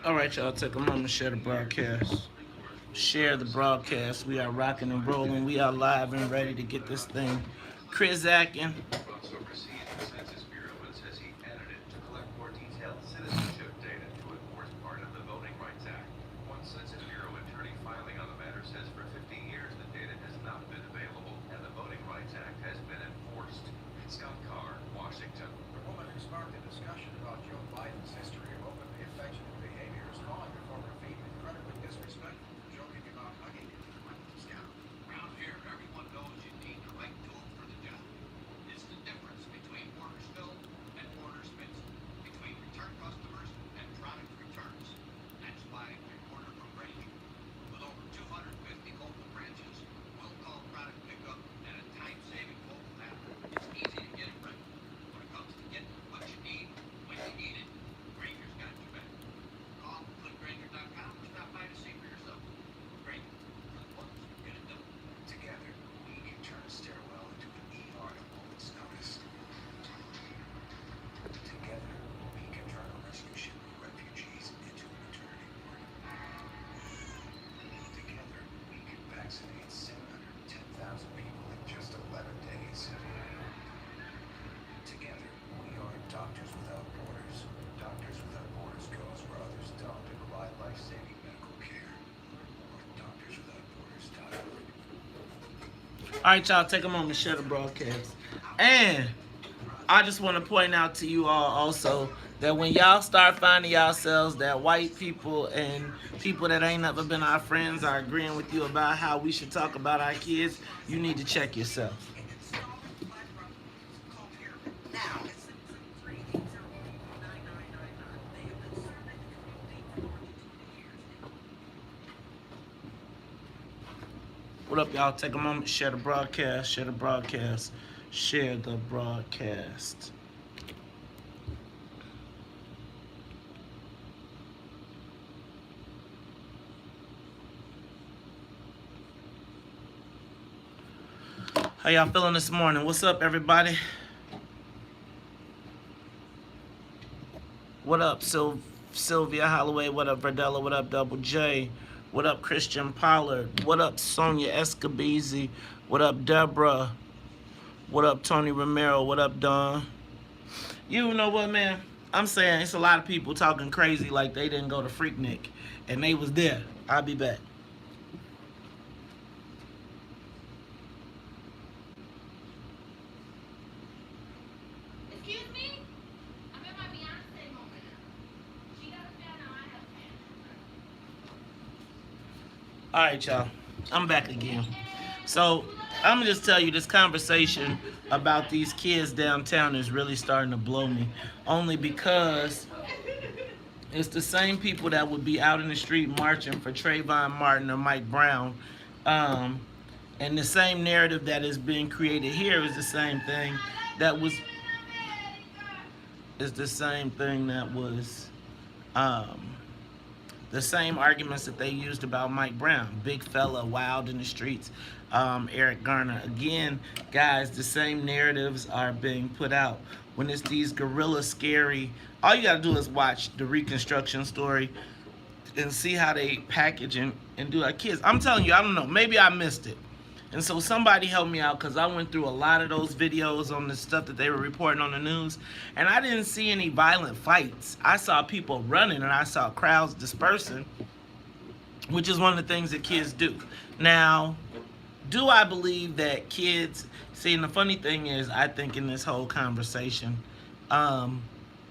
All right, y'all, take a moment to share the broadcast. Share the broadcast. We are rocking and rolling. We are live and ready to get this thing Chris Akin. All right, y'all, take a moment to share the broadcast. And I just want to point out to you all also that when y'all start finding yourselves that white people and people that ain't never been our friends are agreeing with you about how we should talk about our kids, you need to check yourself. What up, y'all? Take a moment, share the broadcast, share the broadcast, share the broadcast. How y'all feeling this morning? What's up, everybody? What up, Sylvia Holloway? What up, Verdella? What up, Double J? What up, Christian Pollard? What up, Sonia Escobezy? What up, Deborah? What up, Tony Romero? What up, Don? You know what, man? I'm saying it's a lot of people talking crazy like they didn't go to Freaknik and they was there. I'll be back. All right, y'all. I'm back again. So I'm gonna just tell you this conversation about these kids downtown is really starting to blow me. Only because it's the same people that would be out in the street marching for Trayvon Martin or Mike Brown. And the same narrative that is being created here is the same thing that was the same arguments that they used about Mike Brown. Big fella, wild in the streets. Eric Garner. Again, guys, the same narratives are being put out. When it's these guerrilla scary, all you gotta do is watch the Reconstruction story and see how they package and do our kids. I'm telling you, I don't know. Maybe I missed it. And so somebody help me out because I went through a lot of those videos on the stuff that they were reporting on the news, and I didn't see any violent fights. I saw people running and I saw crowds dispersing, which is one of the things that kids do. Now, do I believe that kids... See, and the funny thing is, I think in this whole conversation,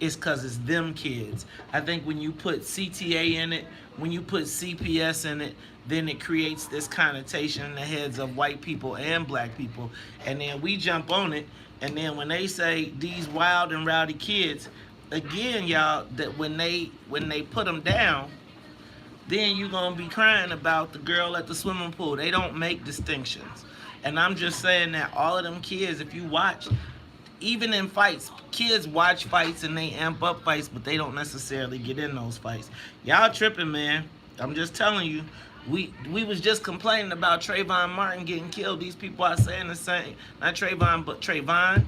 it's because it's them kids. I think when you put CTA in it, when you put CPS in it, then it creates this connotation in the heads of white people and black people. And then we jump on it, and then when they say these wild and rowdy kids, again, y'all, that when they put them down, then you're going to be crying about the girl at the swimming pool. They don't make distinctions. And I'm just saying that all of them kids, if you watch, even in fights, kids watch fights and they amp up fights, but they don't necessarily get in those fights. Y'all tripping, man. I'm just telling you. We was just complaining about Trayvon Martin getting killed. These people are saying the same. Not Trayvon, but Trayvon.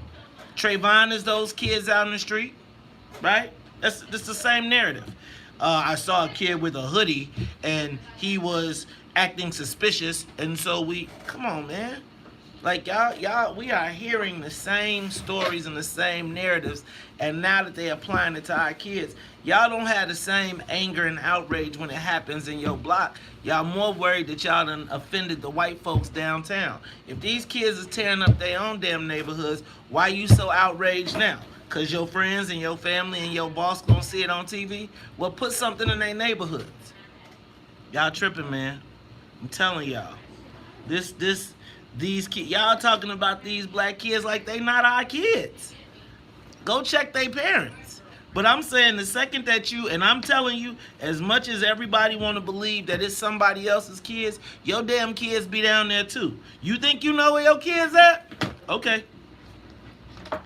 Trayvon is those kids out in the street, right? That's the same narrative. I saw a kid with a hoodie and he was acting suspicious, and so we come on, man. Like y'all, we are hearing the same stories and the same narratives, and now that they're applying it to our kids, y'all don't have the same anger and outrage when it happens in your block. Y'all more worried that y'all done offended the white folks downtown. If these kids is tearing up their own damn neighborhoods, why you so outraged now? Cause your friends and your family and your boss gonna see it on TV? Well, put something in their neighborhoods. Y'all tripping, man. I'm telling y'all. These kids, y'all talking about these black kids like they not our kids. Go check their parents. But I'm saying the second that you, and I'm telling you, as much as everybody want to believe that it's somebody else's kids, your damn kids be down there too. You think you know where your kids at? Okay.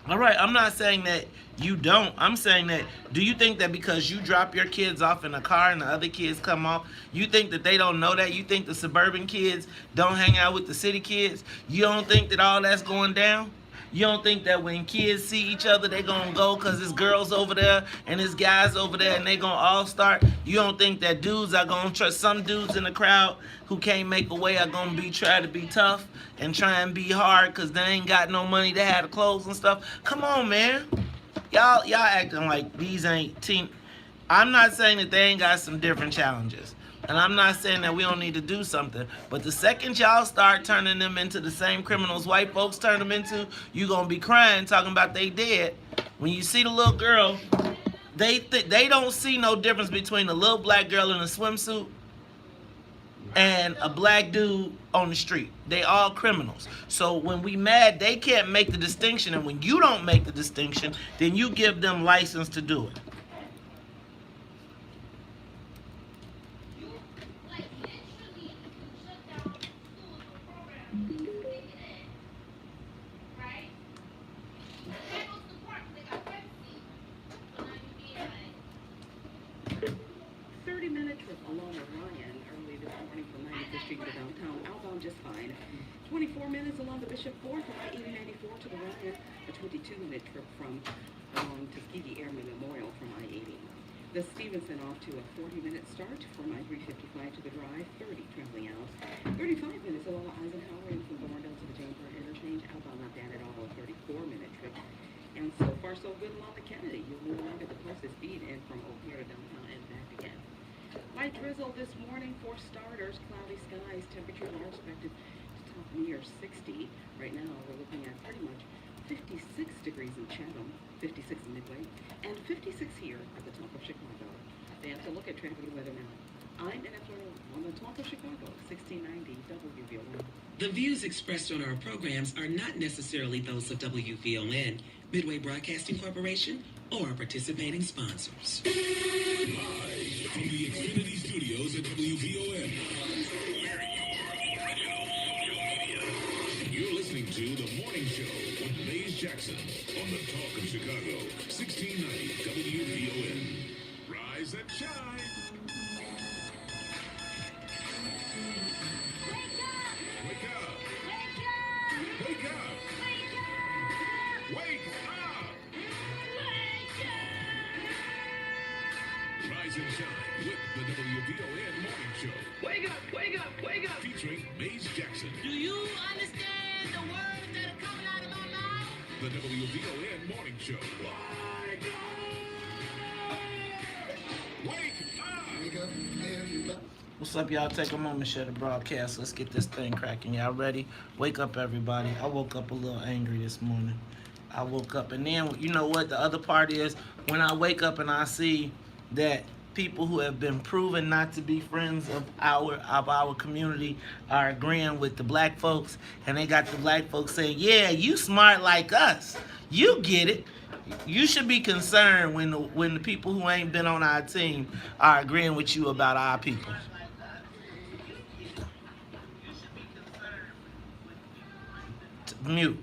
All right, I'm not saying that you don't. I'm saying that, do you think that because you drop your kids off in a car and the other kids come off, you think that they don't know that? You think the suburban kids don't hang out with the city kids? You don't think that all that's going down? You don't think that when kids see each other, they gonna go because there's girls over there and there's guys over there and they gonna all start? You don't think that dudes are gonna trust some dudes in the crowd who can't make a way are gonna try to be tough and try and be hard because they ain't got no money to have the clothes and stuff? Come on, man. Y'all acting like these ain't teen. I'm not saying that they ain't got some different challenges. And I'm not saying that we don't need to do something. But the second y'all start turning them into the same criminals white folks turn them into, you going to be crying talking about they dead. When you see the little girl, they don't see no difference between a little black girl in a swimsuit and a black dude on the street. They all criminals. So when we mad, they can't make the distinction. And when you don't make the distinction, then you give them license to do it. Along Orion early this morning from 95th Street to downtown, outbound just fine. 24 minutes along the Bishop 4th from I-80-94 to the Ryan. A 22-minute trip from Tuskegee Airmen Memorial from I-80. The Stevenson off to a 40-minute start from I-355 to the Drive, 30 traveling out. 35 minutes along Eisenhower and from Thorndale to the Jamesburg interchange, outbound not bad at all, a 34-minute trip. And so far so good along the Kennedy. You'll move along at the closest speed and from O'Hare to downtown and back again. Light drizzle this morning for starters. Cloudy skies. Temperatures are expected to top near 60. Right now, we're looking at pretty much 56 degrees in Chatham, 56 in Midway, and 56 here at the top of Chicago. And to look at traffic and weather now. I'm Annette on the top of Chicago, 1690 WVON. The views expressed on our programs are not necessarily those of WVON, Midway Broadcasting Corporation, or our participating sponsors. Live from the Xfinity Studios at WVON. We're your original multimedia. You're listening to The Morning Show with Maze Jackson on the Talk of Chicago, 1690 WVON. Rise and shine. Wake up! Wake up! Wake up! Rise and shine with the WVON Morning Show. Wake up, wake up, wake up. Featuring Maze Jackson. Do you understand the words that are coming out of my mouth? The WVON Morning Show. Wake up! What's up, y'all? Take a moment, share the broadcast. Let's get this thing cracking. Y'all ready? Wake up, everybody. I woke up a little angry this morning. I woke up, and then, you know what the other part is? When I wake up and I see that people who have been proven not to be friends of our community are agreeing with the black folks, and they got the black folks saying, yeah, you smart like us. You get it. You should be concerned when the people who ain't been on our team are agreeing with you about our people. Mute.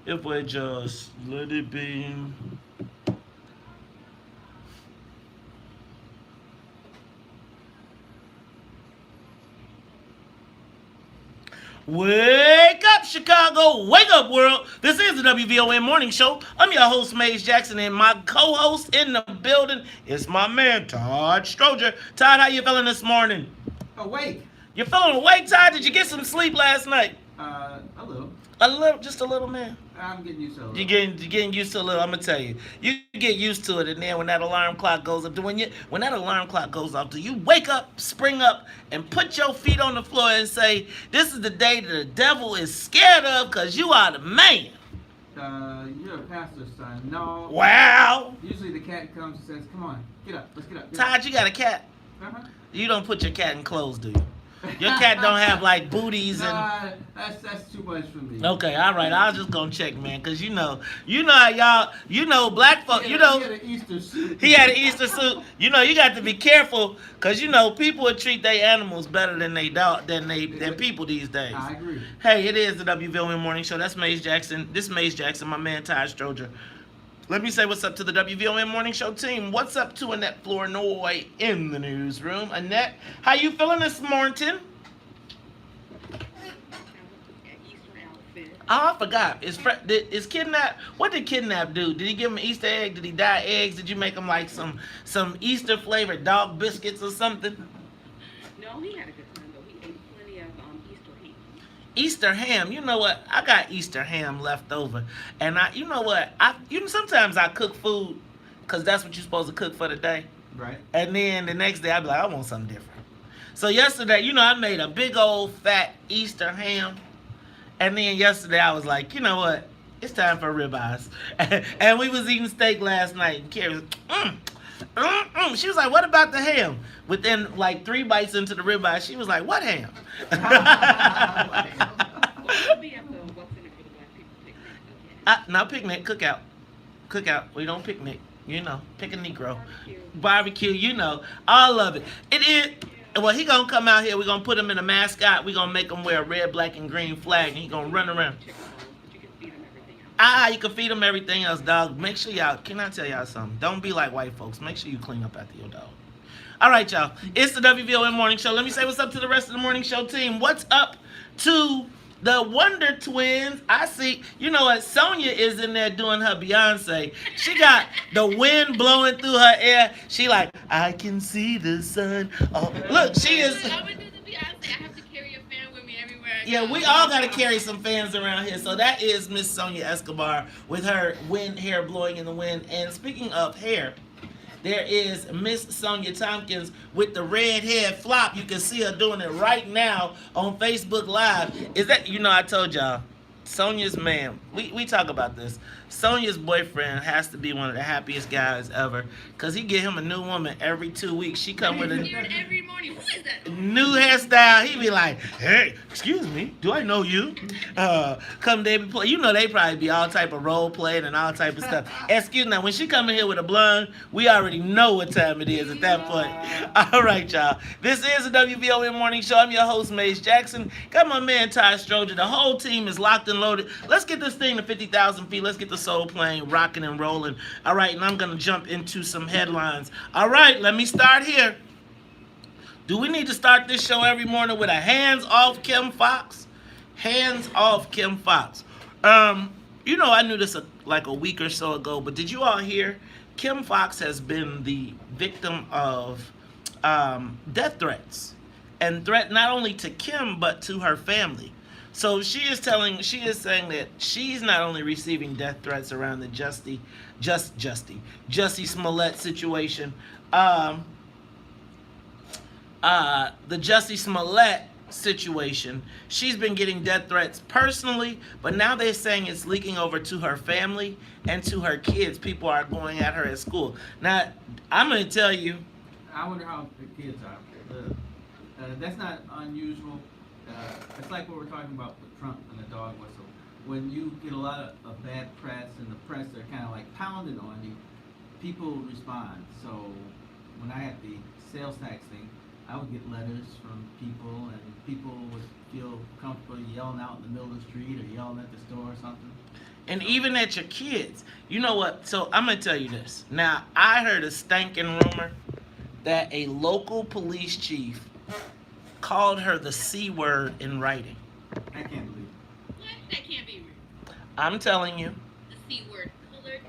If we just let it be. Wake up, Chicago! Wake up, world! This is the WVON Morning Show. I'm your host, Maze Jackson, and my co-host in the building is my man, Todd Stroger. Todd, how you feeling this morning? Awake. You feeling awake, Todd? Did you get some sleep last night? A little. A little, just a little, man. I'm getting used to it. You're getting used to a little. I'm gonna tell you, you get used to it, and then when that alarm clock goes up, when that alarm clock goes off, do you wake up, spring up, and put your feet on the floor and say, "This is the day that the devil is scared of, cause you are the man." You're a pastor's son. No. Wow. Usually the cat comes and says, "Come on, get up. Let's get up." Todd, you got a cat. Uh-huh. You don't put your cat in clothes, do you? Your cat don't have like booties and. Nah, that's too much for me. Okay, all right. I was just gonna check, man, cause how y'all, black folk, He had an Easter suit. He had an Easter suit. You got to be careful, cause people would treat their animals better than than people these days. I agree. Hey, it is the WVON Morning Show. That's Maze Jackson. This is Maze Jackson, my man Todd Stroger. Let me say what's up to the WVON Morning Show team. What's up to Annette Flournoy in the newsroom? Annette, how you feeling this morning? Easter outfit. Oh, I forgot. Is Kidnap? What did Kidnap do? Did he give him an Easter egg? Did he dye eggs? Did you make him like some Easter flavored dog biscuits or something? No, he had a good time though. He ate plenty of Easter ham. Easter ham. You know what? I got Easter ham left over, and sometimes I cook food because that's what you're supposed to cook for the day, Right. and then the next day I be like, I want something different. So yesterday, I made a big old fat Easter ham. And then yesterday I was like, you know what? It's time for ribeyes. And we was eating steak last night. And Carrie was, She was like, what about the ham? Within like 3 bites into the ribeye, she was like, what ham? Well, we'll be at the What's in It for the Black People picnic again. Now picnic, cookout. We don't picnic. Pick a Negro. Barbecue, all of it. It is. Well, he gonna come out here. We're gonna put him in a mascot. We're gonna make him wear a red, black, and green flag, and he gonna run around. Chicken bowl, but you can feed him everything else. You can feed him everything else, dog. Make sure can I tell y'all something? Don't be like white folks. Make sure you clean up after your dog. All right, y'all. It's the WVON Morning Show. Let me say what's up to the rest of the Morning Show team. What's up to the Wonder Twins? I see, you know what? Sonya is in there doing her Beyonce. She got the wind blowing through her hair. She like, I can see the sun. Oh, look, she is. I would do the Beyonce. I have to carry a fan with me everywhere I go. Yeah, we all got to carry some fans around here. So that is Miss Sonya Escobar with her hair blowing in the wind. And speaking of hair, there is Miss Sonya Tompkins with the red head flop. You can see her doing it right now on Facebook Live. Is that, I told y'all, Sonya's man, we talk about this. Sonya's boyfriend has to be one of the happiest guys ever because he get him a new woman every 2 weeks. She come with a Hear it every morning. Who is that? new hairstyle. He be like, hey, excuse me, do I know you? Come they be play. They probably be all type of role playing and all type of stuff. Excuse me, now when she come in here with a blonde, we already know what time it is at that point. All right, y'all. This is the WVON Morning Show. I'm your host, Maze Jackson. Got my man Todd Stroger. The whole team is locked and loaded. Let's get this thing to 50,000 feet. Let's get the soul plane rocking and rolling. All right, and I'm gonna jump into some headlines. All right, let me start here. Do we need to start this show every morning with a hands off Kim Fox? Hands off Kim Fox. I knew this like a week or so ago, but did you all hear? Kim Fox has been the victim of death threats, and threat not only to Kim but to her family. So she is saying that she's not only receiving death threats around the Jussie Smollett situation. The Jussie Smollett situation, she's been getting death threats personally, but now they're saying it's leaking over to her family and to her kids. People are going at her at school. Now, I'm going to tell you. I wonder how the kids are. That's not unusual. It's like what we're talking about with Trump and the dog whistle. When you get a lot of bad press and the press are kind of like pounding on you, people respond. So when I had the sales tax thing, I would get letters from people, and people would feel comfortable yelling out in the middle of the street or yelling at the store or something. And even at your kids. You know what? So I'm going to tell you this. Now, I heard a stinking rumor that a local police chief called her the C word in writing. I can't believe What? That can't be real. I'm telling you. The C word. Colored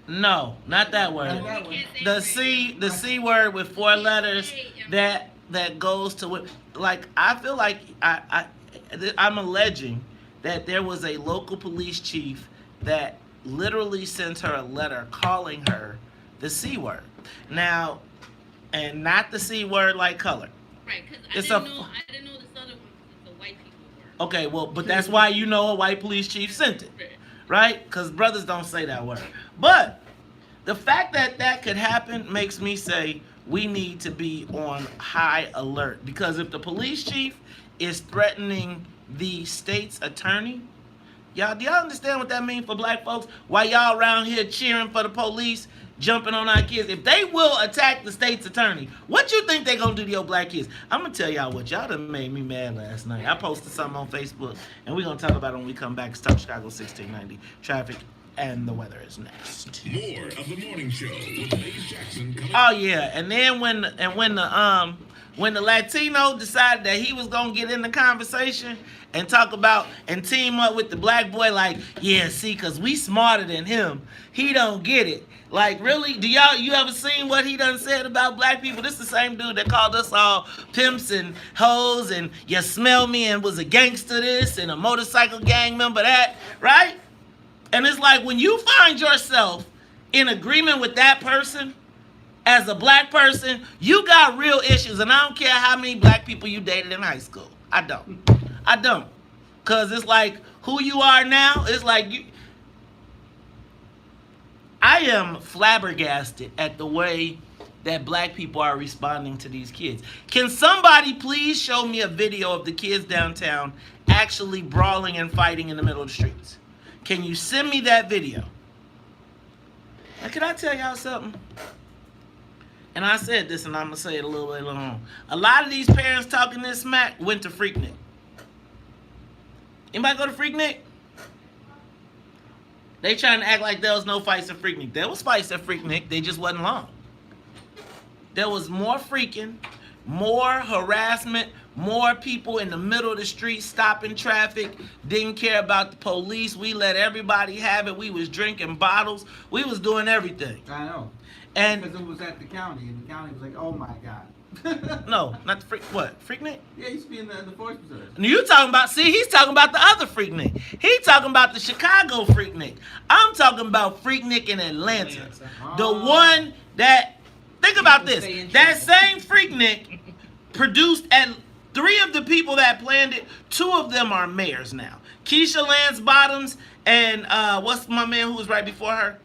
No, not that Not word. that We one. can't say The right C word with 4 Can't letters say, that goes to what, like, I feel like I'm alleging that there was a local police chief that literally sent her a letter calling her the C word. Now, and not the C word like color. Right, because It's I a didn't know this other one because it's a white people word. Okay, well, but that's why you know a white police chief sent it, right? Because brothers don't say that word. But the fact that that could happen makes me say we need to be on high alert. Because if the police chief is threatening the state's attorney, y'all, do y'all understand what that means for black folks? Why y'all around here cheering for the police, jumping on our kids? If they will attack the state's attorney, what you think they gonna do to your black kids? I'm gonna tell y'all what, y'all done made me mad last night. I posted something on Facebook, and we're gonna talk about it when we come back. It's Top Chicago 1690 traffic and the weather is next. More of the morning show with Blaze Jackson coming Oh yeah, and then when the Latino decided that he was gonna get in the conversation and talk about and team up with the black boy, like, yeah, see, cause we smarter than him. He don't get it. Like, really? You ever seen what he done said about black people? This is the same dude that called us all pimps and hoes and you smell me and was a gangster this and a motorcycle gang member that, right? And it's like when you find yourself in agreement with that person, as a black person, you got real issues. And I don't care how many black people you dated in high school. I don't. Because it's like who you are now, it's like you. I am flabbergasted at the way that black people are responding to these kids. Can somebody please show me a video of the kids downtown actually brawling and fighting in the middle of the streets? Can you send me that video? Now, can I tell y'all something? And I said this, and I'm going to say it a little bit later on. A lot of these parents talking this smack went to Freaknik. Anybody go to Freaknik? They trying to act like there was no fights at Freaknik. There was fights at Freaknik. They just wasn't long. There was more freaking, more harassment, more people in the middle of the street stopping traffic, didn't care about the police. We let everybody have it. We was drinking bottles. We was doing everything. I know. And because it was at the county, and the county was like, oh my God. no, not the Freaknik? Yeah, he used to be in the Forest Preserve. You talking about, see, he's talking about the other Freaknik. He talking about the Chicago Freaknik. I'm talking about Freaknik in Atlanta. The one that, think about this, that same Freaknik produced, and 3 of the people that planned it, 2 of them are mayors now. Keisha Lance Bottoms and what's my man who was right before her?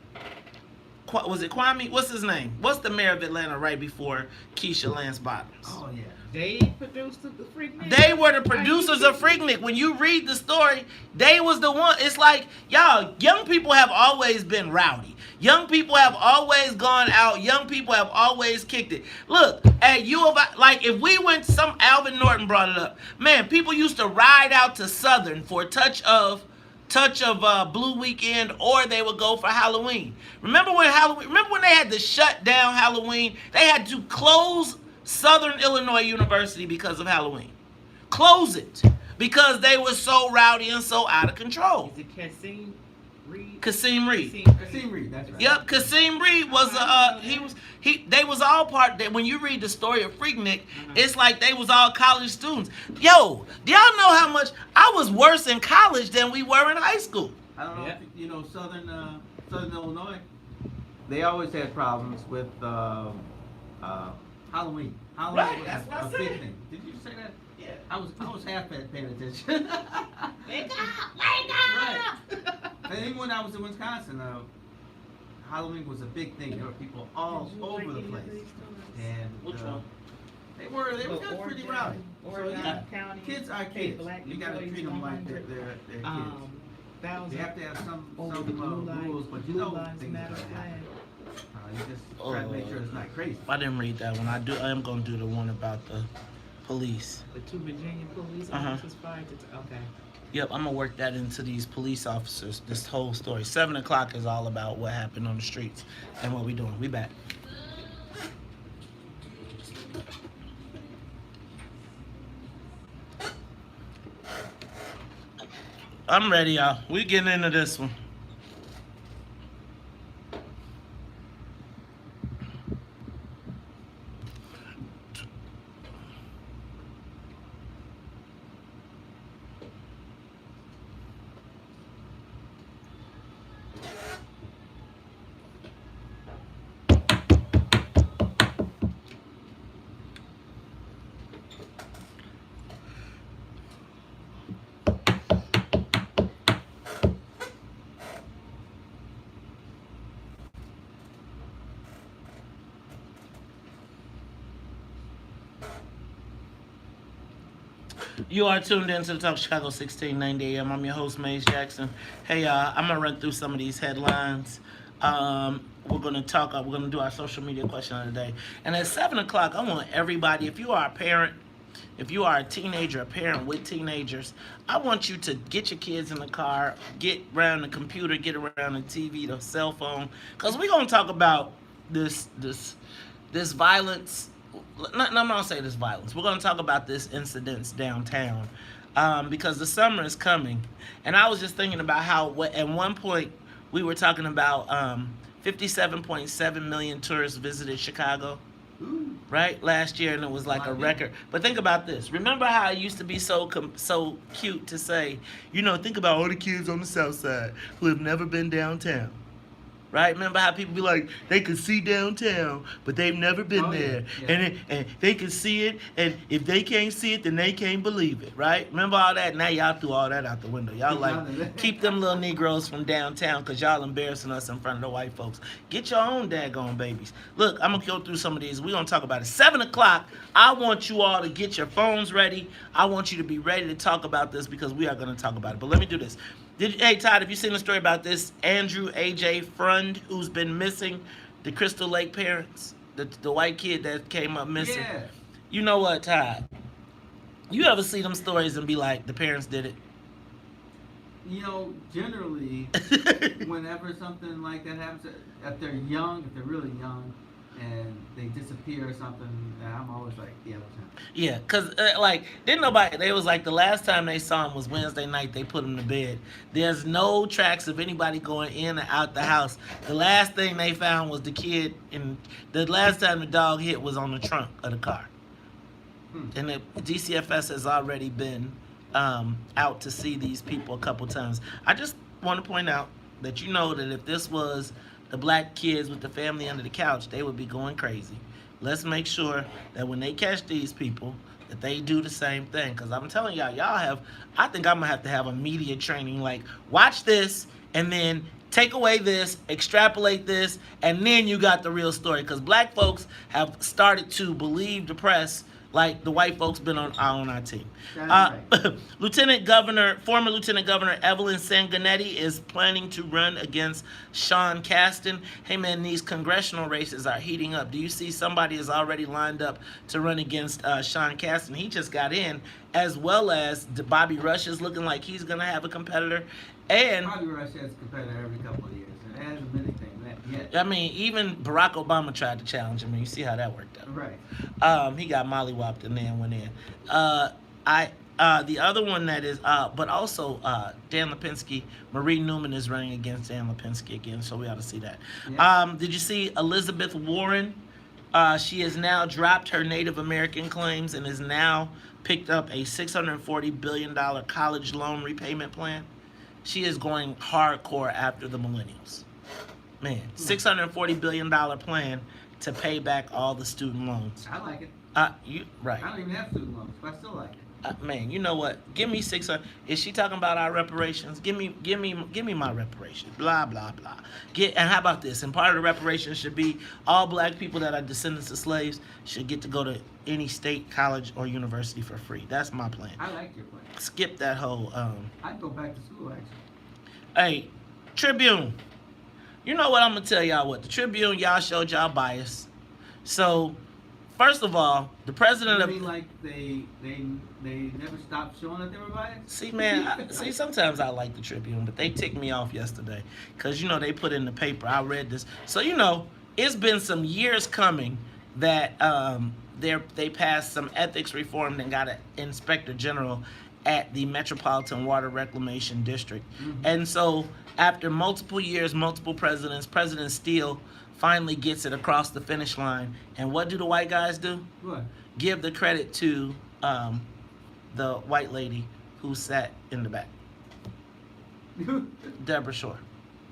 Was it Kwame? What's his name? What's the mayor of Atlanta right before Keisha Lance Bottoms? Oh, yeah. They produced the Freaknik? They were the producers of Freaknik. When you read the story, they was the one. It's like, y'all, young people have always been rowdy. Young people have always gone out. Young people have always kicked it. Look, at U of I, like if we went, some Alvin Norton brought it up. Man, people used to ride out to Southern for a touch of Blue Weekend, or they would go for Halloween. Remember when they had to shut down Halloween? They had to close Southern Illinois University because of Halloween. Close it because they were so rowdy and so out of control. Is it Kasim Reed? Kasim Reed. Kasim Reed, that's right. Yep, Kasim Reed was they was all part that when you read the story of Freaknik, it's like they was all college students. Yo, do y'all know how much I was worse in college than we were in high school? I don't know if you know Southern Illinois. They always had problems with Halloween. Halloween Right, was that's what I a said. big thing. Did you say that? Yeah. I was half paying attention. Wake up! Wake up! And even when I was in Wisconsin, Halloween was a big thing. There were people all over the place, and Which one? they were got pretty rowdy. So Oregon yeah, County. kids are paid kids. black You got to employees treat them like they're 100, kids. They have to have some over the Blue rules, but you Blue know Lives things are Matter gonna happen. flag. You just try to make sure it's not crazy. I didn't read that one. I am gonna do the one about the police. The 2 Virginia police Uh-huh. officers fired. Okay. Yep, I'm gonna work that into these police officers. This whole story. 7 o'clock is all about what happened on the streets and what we doing. We back. I'm ready, y'all. We getting into this one. You are tuned in to the Talk Chicago 1690 AM. I'm your host, Maze Jackson. Hey, I'm going to run through some of these headlines. We're going to talk, we're going to do our social media question of the day. And at 7 o'clock, I want everybody, if you are a parent, if you are a teenager, a parent with teenagers, I want you to get your kids in the car, get around the computer, get around the TV, the cell phone, because we're going to talk about this violence. I'm not going to say this violence. We're going to talk about this incidents downtown because the summer is coming. And I was just thinking about how at one point we were talking about 57.7 million tourists visited Chicago. Right, last year, and it was like a record. But think about this. Remember how it used to be so cute to say, think about all the kids on the South Side who have never been downtown. Right? Remember how people be like, they could see downtown, but they've never been there. Yeah. And they can see it, and if they can't see it, then they can't believe it. Right? Remember all that? Now y'all threw all that out the window. Y'all like, keep them little Negroes from downtown because y'all embarrassing us in front of the white folks. Get your own daggone babies. Look, I'm going to go through some of these. We're going to talk about it. 7 o'clock, I want you all to get your phones ready. I want you to be ready to talk about this because we are going to talk about it. But let me do this. Hey, Todd, have you seen the story about this Andrew A.J. Frund who's been missing, the Crystal Lake parents, the white kid that came up missing? Yeah. You know what, Todd? You ever see them stories and be like, the parents did it? Generally, whenever something like that happens, if they're young, if they're really young, and they disappear or something, I'm always like, yeah, that's him. Yeah, because, they was like, the last time they saw him was Wednesday night, they put him to bed. There's no tracks of anybody going in or out the house. The last thing they found was the kid, and the last time the dog hit was on the trunk of the car. And the DCFS has already been out to see these people a couple times. I just want to point out that that if this was the black kids with the family under the couch, they would be going crazy. Let's make sure that when they catch these people, that they do the same thing. Because I'm telling y'all, I think I'm going to have a media training, like, watch this, and then take away this, extrapolate this, and then you got the real story. Because black folks have started to believe the press like the white folks been on our team. Right. Former Lieutenant Governor Evelyn Sanguinetti is planning to run against Sean Casten. Hey man, these congressional races are heating up. Do you see somebody is already lined up to run against Sean Casten? He just got in, as well as Bobby Rush is looking like he's going to have a competitor. And Bobby Rush has a competitor every couple of years. It hasn't been anything yet. I mean, even Barack Obama tried to challenge him, and you see how that worked out. Right. He got mollywopped and then went in. The other one that is, but also Dan Lipinski, Marie Newman is running against Dan Lipinski again, so we ought to see that. Yeah. Did you see Elizabeth Warren? She has now dropped her Native American claims and has now picked up a $640 billion college loan repayment plan. She is going hardcore after the millennials. Man, $640 billion plan to pay back all the student loans. I like it. Right. I don't even have student loans, but I still like it. Man, you know what? Give me 600. Is she talking about our reparations? Give me my reparations. Blah blah blah. And how about this? And part of the reparations should be all black people that are descendants of slaves should get to go to any state, college, or university for free. That's my plan. I like your plan. Skip that whole. I'd go back to school actually. Hey, Tribune. You know what I'm gonna tell y'all? What the Tribune, y'all showed y'all bias. So, first of all, the president of like they never stopped showing that they were biased. See, man, sometimes I like the Tribune, but they ticked me off yesterday because they put in the paper. I read this, so it's been some years coming that they passed some ethics reform and got an inspector general, at the Metropolitan Water Reclamation District. And so after multiple years, multiple presidents, President Steele finally gets it across the finish line. And what do the white guys do? What? Give the credit to the white lady who sat in the back, Deborah Shore.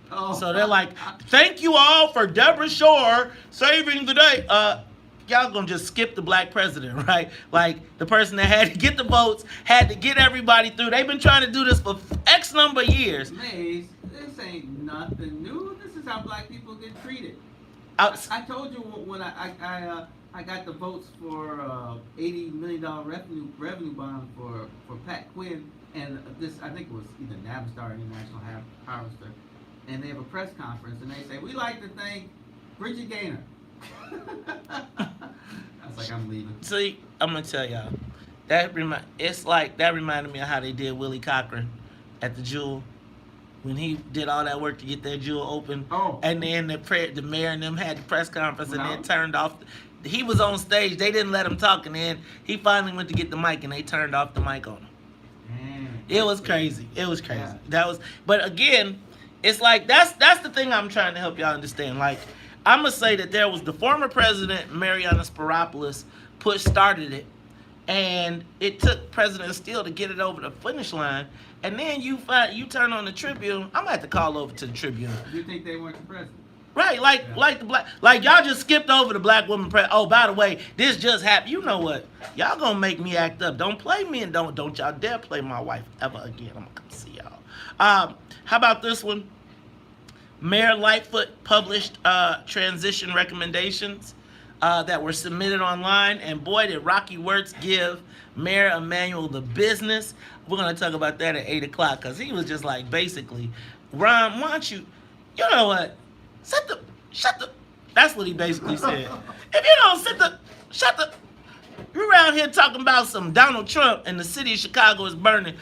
Oh. So they're like, thank you all for Deborah Shore saving the day. Y'all gonna just skip the black president, right? Like the person that had to get the votes, had to get everybody through. They've been trying to do this for X number of years. Maze, this ain't nothing new. This is how black people get treated. I told you when I got the votes for $80 million revenue bond for Pat Quinn, and this, I think it was either Navistar or International Harvester, and they have a press conference and they say, "We like to thank Bridget Gaynor." I was like, I'm leaving. See, I'm gonna tell y'all, that reminded me of how they did Willie Cochran at the Jewel. When he did all that work to get that jewel open, and then the mayor and them had the press conference, and then turned off. He was on stage. They didn't let him talk, and then he finally went to get the mic, and they turned off the mic on him. It was crazy. It was crazy. Yeah. But again, it's like that's the thing I'm trying to help y'all understand. Like, I'm gonna say that there was the former president Mariana Sparopoulos started it, and it took President Steele to get it over the finish line. And then you turn on the Tribune. I'm gonna have to call over to the Tribune. You think they weren't the president? Right, like the black, like y'all just skipped over the black woman president. Oh, by the way, this just happened. You know what? Y'all gonna make me act up. Don't play me, and don't y'all dare play my wife ever again. I'm gonna come see y'all. How about this one? Mayor Lightfoot published transition recommendations that were submitted online, and boy, did Rocky Wirtz give Mayor Emanuel the business. We're going to talk about that at 8 o'clock, because he was just like, basically, Ron, why don't you know what? Shut the, that's what he basically said. If you don't you're around here talking about some Donald Trump and the city of Chicago is burning.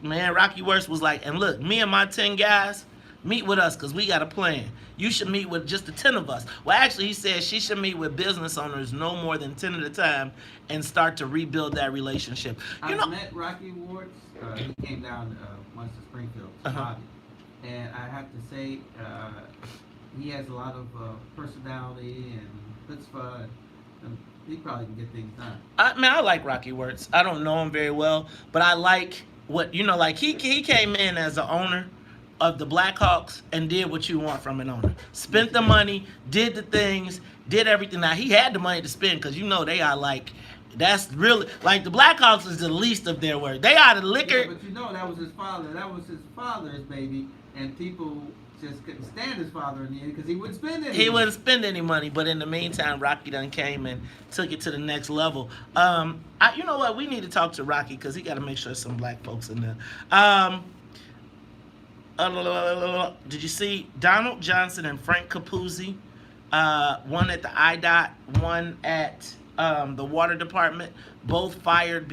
Rocky Wirtz was like, and look, me and my 10 guys, meet with us, because we got a plan. You should meet with just the 10 of us. Well, actually, he said she should meet with business owners no more than 10 at a time and start to rebuild that relationship. I met Rocky Wirtz. He came down once to Springfield, and I have to say, he has a lot of personality and chutzpah, and he probably can get things done. I like Rocky Wirtz. I don't know him very well, but I like what, like he came in as an owner of the Blackhawks and did what you want from an owner. Spent the money, did the things, did everything. Now, he had the money to spend, because they are like, that's really, like, the Blackhawks is the least of their worries. They are the liquor. Yeah, but that was his father. That was his father's baby, and people just couldn't stand his father in the end because he wouldn't spend any. He wouldn't spend any money, but in the meantime, Rocky done came and took it to the next level. You know what? We need to talk to Rocky, because he got to make sure there's some black folks in there. Did you see Donald Johnson and Frank Capuzzi? One at the IDOT, one at the water department, both fired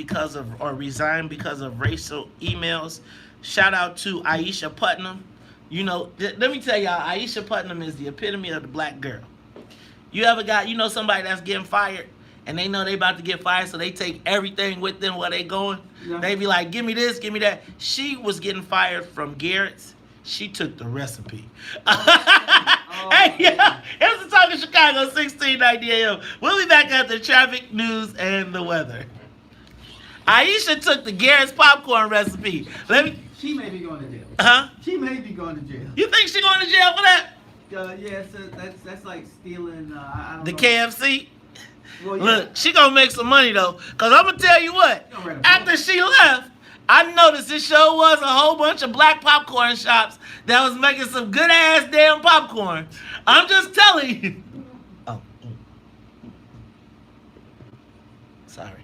or resigned because of racial emails. Shout out to Aisha Putnam. Let me tell y'all, Aisha Putnam is the epitome of the black girl. You ever got, somebody that's getting fired, and they know they about to get fired, so they take everything with them where they going? Yeah. They be like, give me this, give me that. She was getting fired from Garrett's. She took the recipe. Hey, yeah. It was the Talk of Chicago, 1690 AM. We'll be back after traffic, news, and the weather. Aisha took the Garrett's popcorn recipe. She may be going to jail. Huh? She may be going to jail. You think she going to jail for that? Yeah, so that's like stealing, I don't know. KFC? Well, yeah. Look, she gonna make some money, though. Because I'm going to tell you what. After she left, I noticed this show was a whole bunch of black popcorn shops that was making some good-ass damn popcorn. I'm just telling you. Oh. Sorry.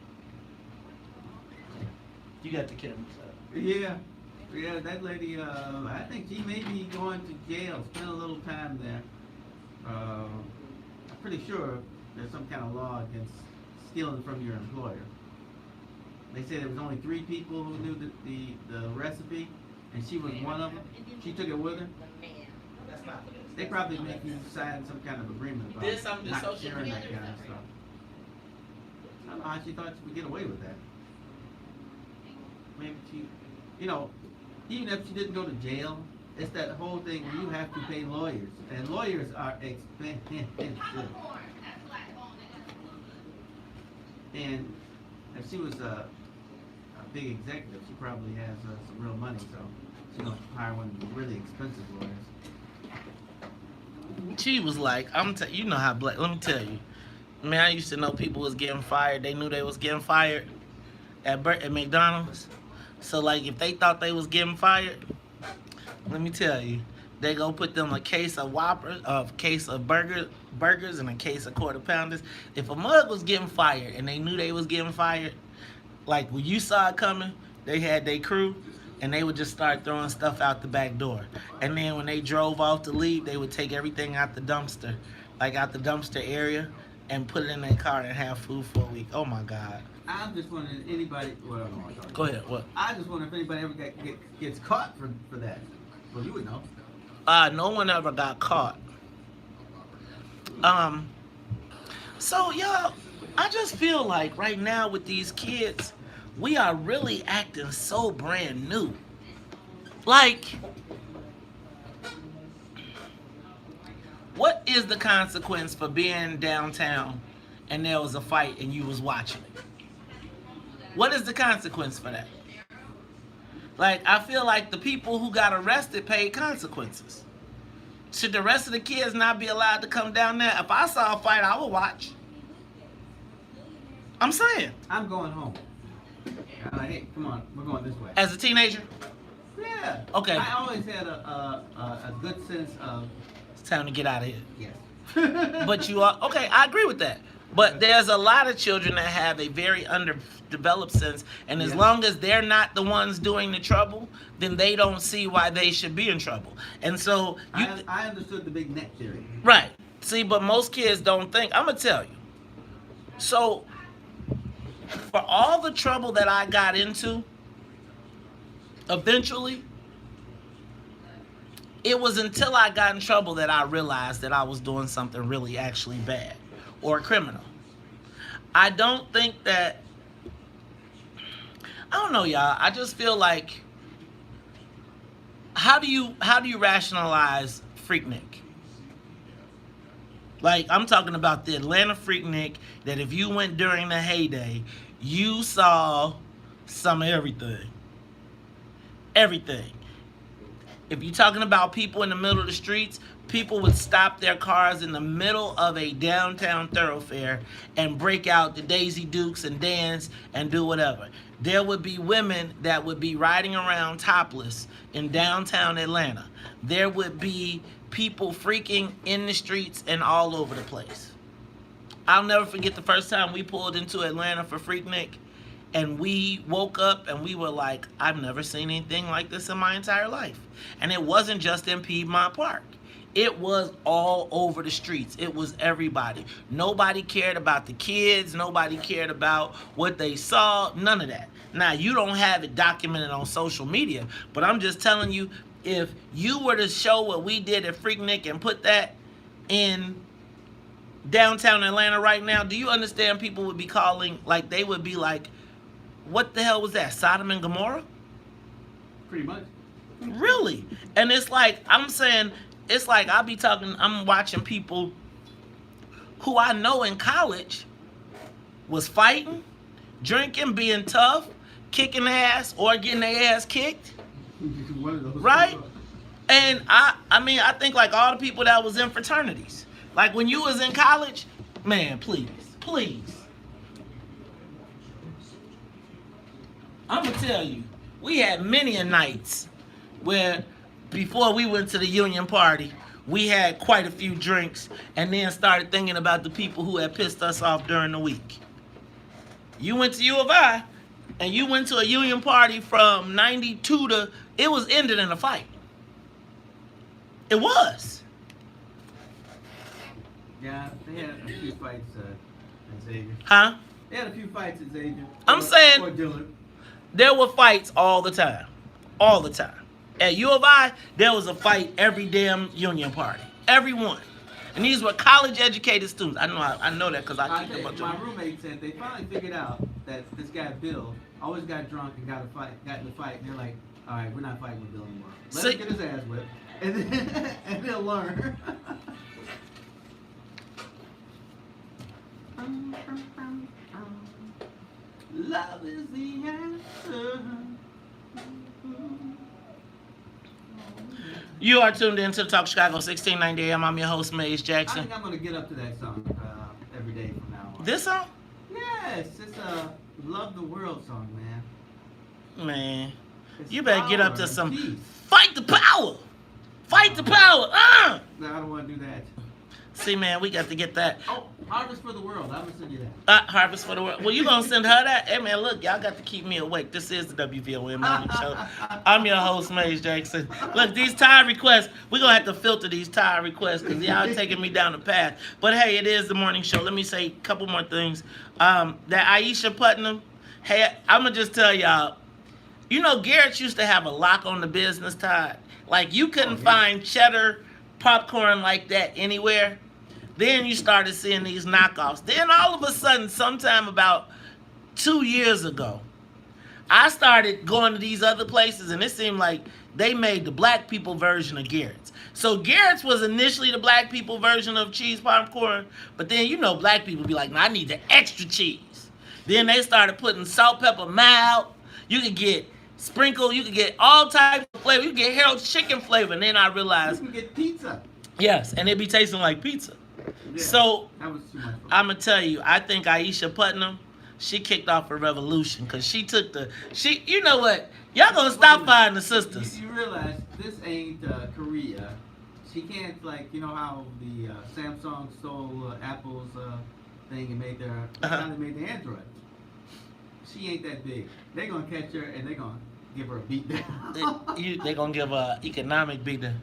You got the camera set. Yeah, that lady, I think she may be going to jail, spend a little time there. I'm pretty sure there's some kind of law against stealing from your employer. They said there was only 3 people who knew the recipe, and she was one of them. She took it with her. That's not. They probably make you sign some kind of agreement about not sharing that kind of stuff. I don't know how she thought she would get away with that. maybe she, you know, even if she didn't go to jail, it's that whole thing where you have to pay lawyers, and lawyers are expensive. And if she was a big executive, she probably has some real money, so she's gonna hire one of the really expensive lawyers. She was like, you know how black. Let me tell you, man. I used to know people was getting fired. They knew they was getting fired at McDonald's. So like, if they thought they was getting fired, let me tell you, they go put them a case of Whoppers, a case of burgers, and a case of Quarter Pounders. If a mug was getting fired and they knew they was getting fired, like when you saw it coming, they had their crew, and they would just start throwing stuff out the back door. And then when they drove off to leave, they would take everything out the dumpster, like out the dumpster area, and put it in their car and have food for a week. Oh my God. I'm just wondering if anybody. Well, I don't know what I'm talking Go about. ahead. What? I just wonder if anybody ever gets caught for that. Well, you would know. No one ever got caught. So y'all, I just feel like right now with these kids, we are really acting so brand new. Like, what is the consequence for being downtown and there was a fight and you was watching it? What is the consequence for that? Like, I feel like the people who got arrested paid consequences. Should the rest of the kids not be allowed to come down there? If I saw a fight, I would watch. I'm saying. I'm going home. I'm like, hey, come on, we're going this way. As a teenager, Yeah. Okay. I always had a good sense of it's time to get out of here. yes. But you are, okay, I agree with that. But there's a lot of children that have a very underdeveloped sense, and as Yeah. long as they're not the ones doing the trouble, then they don't see why they should be in trouble. And so, I understood the big net theory. right. See, but most kids don't think. I'm going to tell you. So, for all the trouble that I got into, eventually, it was until I got in trouble that I realized that I was doing something really actually bad or criminal. I don't think that, I don't know, y'all. I just feel like, how do you rationalize Freaknik? Like, I'm talking about the Atlanta Freaknik that if you went during the heyday, you saw some of everything. Everything. If you're talking about people in the middle of the streets, people would stop their cars in the middle of a downtown thoroughfare and break out the Daisy Dukes and dance and do whatever. There would be women that would be riding around topless in downtown Atlanta. There would be people freaking in the streets and all over the place. I'll never forget the first time we pulled into Atlanta for Freaknik, and we woke up and we were like, I've never seen anything like this in my entire life. And it wasn't just in Piedmont Park. It was all over the streets. It was everybody. Nobody cared about the kids. Nobody cared about what they saw. None of that. Now, you don't have it documented on social media, but I'm just telling you, if you were to show what we did at Freaknik and put that in downtown Atlanta right now, do you understand people would be calling, like, they would be like, what the hell was that, Sodom and Gomorrah? Pretty much. Really? And it's like, I'm saying, it's like I'm watching people who I know in college was fighting, drinking, being tough, kicking ass, or getting their ass kicked. One of those. Right? And I think like all the people that was in fraternities. Like when you was in college, man, please. I'm going to tell you, we had many a nights where before we went to the union party, we had quite a few drinks and then started thinking about the people who had pissed us off during the week. You went to U of I and you went to a union party from 92 to, it was ended in a fight. It was. Yeah, they had a few fights at Xavier. Huh? They had a few fights at Xavier. I'm saying- Or Dillard. There were fights all the time. All the time. At U of I, there was a fight every damn union party. Every one. And these were college-educated students. I know that because I keep a bunch of my them. roommate said they finally figured out that this guy Bill always got drunk and got in a fight, and they're like, all right, we're not fighting with Bill anymore. Let him get his ass whipped, and then and they'll learn. Love is the answer. You are tuned in to the Talk Chicago 1690 AM. I'm your host, Maze I Jackson. think I'm gonna get up to that song every day from now on. This song? Yes, it's a Love the World song, man. Man, It's you better get up power to and some peace. fight the power. Fight the power. No, I don't want to do that. See, man, we got to get that. Oh, Harvest for the World. I'm gonna send you that. Harvest for the World. Well, you gonna send her that? Hey, man, look, y'all got to keep me awake. This is the WVON Morning Show. I'm your host, Maze Jackson. Look, these tire requests, we're gonna have to filter these tire requests because y'all taking me down the path. But hey, it is the morning show. Let me say a couple more things. That Aisha Putnam, hey, I'm gonna just tell y'all, you know, Garrett's used to have a lock on the business, Todd. Like, you couldn't find cheddar popcorn like that anywhere. Then you started seeing these knockoffs. Then all of a sudden, sometime about 2 years ago, I started going to these other places, and it seemed like they made the black people version of Garrett's. So Garrett's was initially the black people version of cheese popcorn, but then, you know, black people be like, no, I need the extra cheese. Then they started putting salt, pepper, mild. You could get sprinkle, you could get all types of flavor. You could get Harold's chicken flavor. And then I You realized, can get pizza. yes, and it be tasting like pizza. Yeah, So that was too much. For me. I'm gonna tell you, I think Aisha Putnam, she kicked off a revolution because she took you know what? Y'all gonna stop fighting the sisters. You realize this ain't Korea. She can't, like, you know how the Samsung stole Apple's thing and made their how they made the Android. She ain't that big. They're gonna catch her and they're gonna give her a beat down. They gonna give a economic beating.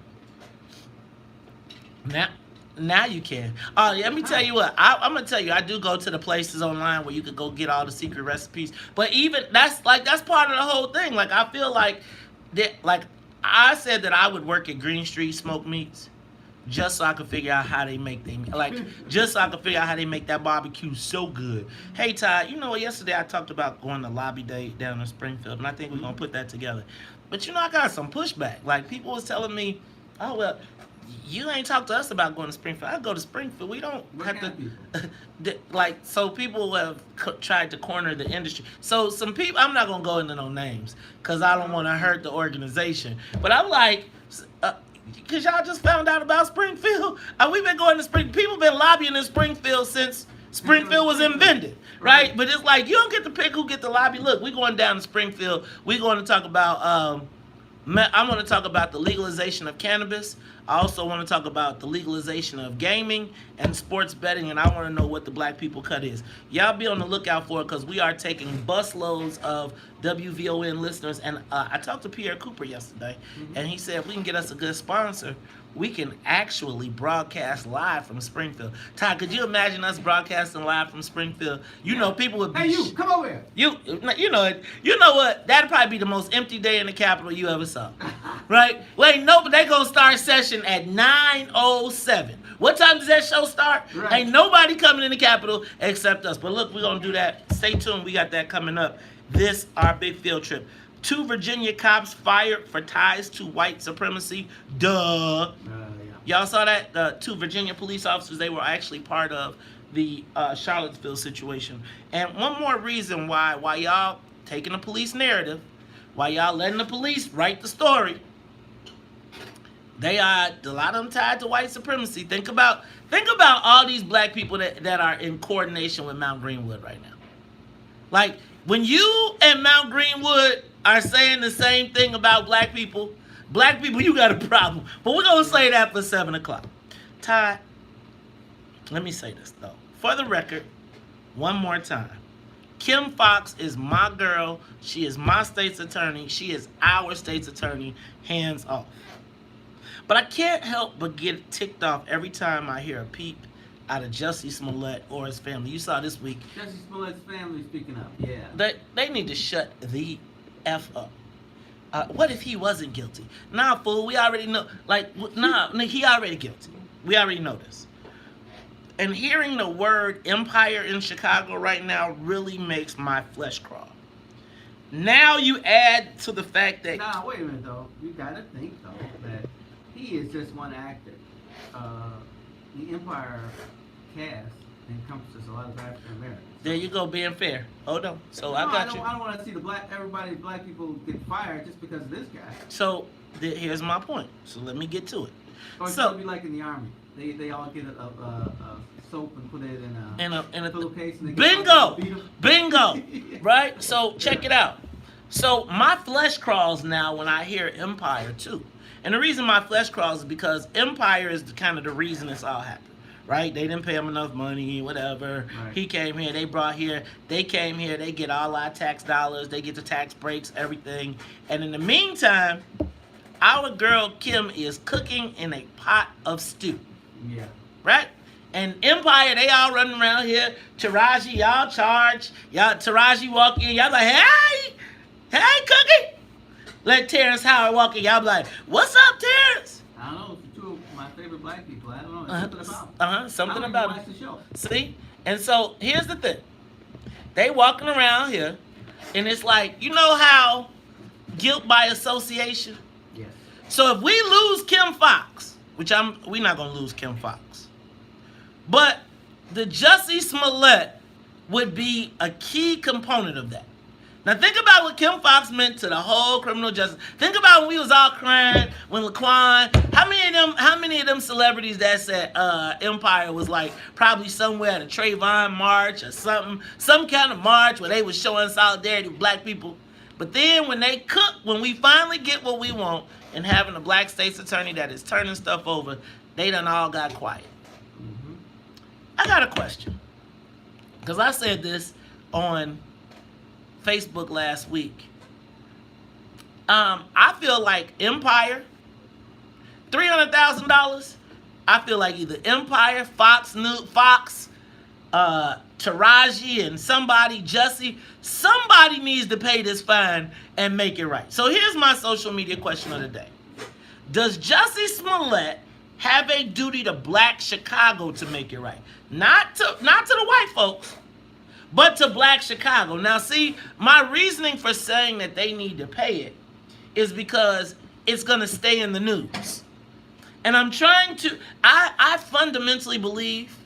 Now you can. Oh, let me tell you what. I'm gonna tell you. I do go to the places online where you could go get all the secret recipes. But even that's part of the whole thing. Like, I feel like that. Like, I said that I would work at Green Street Smoked Meats just so I could figure out how they make just so I could figure out how they make that barbecue so good. Hey, Todd, you know what? Yesterday I talked about going to Lobby Day down in Springfield, and I think we're gonna put that together. But you know, I got some pushback. Like, people was telling me, oh well, you ain't talked to us about going to Springfield. I go to Springfield. We don't have to. Like, so people have tried to corner the industry. So some people, I'm not gonna go into no names because I don't want to hurt the organization. But I'm like, because y'all just found out about Springfield. We've been going to Springfield. People been lobbying in Springfield since Springfield was invented, right? But it's like, you don't get to pick who get to lobby. Look, we're going down to Springfield. We're going to talk about, I'm going to talk about the legalization of cannabis. I also want to talk about the legalization of gaming and sports betting, and I want to know what the black people cut is. Y'all be on the lookout for it because we are taking busloads of WVON listeners. And I talked to Pierre Cooper yesterday, and he said if we can get us a good sponsor, we can actually broadcast live from Springfield. Todd, could you imagine us broadcasting live from Springfield? You know, people would be... Hey, you, come over here. You know it. You know what? That'd probably be the most empty day in the Capitol you ever saw. Right? Wait, no, but they gonna start session at 9:07. What time does that show start? Right. Ain't nobody coming in the Capitol except us. But look, we're gonna do that. Stay tuned. We got that coming up. This, our big field trip. 2 Virginia cops fired for ties to white supremacy. Duh. Y'all saw that? The 2 Virginia police officers, they were actually part of the Charlottesville situation. And one more reason why y'all taking the police narrative, why y'all letting the police write the story, they are, a lot of them tied to white supremacy. Think about all these black people that are in coordination with Mount Greenwood right now. Like, when you and Mount Greenwood are saying the same thing about black people, you got a problem. But we're going to say that for 7 o'clock. Todd, let me say this, though. For the record, one more time. Kim Foxx is my girl. She is my state's attorney. She is our state's attorney. Hands off. But I can't help but get ticked off every time I hear a peep out of Jussie Smollett or his family. You saw this week. Jussie Smollett's family speaking up, yeah. They need to shut the F up. What if he wasn't guilty? Nah, fool, we already know. Like, nah, he already guilty. We already know this. And hearing the word empire in Chicago right now really makes my flesh crawl. Now you add to the fact that Nah, wait a minute though. You gotta think though that he is just one actor. The Empire cast encompasses a lot of African Americans. there you go, being fair. Hold on. So No, I got you. I don't want to see black people get fired just because of this guy. So here's my point. So let me get to it. Or it's So- gonna be like in the army. They all get a soap and put it in In a pillowcase. And they bingo, beat 'em. bingo, right? So check it out. So my flesh crawls now when I hear Empire too, and the reason my flesh crawls is because Empire is kind of the reason this all happened, right? They didn't pay him enough money, whatever. Right. He came here, they came here, they get all our tax dollars, they get the tax breaks, everything, and in the meantime, our girl Kim is cooking in a pot of stew. Yeah. Right? And Empire, they all running around here. Taraji, y'all charge. Y'all, Taraji walk in. Y'all like, hey, Cookie. Let Terrence Howard walk in. Y'all be like, what's up, Terrence? I don't know. It's two of my favorite black people. I don't know. It's something about. Something I don't about even it. watch the show. See? And so here's the thing. They walking around here, and it's like, you know how guilt by association? Yes. So if we lose Kim Fox, we're not gonna lose Kim Fox, but the Jussie Smollett would be a key component of that. Now think about what Kim Fox meant to the whole criminal justice. Think about when we was all crying when Laquan. How many of them celebrities that said Empire was like probably somewhere at a Trayvon march or something, some kind of march where they was showing solidarity with black people. But then when we finally get what we want and having a black state's attorney that is turning stuff over, they done all got quiet. Mm-hmm. I got a question. Because I said this on Facebook last week. I feel like Empire, $300,000. I feel like either Empire, Fox, Taraji, and Jussie, somebody needs to pay this fine and make it right. So here's my social media question of the day. Does Jussie Smollett have a duty to black Chicago to make it right? Not to the white folks, but to black Chicago. Now see, my reasoning for saying that they need to pay it is because it's going to stay in the news. And I'm trying to, I fundamentally believe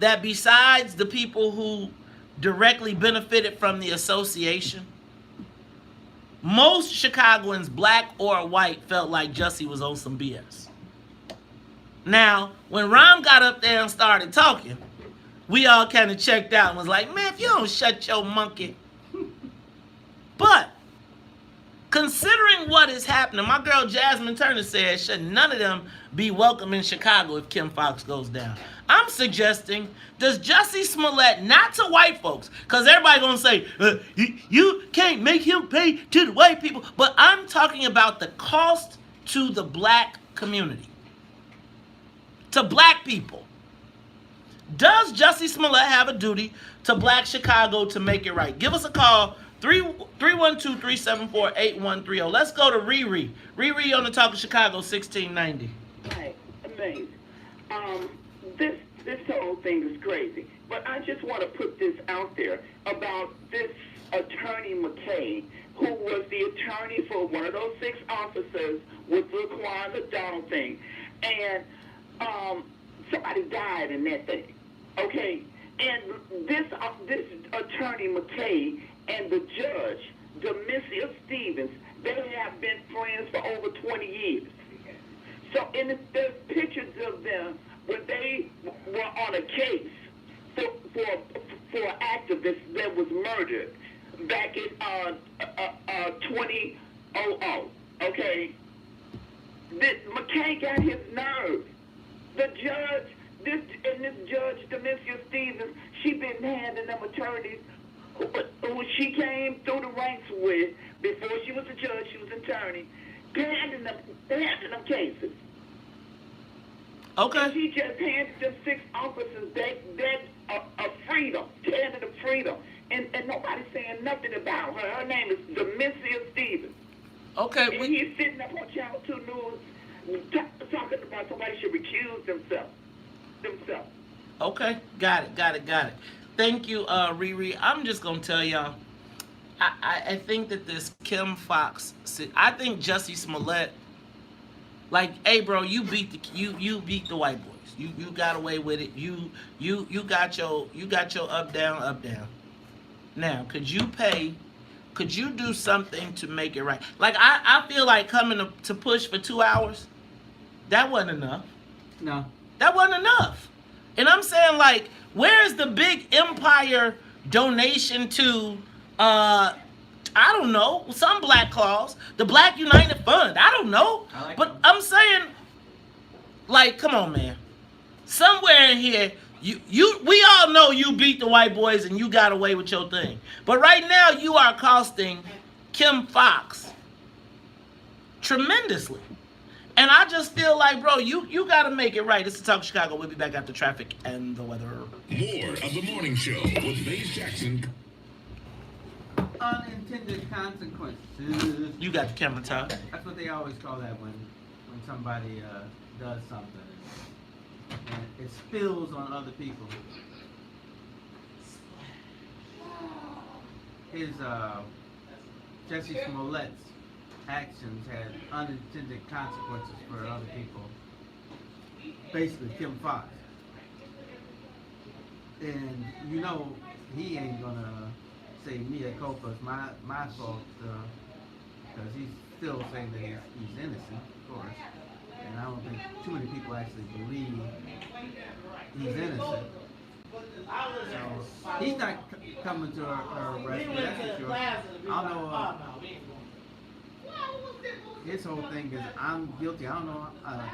that besides the people who directly benefited from the association, most Chicagoans, black or white, felt like Jussie was on some BS. Now, when Ram got up there and started talking, we all kind of checked out and was like, man, if you don't shut your monkey. But considering what is happening, my girl Jasmine Turner said, should none of them be welcome in Chicago if Kim Fox goes down? I'm suggesting, does Jussie Smollett, not to white folks, because everybody going to say, you can't make him pay to the white people, but I'm talking about the cost to the black community, to black people. Does Jussie Smollett have a duty to black Chicago to make it right? Give us a call, 312-374-8130. Let's go to Riri. Riri on the Talk of Chicago, 1690. Right, amazing. This whole thing is crazy. But I just want to put this out there about this attorney McKay, who was the attorney for one of those 6 officers with the Laquan McDonald thing. And somebody died in that thing. Okay? And this attorney McKay and the judge, Demetrius Stevens, they have been friends for over 20 years. So, and there's pictures of them when they were on a case for an activist that was murdered back in 2000. Okay, McKay got his nerve. The judge, this judge, Demetrius Stevens, she been handing them attorneys who she came through the ranks with before she was a judge, she was an attorney, handing them cases. Okay. And she just handed them 6 officers a freedom, handed them freedom. And nobody's saying nothing about her. Her name is Demetrius Stevens. Okay. And he's sitting up on Channel 2 News talking about somebody should recuse themselves. themselves. Okay, got it. Thank you, Riri. I'm just gonna tell y'all. I think that this Kim Fox, I think Jussie Smollett, like, hey, bro, you beat the white boys. You got away with it. You got your up down. Now, could you do something to make it right? Like, I feel like coming to push for 2 hours, that wasn't enough. No. That wasn't enough. And I'm saying, like, where's the big empire donation to, I don't know, some black cause, the Black United Fund, I don't know. But them. I'm saying, like, come on, man. Somewhere in here, we all know you beat the white boys and you got away with your thing. But right now, you are costing Kim Fox tremendously. And I just feel like, bro, you got to make it right. This is Talk Chicago. We'll be back after traffic and the weather. More of the morning show with Maze Jackson. Unintended consequences. You got the camera, Todd. That's what they always call that when somebody does something and it spills on other people. His Jussie Smollett's actions had unintended consequences for other people. Basically, Kim Fox. And you know he ain't gonna say mea culpa is my fault, because he's still saying that he's innocent, of course. And I don't think too many people actually believe he's innocent. So he's not coming to our rescue, that's for sure. I don't know. His whole thing is, I'm guilty. I don't know,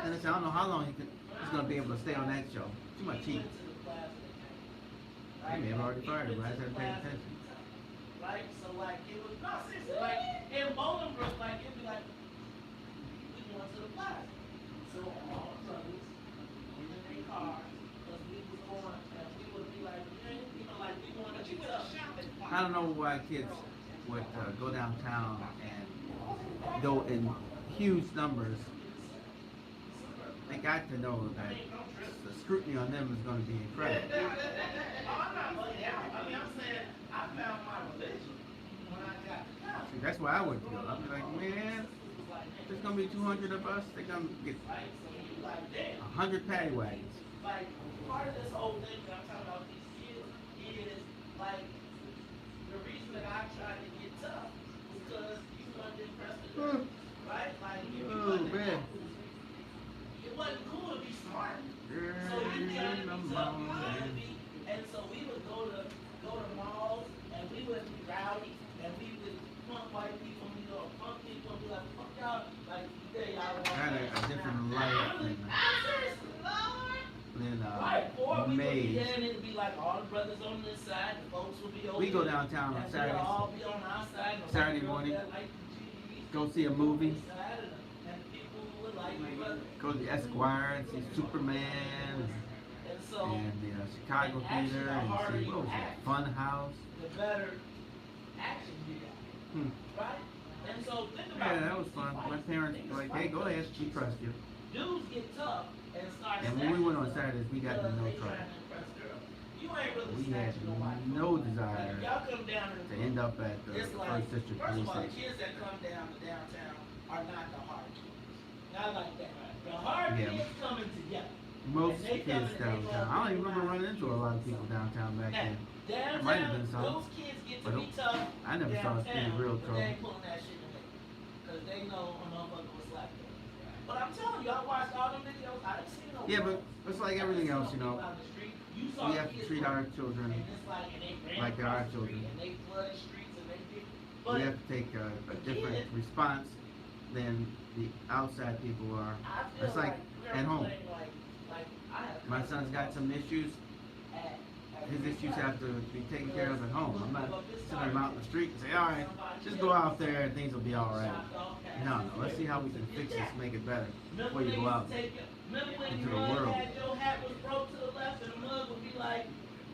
innocent. I don't know how long he's gonna be able to stay on that show. Too much cheating. They may have already fired him, but I just haven't paid attention. Right? So, like, it was not seriously. Like, in Bolingbrook, like, it'd be like, we going to the plaza. So, all brothers, we in their cars, because we was going, and we would be like, you know, like, we going to get up. I don't know why kids would go downtown and go in huge numbers. They got to know that the scrutiny on them is going to be incredible. I'm not playing out. I mean, I'm saying, I found my religion when I got to college. See, that's where I would go. I'd be like, man, there's going to be 200 of us. They're going to get 100 paddy wagons. Like, part of this whole thing that I'm talking about with these kids is, like, the reason that I tried to get tough was because you wanted to impress the right? Like, if you wasn't man. it wasn't cool to be smart. So you tried to be tough, you wanted to be, and so we would go to malls, and we would be rowdy, and we would punk white people, and we go punk people, and be like, fuck y'all, like, they y'all I had a different life than Maze. And it'd be like all the brothers on this side, the folks would be over. We go downtown on and Saturdays. we'll all be on our side. And Saturday we'll morning. like the GDs, Go see a movie. and people would like the brothers. Go to the Esquire and see Superman And so, and the Chicago Theater and see, what was that, Fun House. the better action you got. Right? And so, think about Yeah, that was fun. My parents were like, hey, go ahead, we trust you. dudes get tough and start And when we went on Saturdays, we got in no trouble. You ain't really We had snatching nobody. no desire Y'all come down to end up at the it's like, First District first Police of all, the Station. kids that come down to downtown are not the hard kids. Not like that. The hard Yeah. kids coming together. Most And they kids come and they downtown. go- I don't even remember running into a lot of people downtown back Now, then. Might have been downtown, some. those kids get to But be tough. I never saw us downtown, in real but trouble. they ain't pulling that shit in me. Because they know a motherfucker was like that. But I'm telling you, I watched all them videos. I didn't see no Yeah, but girls. it's like everything else, you know. Down the street. You saw We have to kids treat our children and it's like, and they ran like they're our across the street, children. And they flooded streets and they did. We But have to take a different response than the outside people are. I feel It's like we're at home. playing like I have My son's got some issues. His issues have to be taken care of at home. I'm not sending him out in the street and say, all right, just go out there and things will be all right. No, let's see how we can fix this, make it better before you go out into the world. Your hat was broke to the left and the mug would be like,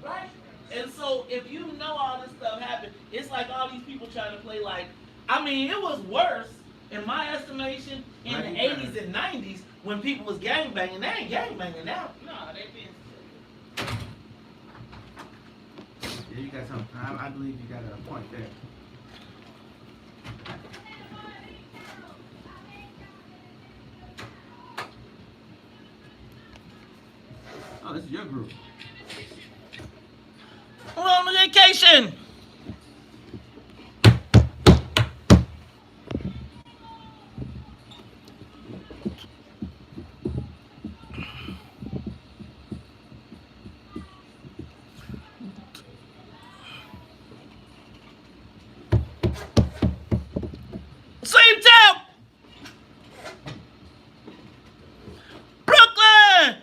right? And so if you know all this stuff happened, it's like all these people trying to play like, I mean, it was worse in my estimation in the 80s and 90s when people was gangbanging. They ain't gangbanging now. No, they been Yeah, you got something. I believe you got a point there. Oh, this is your group. We're on vacation. Sleep tip. Brooklyn.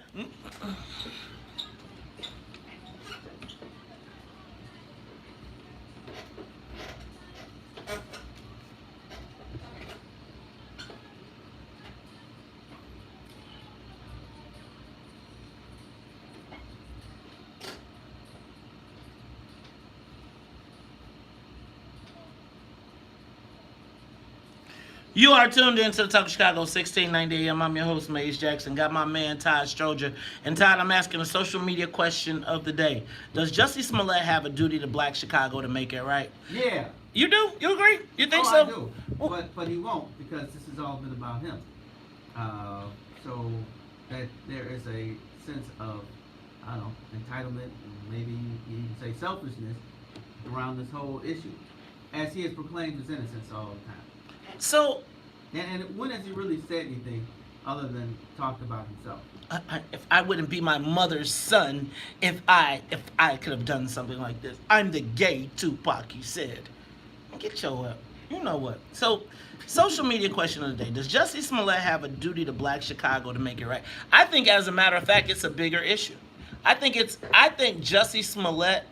You are tuned in to the Talk of Chicago, 1690 AM. I'm your host, Maze Jackson. Got my man, Todd Stroger. And Todd, I'm asking a social media question of the day. Does Jussie Smollett have a duty to Black Chicago to make it right? Yeah. You do? You agree? You think Oh, so? I do. But he won't, because this has all been about him. So that there is a sense of, I don't know, entitlement, and maybe you can say selfishness around this whole issue, as he has proclaimed his innocence all the time. So, And when has he really said anything other than talked about himself? if I wouldn't be my mother's son, if I could have done something like this. I'm the gay Tupac, he said. Get your up. You know what? So, social media question of the day. Does Jussie Smollett have a duty to Black Chicago to make it right? I think, as a matter of fact, it's a bigger issue. I think Jussie Smollett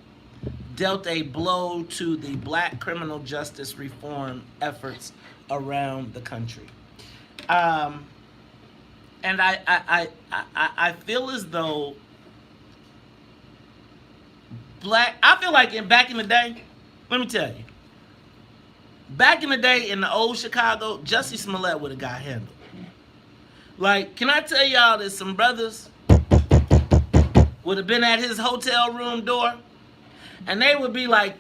dealt a blow to the Black criminal justice reform efforts around the country. And I feel as though I feel like back in the day, let me tell you, back in the day in the old Chicago, Jussie Smollett would have got handled. Like, can I tell y'all that some brothers would have been at his hotel room door, and they would be like,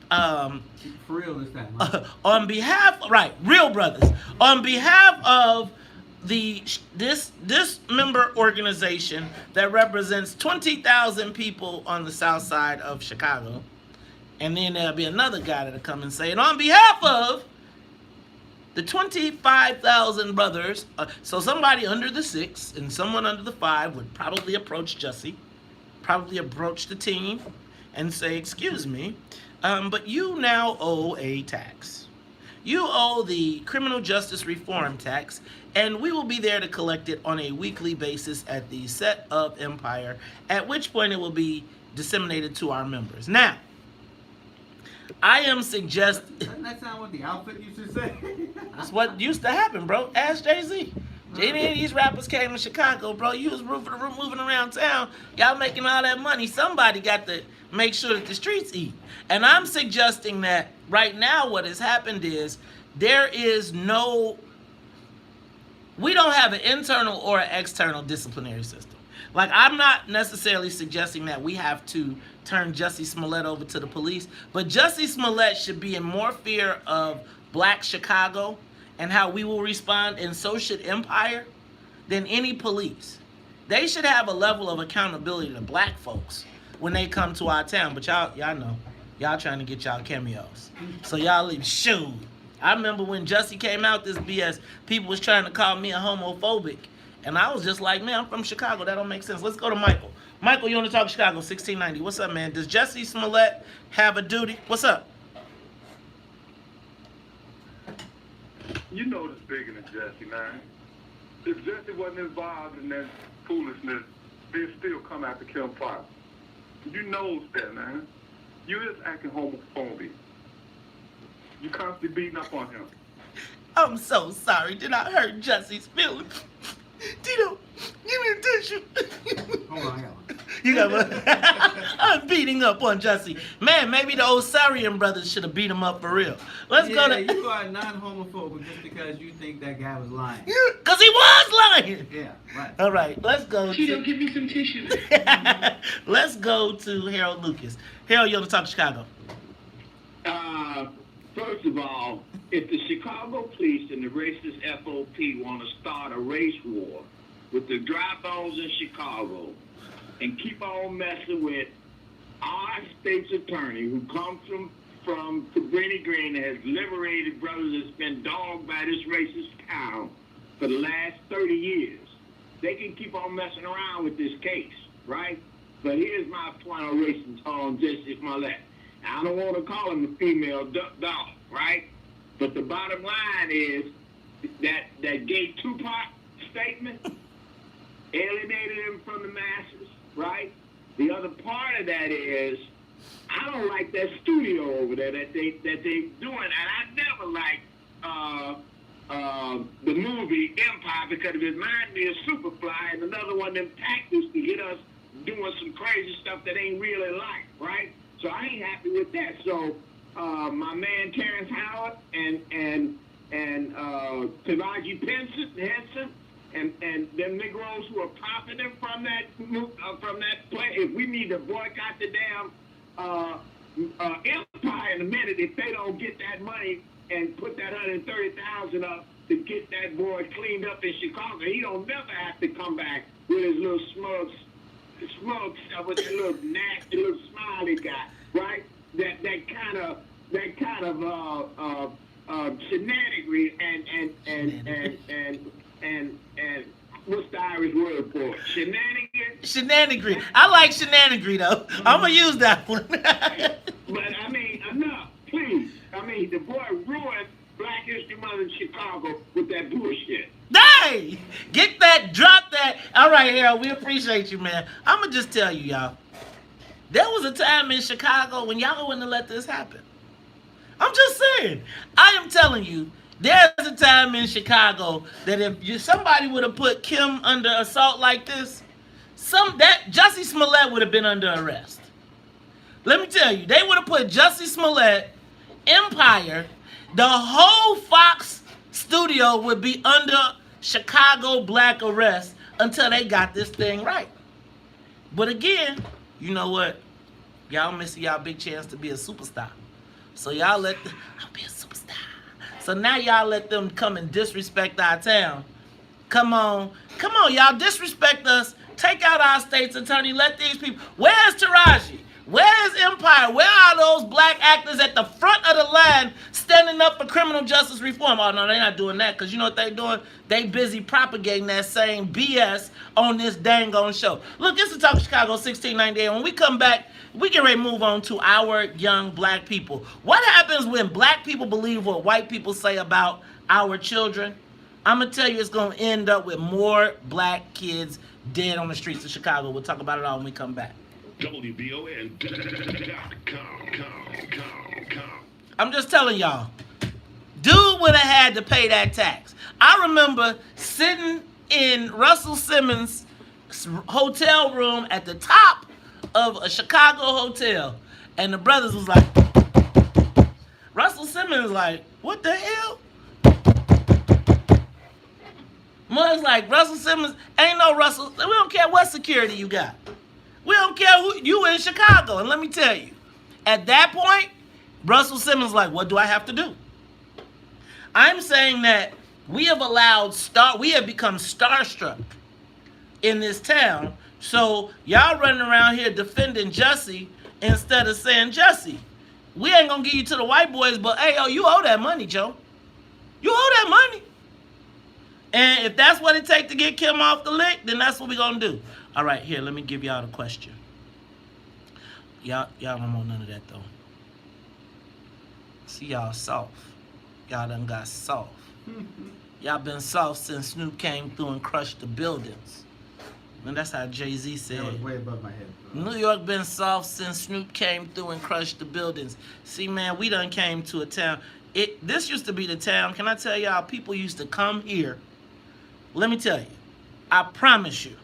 For real this time, huh? on behalf, real brothers, on behalf of this member organization that represents 20,000 people on the south side of Chicago, and then there'll be another guy that'll come and say, and on behalf of the 25,000 brothers, so somebody under the 6 and someone under the 5 would probably approach Jussie, probably approach the team, and say, excuse me, but you now owe a tax. You owe the criminal justice reform tax, and we will be there to collect it on a weekly basis at the set of Empire, at which point it will be disseminated to our members. Now, I am suggesting... Doesn't that sound what the outfit used to say? That's what used to happen, bro. Ask Jay-Z. Any of these rappers came to Chicago, bro. You was moving around town. Y'all making all that money. Somebody got to make sure that the streets eat. And I'm suggesting that right now what has happened is we don't have an internal or an external disciplinary system. Like, I'm not necessarily suggesting that we have to turn Jussie Smollett over to the police, but Jussie Smollett should be in more fear of Black Chicago and how we will respond, and so should Empire, than any police. They should have a level of accountability to Black folks when they come to our town. But y'all know, y'all trying to get y'all cameos. So y'all leave. Shoot. I remember when Jussie came out this BS, people was trying to call me a homophobic. And I was just like, man, I'm from Chicago. That don't make sense. Let's go to Michael. Michael, you want to talk Chicago, 1690. What's up, man? Does Jussie Smollett have a duty? What's up? You know this bigger than Jussie, man. If Jussie wasn't involved in that foolishness, they'd still come after Kim Fox. You knows that, man. You is acting homophobic. You constantly beating up on him. I'm so sorry. Did I hurt Jussie's feelings? Tito, give me a tissue. Hold on. You got I'm beating up on Jussie. Man, maybe the Osarian brothers should have beat him up for real. Let's go to. You are non-homophobic just because you think that guy was lying. Because he was lying. Yeah, right. All right, let's go. Cheeto, give me some tissue. Let's go to Harold Lucas. Harold, you want to talk Chicago? First of all, if the Chicago police and the racist FOP want to start a race war with the dry bones in Chicago and keep on messing with our state's attorney who comes from Cabrini Green and has liberated brothers that's been dogged by this racist town for the last 30 years, they can keep on messing around with this case, right? But here's my point on racist on Jussie Smollett. I don't want to call him a female dog, right? But the bottom line is that gay Tupac statement alienated him from the masses, right? The other part of that is I don't like that studio over there that they doing, and I never liked the movie Empire because it reminded me of Superfly and another one of them tactics to get us doing some crazy stuff that ain't really like, right? So I ain't happy with that. So my man Terrence Howard and Taraji Henson and them Negroes who are profiting from that play. If we need to boycott the damn Empire in a minute, if they don't get that money and put that $130,000 up to get that boy cleaned up in Chicago, he don't never have to come back with his little smug stuff with that little nasty little smiley guy, right? That kind of shenanigery and what's the Irish word for it? Shenanigery. I like shenanigery though. I'm gonna use that one. But I mean, enough, please. I mean, the boy ruined Black History Month in Chicago with that bullshit. Hey, get that, drop that. All right, Harold, we appreciate you, man. I'm gonna just tell you, y'all. There was a time in Chicago when y'all wouldn't have let this happen. I'm just saying. I am telling you, there's a time in Chicago that if somebody would have put Kim under assault like this, Jussie Smollett would have been under arrest. Let me tell you, they would have put Jussie Smollett, Empire, the whole Fox studio would be under Chicago black arrest until they got this thing right. But again, you know what? Y'all missing y'all big chance to be a superstar. So y'all I'll be a superstar. So now y'all let them come and disrespect our town. Come on, y'all disrespect us. Take out our state's attorney. Let these people. Where's Taraji? Where's Empire? Where are those black actors at the front of the line standing up for criminal justice reform? Oh, no, they're not doing that because you know what they're doing? They busy propagating that same BS on this dang on show. Look, this is Talk Chicago 1698. When we come back, we get ready to move on to our young black people. What happens when black people believe what white people say about our children? I'm going to tell you it's going to end up with more black kids dead on the streets of Chicago. We'll talk about it all when we come back. WVON.com. I'm just telling y'all, dude would have had to pay that tax. I remember sitting in Russell Simmons' hotel room at the top of a Chicago hotel, and the brothers was like, Russell Simmons was like, what the hell? Mud's like, Russell Simmons, ain't no Russell, we don't care what security you got. We don't care who you in Chicago. And let me tell you, at that point, Russell Simmons like, what do I have to do? I'm saying that we have become starstruck in this town. So y'all running around here defending Jussie instead of saying, Jussie, we ain't gonna give you to the white boys, but hey, you owe that money, Joe. You owe that money. And if that's what it takes to get Kim off the lick, then that's what we're gonna do. All right, here, let me give y'all the question. Y'all don't want none of that, though. See, y'all soft. Y'all done got soft. Y'all been soft since Snoop came through and crushed the buildings. And that's how Jay-Z said. That was way above my head. New York been soft since Snoop came through and crushed the buildings. See, man, we done came to a town. This used to be the town. Can I tell y'all, people used to come here. Let me tell you, I promise you,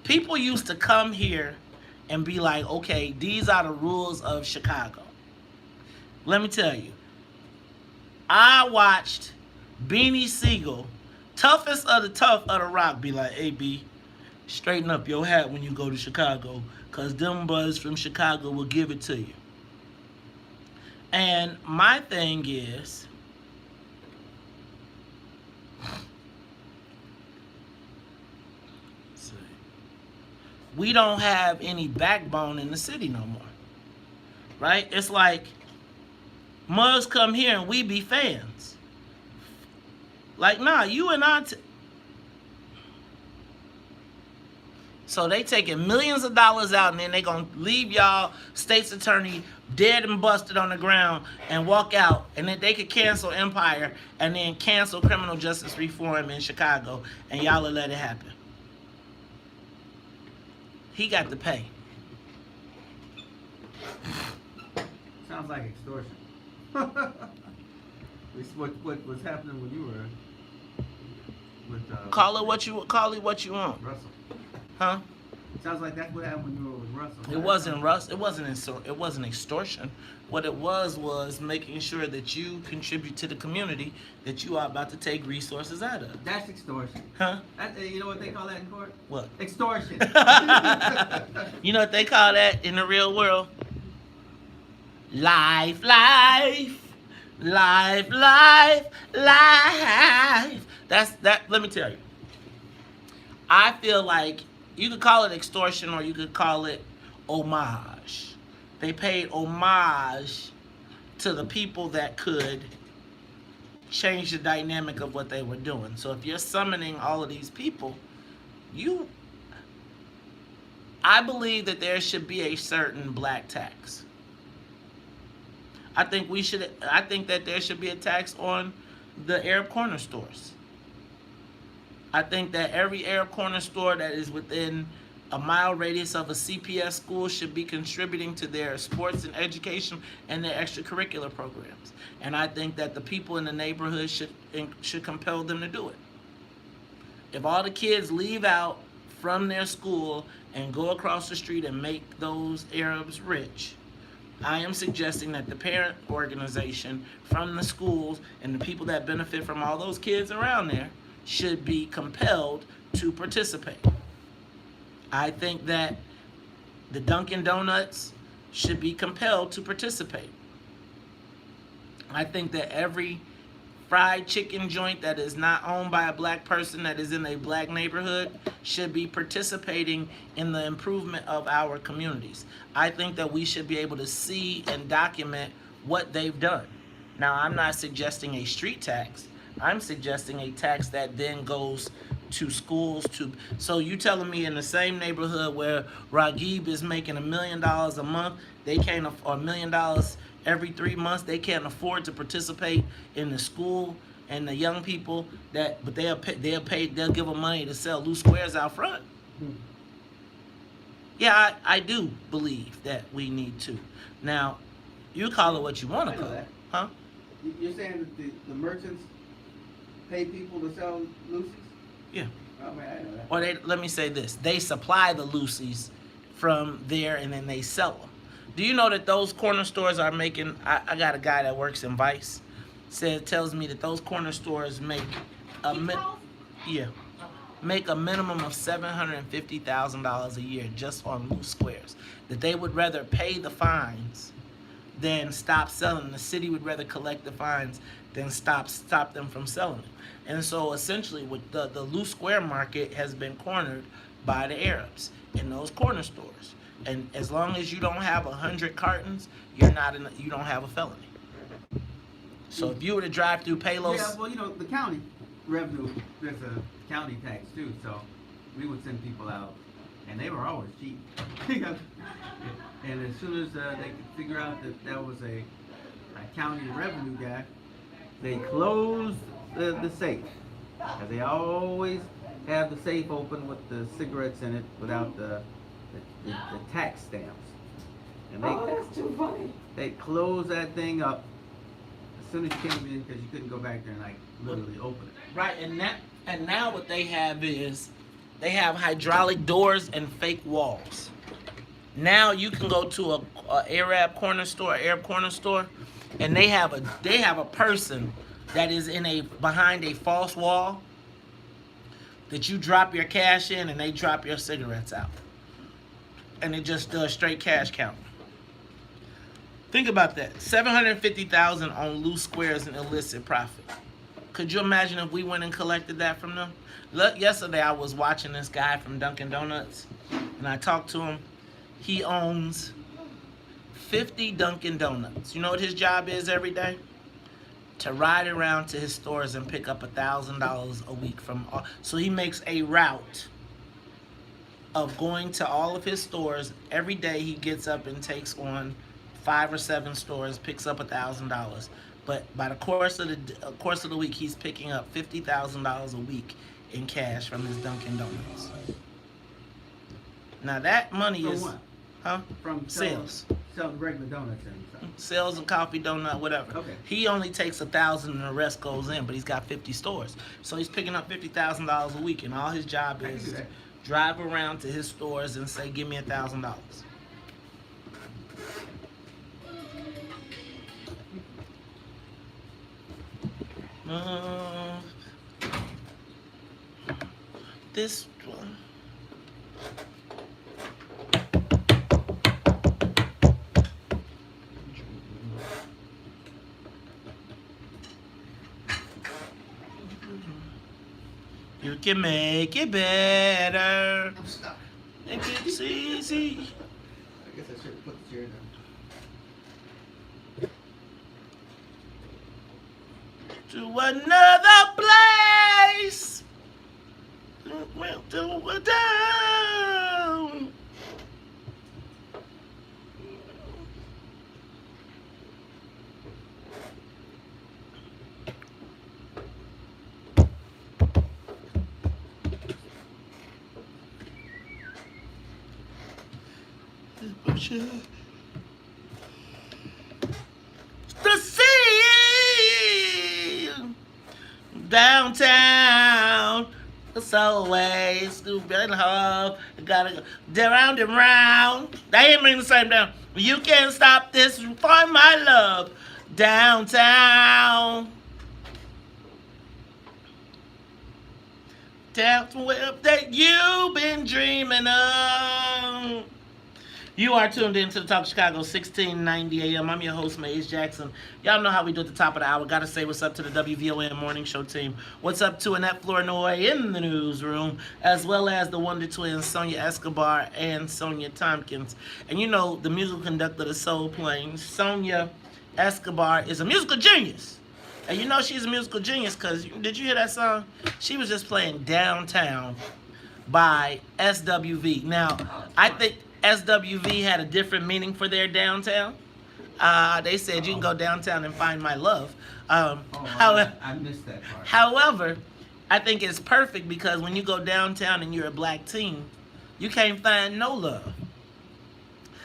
People used to come here and be like, okay, these are the rules of Chicago. Let me tell you, I watched Beanie Siegel, toughest of the tough of the rock, be like, hey, B, straighten up your hat when you go to Chicago, because them boys from Chicago will give it to you. And my thing is, we don't have any backbone in the city no more. Right? It's like mugs come here and we be fans. Like, nah, you and I. So they taking millions of dollars out and then they gonna leave y'all state's attorney dead and busted on the ground and walk out, and then they could cancel Empire and then cancel criminal justice reform in Chicago, and y'all will let it happen. He got to pay. Sounds like extortion. It's what was happening when you were with Call it what you want. Russell. Huh? Sounds like that's what happened when you were with Russell. It wasn't Russ. It wasn't extortion. What it was making sure that you contribute to the community that you are about to take resources out of. That's extortion. Huh? You know what they call that in court? What? Extortion. You know what they call that in the real world? Life. That's that. Let me tell you. I feel like you could call it extortion or you could call it homage. They paid homage to the people that could change the dynamic of what they were doing. So if you're summoning all of these people, I believe that there should be a certain black tax. I think that there should be a tax on the Arab corner stores. I think that every Arab corner store that is within a mile radius of a CPS school should be contributing to their sports and education and their extracurricular programs. And I think that the people in the neighborhood should compel them to do it. If all the kids leave out from their school and go across the street and make those Arabs rich, I am suggesting that the parent organization from the schools and the people that benefit from all those kids around there should be compelled to participate. I think that the Dunkin' Donuts should be compelled to participate. I think that every fried chicken joint that is not owned by a black person that is in a black neighborhood should be participating in the improvement of our communities. I think that we should be able to see and document what they've done. Now, I'm not suggesting a street tax. I'm suggesting a tax that then goes to schools. So you telling me in the same neighborhood where Raghib is making $1 million a month, they can't, or $1 million every 3 months, they can't afford to participate in the school and the young people but they'll give them money to sell loose squares out front. Yeah, I do believe that we need to. Now, you call it what you want to call it, huh? You're saying that the merchants pay people to sell loosies? Yeah. Oh man, I know that. Or let me say this: they supply the loosies from there and then they sell them. Do you know that those corner stores are making? I got a guy that works in Vice. Tells me that those corner stores make make a minimum of $750,000 a year just on loose squares. That they would rather pay the fines than stop selling. The city would rather collect the fines than stop them from selling it. And so essentially, with the loose square market has been cornered by the Arabs in those corner stores. And as long as you don't have 100 cartons, you don't have a felony. So if you were to drive through Palos, yeah, well, you know, the county revenue, there's a county tax too. So we would send people out, and they were always cheap. And as soon as they could figure out that was a county revenue guy, they closed the safe. And they always have the safe open with the cigarettes in it without the tax stamps. And That's too funny. they closed that thing up as soon as you came in because you couldn't go back there and like literally open it. right? And now what they have is They have hydraulic doors and fake walls. Now you can go to a Arab corner store, and they have a person that is behind a false wall that you drop your cash in and they drop your cigarettes out. And it just does straight cash count. Think about that. $750,000 on loose squares and illicit profit. Could you imagine if we went and collected that from them? Look, yesterday I was watching this guy from Dunkin' Donuts, and I talked to him. He owns 50 Dunkin' Donuts. You know what his job is every day? To ride around to his stores and pick up $1,000 a week from. So he makes a route of going to all of his stores every day. He gets up and takes on 5 or 7 stores, picks up $1,000. But by the course of the week, he's picking up $50,000 a week in cash from his Dunkin' Donuts. Now that money From is, what? huh? From Sales. selling regular donuts and stuff. Sales and coffee, donut, whatever. Okay. He only takes 1,000 and the rest goes in, but he's got 50 stores. So he's picking up $50,000 a week, and all his job I can is do that. drive around to his stores and say, "Give me $1,000." This one. You can make it better. I'm stuck. Make it easy. I guess I should have put the chair down. To another place. Well, to a down. The sea downtown. It's always stupid and hard. Gotta go round and round. They ain't mean the same down. You can't stop this. Find my love downtown. Down where that you've been dreaming of. You are tuned in to the Talk of Chicago, 1690 AM. I'm your host, Maze Jackson. Y'all know how we do at the top of the hour. Gotta say what's up to the WVON Morning Show team. What's up to Annette Flournoy in the newsroom, as well as the Wonder Twins, Sonia Escobar and Sonia Tompkins. And you know, the musical conductor, the soul playing, Sonia Escobar is a musical genius. And you know she's a musical genius because, did you hear that song? She was just playing Downtown by SWV. Now, I think SWV had a different meaning for their downtown. They said you can go downtown and find my love. I missed that part. However, I think it's perfect because when you go downtown and you're a black teen, you can't find no love.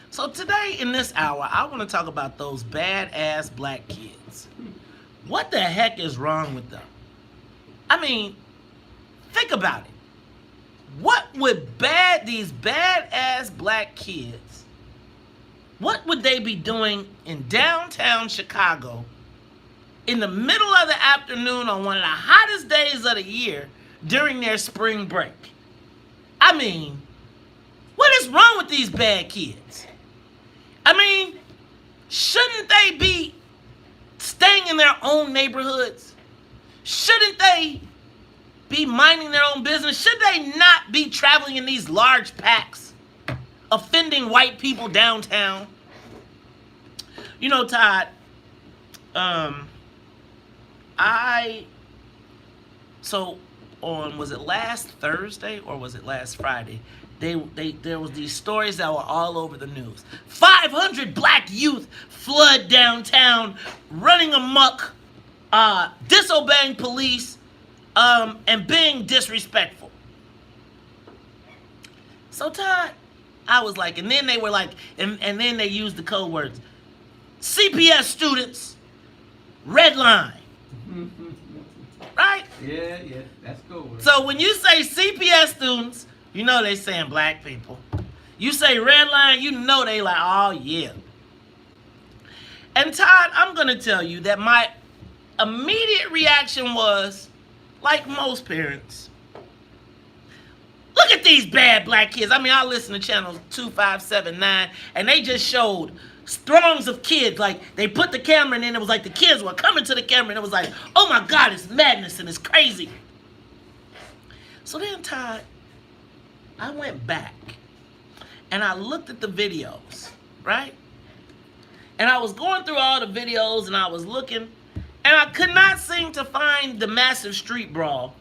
So today in this hour, I want to talk about those badass black kids. What the heck is wrong with them? I mean, think about it. What would these badass black kids, what would they be doing in downtown Chicago in the middle of the afternoon on one of the hottest days of the year during their spring break? I mean, what is wrong with these bad kids? I mean, shouldn't they be staying in their own neighborhoods? Shouldn't they be minding their own business? Should they not be traveling in these large packs, offending white people downtown? You know, Todd, was it last Thursday or was it last Friday? There was these stories that were all over the news. 500 black youth flood downtown, running amok, disobeying police, and being disrespectful. So Todd, I was like, and then they were like, and then they used the code words. CPS students, red line. Right? Yeah, that's cool. So when you say CPS students, You know they saying black people. You say red line, you know they like, oh yeah. And Todd, I'm going to tell you that my immediate reaction was, like most parents, look at these bad black kids. I mean, I listen to channels 2579, and they just showed throngs of kids. Like, they put the camera in, and it was like the kids were coming to the camera, and it was like, oh my God, it's madness, and it's crazy. So then, Todd, I went back, and I looked at the videos, right? And I was going through all the videos, and I was looking, and I could not seem to find the massive street brawl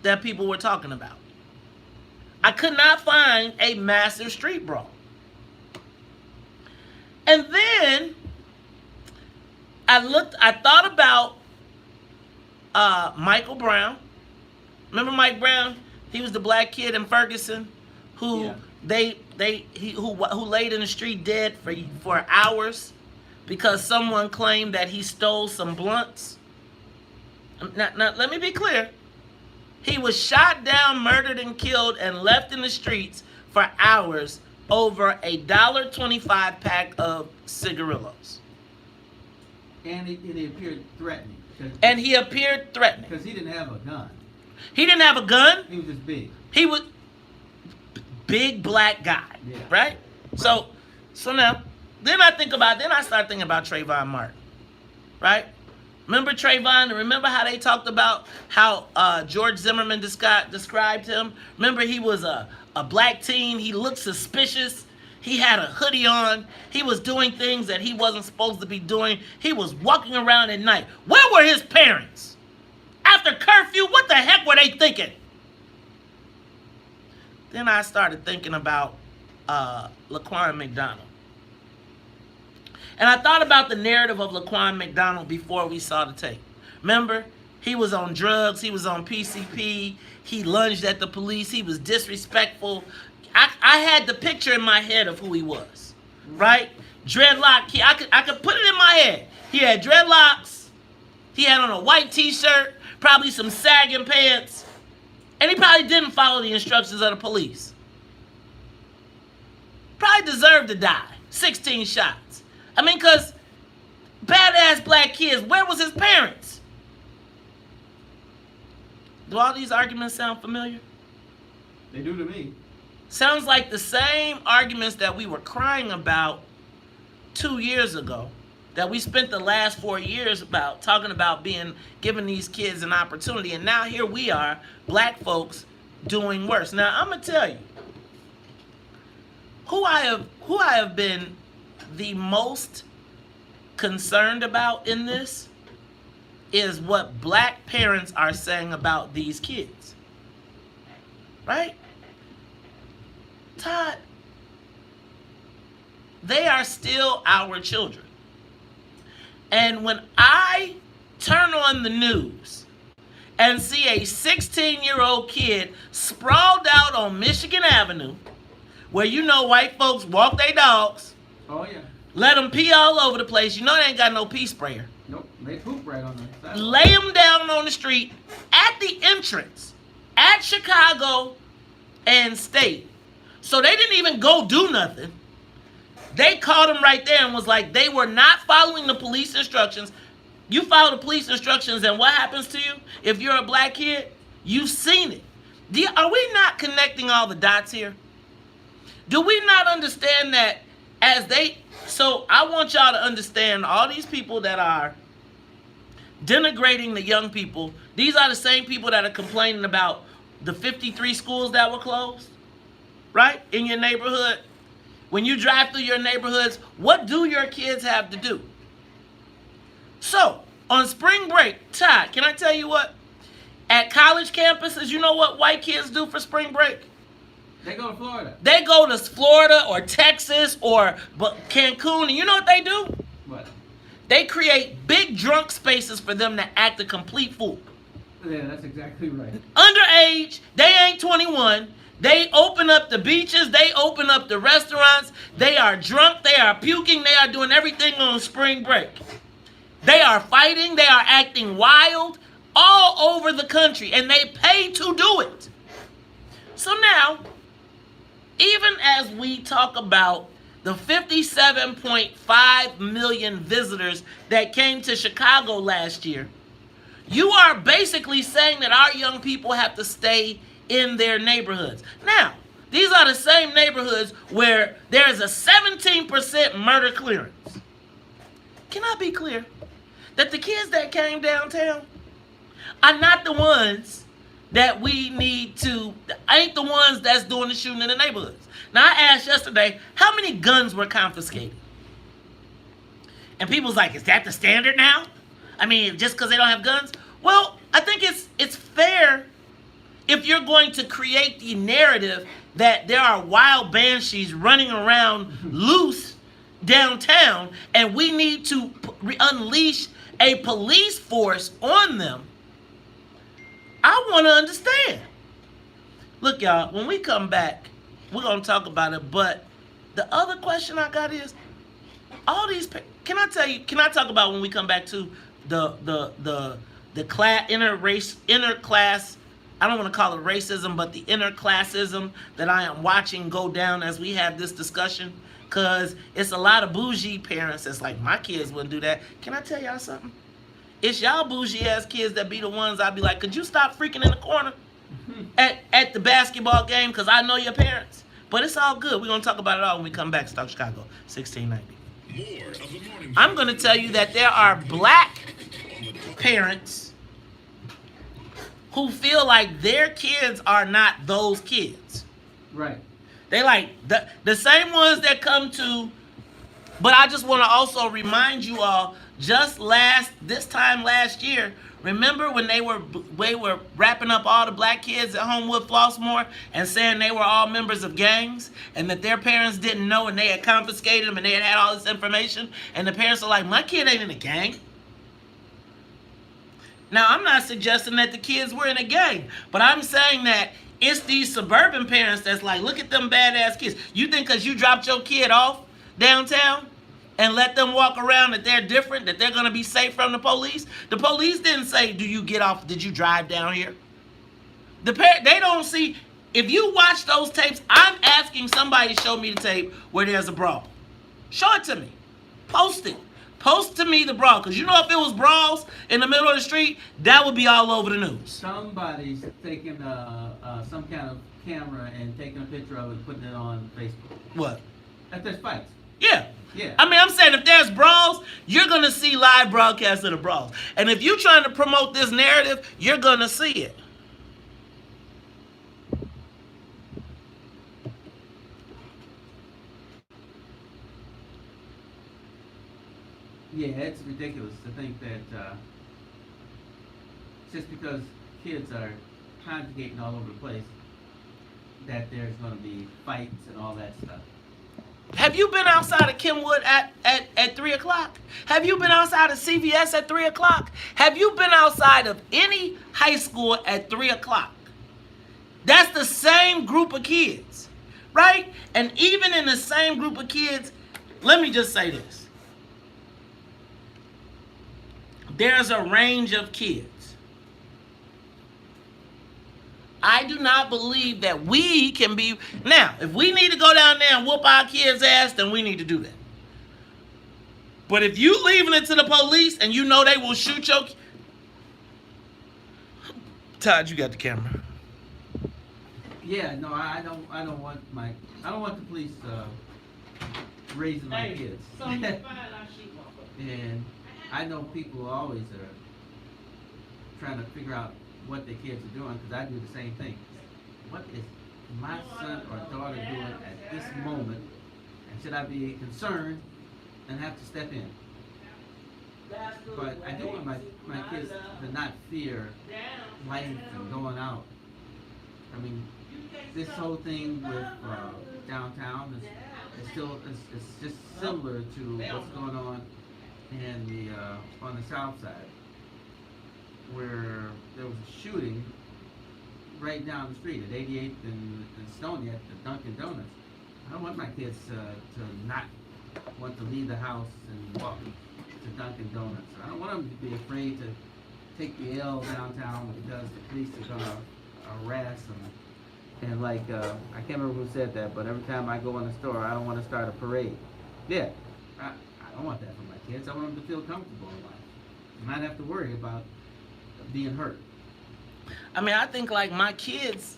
that people were talking about. I could not find a massive street brawl. And then I thought about Michael Brown. Remember Mike Brown? He was the black kid in Ferguson who who laid in the street dead for hours because someone claimed that he stole some blunts. Now let me be clear. He was shot down, murdered, and killed, and left in the streets for hours over a $1.25 pack of cigarillos. And he appeared threatening. Because he didn't have a gun. He didn't have a gun. He was just big. He was big black guy, right? So now, then I start thinking about Trayvon Martin, right? Remember Trayvon? Remember how they talked about how George Zimmerman described him? Remember he was a black teen. He looked suspicious. He had a hoodie on. He was doing things that he wasn't supposed to be doing. He was walking around at night. Where were his parents? After curfew, what the heck were they thinking? Then I started thinking about Laquan McDonald. And I thought about the narrative of Laquan McDonald before we saw the tape. Remember, he was on drugs, he was on PCP, he lunged at the police, he was disrespectful. I had the picture in my head of who he was, right? Dreadlock, I could put it in my head. He had dreadlocks, he had on a white t-shirt, probably some sagging pants, and he probably didn't follow the instructions of the police. Probably deserved to die. 16 shots. I mean, because badass black kids, where was his parents? Do all these arguments sound familiar? They do to me. Sounds like the same arguments that we were crying about 2 years ago, that we spent the last 4 years about talking about giving these kids an opportunity, and now here we are, black folks, doing worse. Now I'm gonna tell you who I have been the most concerned about in this is what black parents are saying about these kids. Right? Todd, they are still our children. And when I turn on the news and see a 16-year-old kid sprawled out on Michigan Avenue, where you know white folks walk their dogs, oh yeah, let them pee all over the place. You know they ain't got no pee sprayer. Nope, they poop right on the sidewalk. Lay them down on the street at the entrance at Chicago and State. So they didn't even go do nothing. They caught them right there and was like, they were not following the police instructions. You follow the police instructions, and what happens to you if you're a black kid? You've seen it. Are we not connecting all the dots here? Do we not understand that so I want y'all to understand, all these people that are denigrating the young people, these are the same people that are complaining about the 53 schools that were closed, right, in your neighborhood. When you drive through your neighborhoods, what do your kids have to do? So, on spring break, Todd, can I tell you what? At college campuses, you know what white kids do for spring break? They go to Florida. They go to Florida or Texas or Cancun, and you know what they do? What? They create big drunk spaces for them to act a complete fool. Yeah, that's exactly right. Underage, they ain't 21. They open up the beaches. They open up the restaurants. They are drunk. They are puking. They are doing everything on spring break. They are fighting. They are acting wild all over the country, and they pay to do it. So now, even as we talk about the 57.5 million visitors that came to Chicago last year, you are basically saying that our young people have to stay in their neighborhoods. Now, these are the same neighborhoods where there is a 17% murder clearance. Can I be clear? That the kids that came downtown are not the ones that we need to, ain't the ones that's doing the shooting in the neighborhoods. Now, I asked yesterday, how many guns were confiscated? And people's like, is that the standard now? I mean, just because they don't have guns? Well, I think it's fair if you're going to create the narrative that there are wild banshees running around loose downtown and we need to unleash a police force on them. I want to understand. Look, y'all, when we come back, we're going to talk about it. But the other question I got is, all these, can I talk about when we come back to the class, interclass, I don't want to call it racism, but the interclassism that I am watching go down as we have this discussion? Because it's a lot of bougie parents that's like, my kids wouldn't do that. Can I tell y'all something? It's y'all bougie ass kids that be the ones I'd be like, could you stop freaking in the corner at the basketball game? Because I know your parents. But it's all good. We're going to talk about it all when we come back. Stock Chicago, 1690. More of the morning I'm going to tell you that there are black parents who feel like their kids are not those kids. Right. They like the same ones that come to, but I just want to also remind you all, this time last year, remember when they were wrapping up all the black kids at Homewood Flossmoor and saying they were all members of gangs and that their parents didn't know and they had confiscated them and they had all this information and the parents are like, my kid ain't in a gang. Now, I'm not suggesting that the kids were in a gang, but I'm saying that it's these suburban parents that's like, look at them badass kids. You think because you dropped your kid off downtown and let them walk around that they're different, that they're going to be safe from the police? The police didn't say, did you drive down here? They don't see, if you watch those tapes, I'm asking somebody to show me the tape where there's a brawl. Show it to me. Post it. Post to me the brawl, because you know if it was brawls in the middle of the street, that would be all over the news. Somebody's taking some kind of camera and taking a picture of it and putting it on Facebook. What? If there's fights. Yeah. Yeah. I mean, I'm saying if there's brawls, you're going to see live broadcasts of the brawls. And if you're trying to promote this narrative, you're going to see it. Yeah, it's ridiculous to think that just because kids are congregating all over the place, that there's going to be fights and all that stuff. Have you been outside of Kenwood at 3 o'clock? Have you been outside of CVS at 3 o'clock? Have you been outside of any high school at 3 o'clock? That's the same group of kids, right? And even in the same group of kids, let me just say this. There's a range of kids. I do not believe that we can be... Now, if we need to go down there and whoop our kids' ass, then we need to do that. But if you leaving it to the police and you know they will shoot your... Todd, you got the camera. Yeah, no, I don't want the police raising my kids. And I know people always are trying to figure out what their kids are doing, because I do the same thing. What is my son or daughter doing at this moment, and should I be concerned and have to step in? But I do want my kids to not fear life and going out. I mean, this whole thing with downtown is just similar to what's going on in on the south side, where there was a shooting right down the street at 88th and Stony at the Dunkin' Donuts. I don't want my kids to not want to leave the house and walk to Dunkin' Donuts. I don't want them to be afraid to take the L downtown because the police are going to harass them And like, I can't remember who said that, but every time I go in the store, I don't want to start a parade. Yeah, I don't want that for my kids. I want them to feel comfortable in life, and not have to worry about being hurt. I mean, I think like my kids,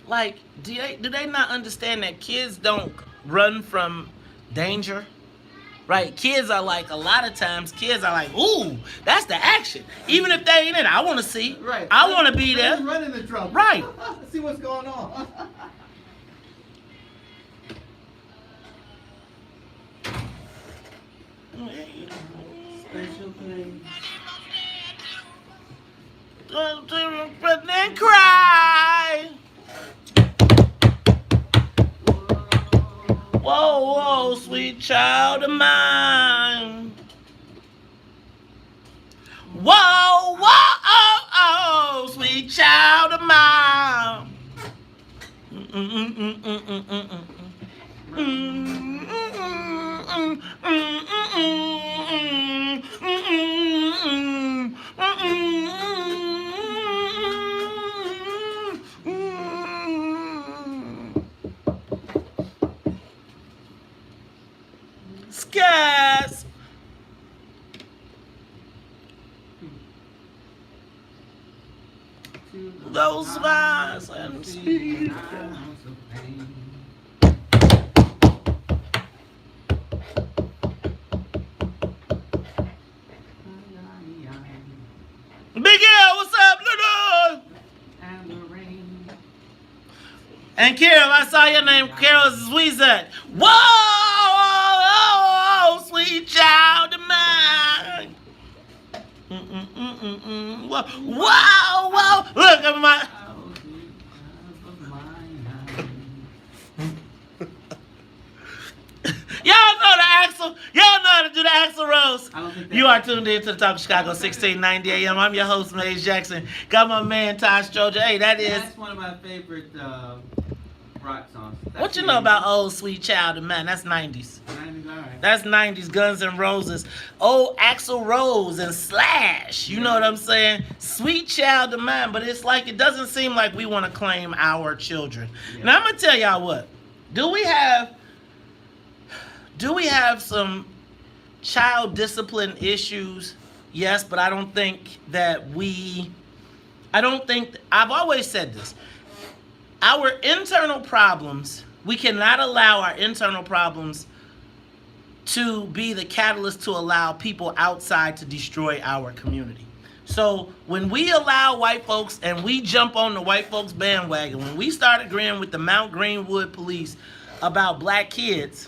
like, do they not understand that kids don't run from danger? Right? Kids are like, a lot of times, kids are like, ooh, that's the action. Even if they ain't in it, I want to see. Right. I want to be there. Run into trouble. Right. See what's going on. Special thing. But then cry. Whoa, whoa, sweet child of mine. Whoa, whoa, oh, oh, sweet child of mine. Scares. Those smiles and speed. Big L, what's up, little? And Carol, I saw your name. Carol Sweezat. Whoa, sweet child of mine. Whoa, whoa. Look at my. Y'all know the Axel. Y'all know how to do the Axel Rose. You are tuned in to the Talk of Chicago, 1690 AM. I'm your host, Maze Jackson. Got my man, Ty Stroger. Hey, That's one of my favorite rock songs. What you know about Old Sweet Child of Mine? That's 90s. 90s, all right. That's 90s Guns N' Roses. Old Axl Rose and Slash. You know what I'm saying? Sweet Child of Mine. But it's like, it doesn't seem like we want to claim our children. Yeah. Now, I'm going to tell y'all what. Do we have some child discipline issues? Yes, but I don't think I've always said this. Our internal problems, we cannot allow our internal problems to be the catalyst to allow people outside to destroy our community. So when we allow white folks and we jump on the white folks bandwagon, when we start agreeing with the Mount Greenwood police about black kids,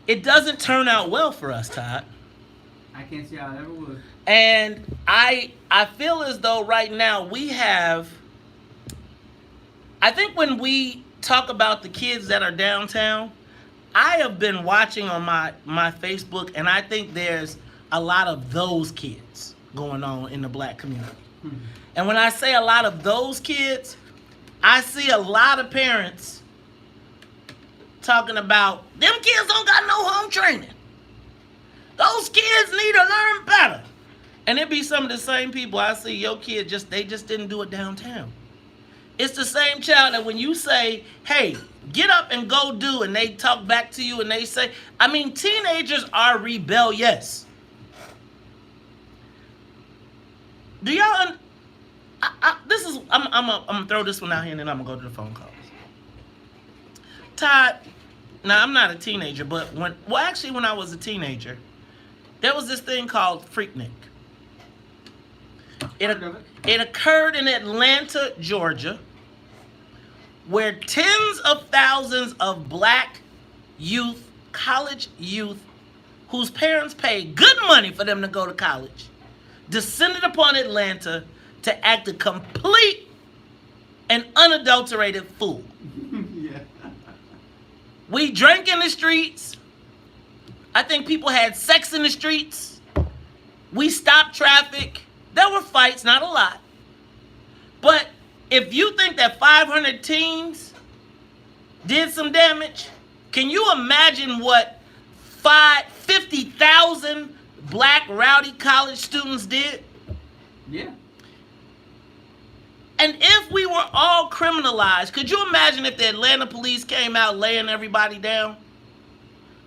it doesn't turn out well for us, Todd. I can't see how it ever would. And I feel as though right now I think when we talk about the kids that are downtown, I have been watching on my Facebook, and I think there's a lot of those kids going on in the black community. And when I say a lot of those kids, I see a lot of parents talking about, them kids don't got no home training. Those kids need to learn better. And it be some of the same people I see, your kid they just didn't do it downtown. It's the same child that when you say, hey, get up and go do, and they talk back to you and they say, I mean, teenagers are rebellious. Do y'all, I'm gonna throw this one out here and then I'm gonna go to the phone calls. Todd, now I'm not a teenager, but when I was a teenager, there was this thing called Freaknik. It occurred in Atlanta, Georgia, where tens of thousands of black youth, college youth, whose parents paid good money for them to go to college, descended upon Atlanta to act a complete and unadulterated fool. Yeah. We drank in the streets. I think people had sex in the streets. We stopped traffic. There were fights, not a lot. But if you think that 500 teens did some damage, can you imagine what 50,000 black rowdy college students did? Yeah. And if we were all criminalized, could you imagine if the Atlanta police came out laying everybody down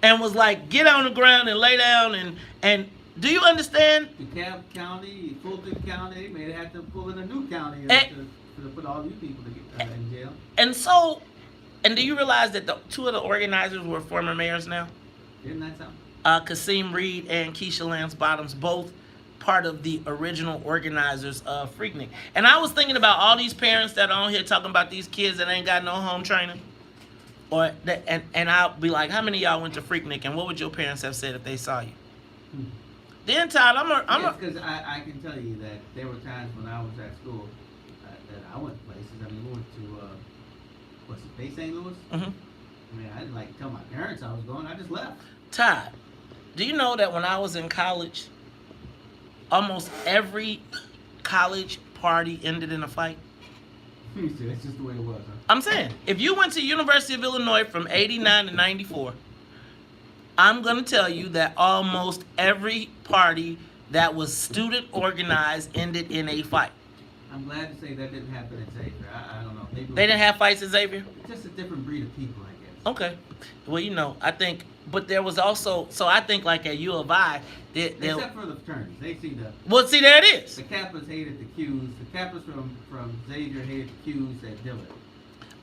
and was like, get on the ground and lay down and do you understand? DeKalb County, Fulton County, they may have to pull in a new county to put all these people in jail. And so, and do you realize that the two of the organizers were former mayors now? Isn't that something? Kasim Reed and Keisha Lance Bottoms, both part of the original organizers of Freaknik. And I was thinking about all these parents that are on here talking about these kids that ain't got no home training. Or that, and I'll be like, how many of y'all went to Freaknik, and what would your parents have said if they saw you? Then, Todd, because I can tell you that there were times when I was at school that I went places. I mean, we went to, what's it, Bay St. Louis? Mm-hmm. I mean, I didn't like tell my parents I was going. I just left. Todd, do you know that when I was in college, almost every college party ended in a fight? That's just the way it was, huh? I'm saying, if you went to University of Illinois from 89 to 94, I'm going to tell you that almost every party that was student organized ended in a fight. I'm glad to say that didn't happen at Xavier. I don't know. Maybe They didn't have fights at Xavier? Just a different breed of people, I guess. Okay. Well, you know, I think, but there was also, so I think like at U of I, except for the fraternities. They see the... Well, see, there it is. The Kappas hated the Qs. The Kappas from Xavier hated the Qs at Dillard.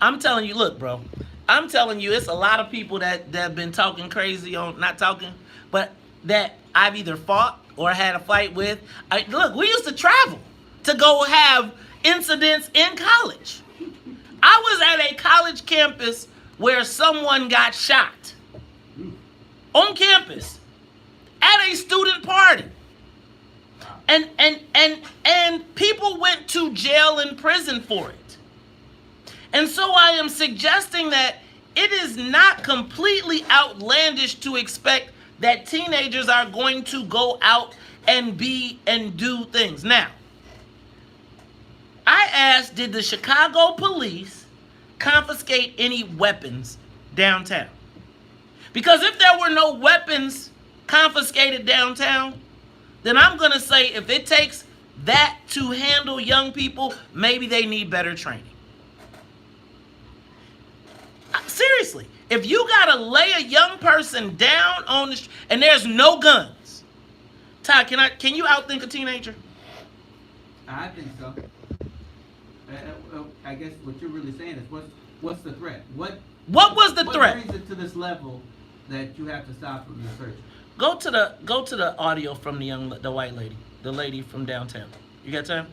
I'm telling you, look, bro. I'm telling you, it's a lot of people that have been talking crazy on, not talking, but that I've either fought or had a fight with. Look, we used to travel to go have incidents in college. I was at a college campus where someone got shot on campus at a student party. And people went to jail and prison for it. And so I am suggesting that it is not completely outlandish to expect that teenagers are going to go out and do things. Now, I asked, did the Chicago police confiscate any weapons downtown? Because if there were no weapons confiscated downtown, then I'm going to say if it takes that to handle young people, maybe they need better training. Seriously, if you gotta lay a young person down on the street and there's no guns, Todd, can you outthink a teenager? I think so. I guess what you're really saying is what's the threat? What was the threat? What brings it to this level that you have to stop from the search? Go to the audio from the white lady, the lady from downtown. You got time?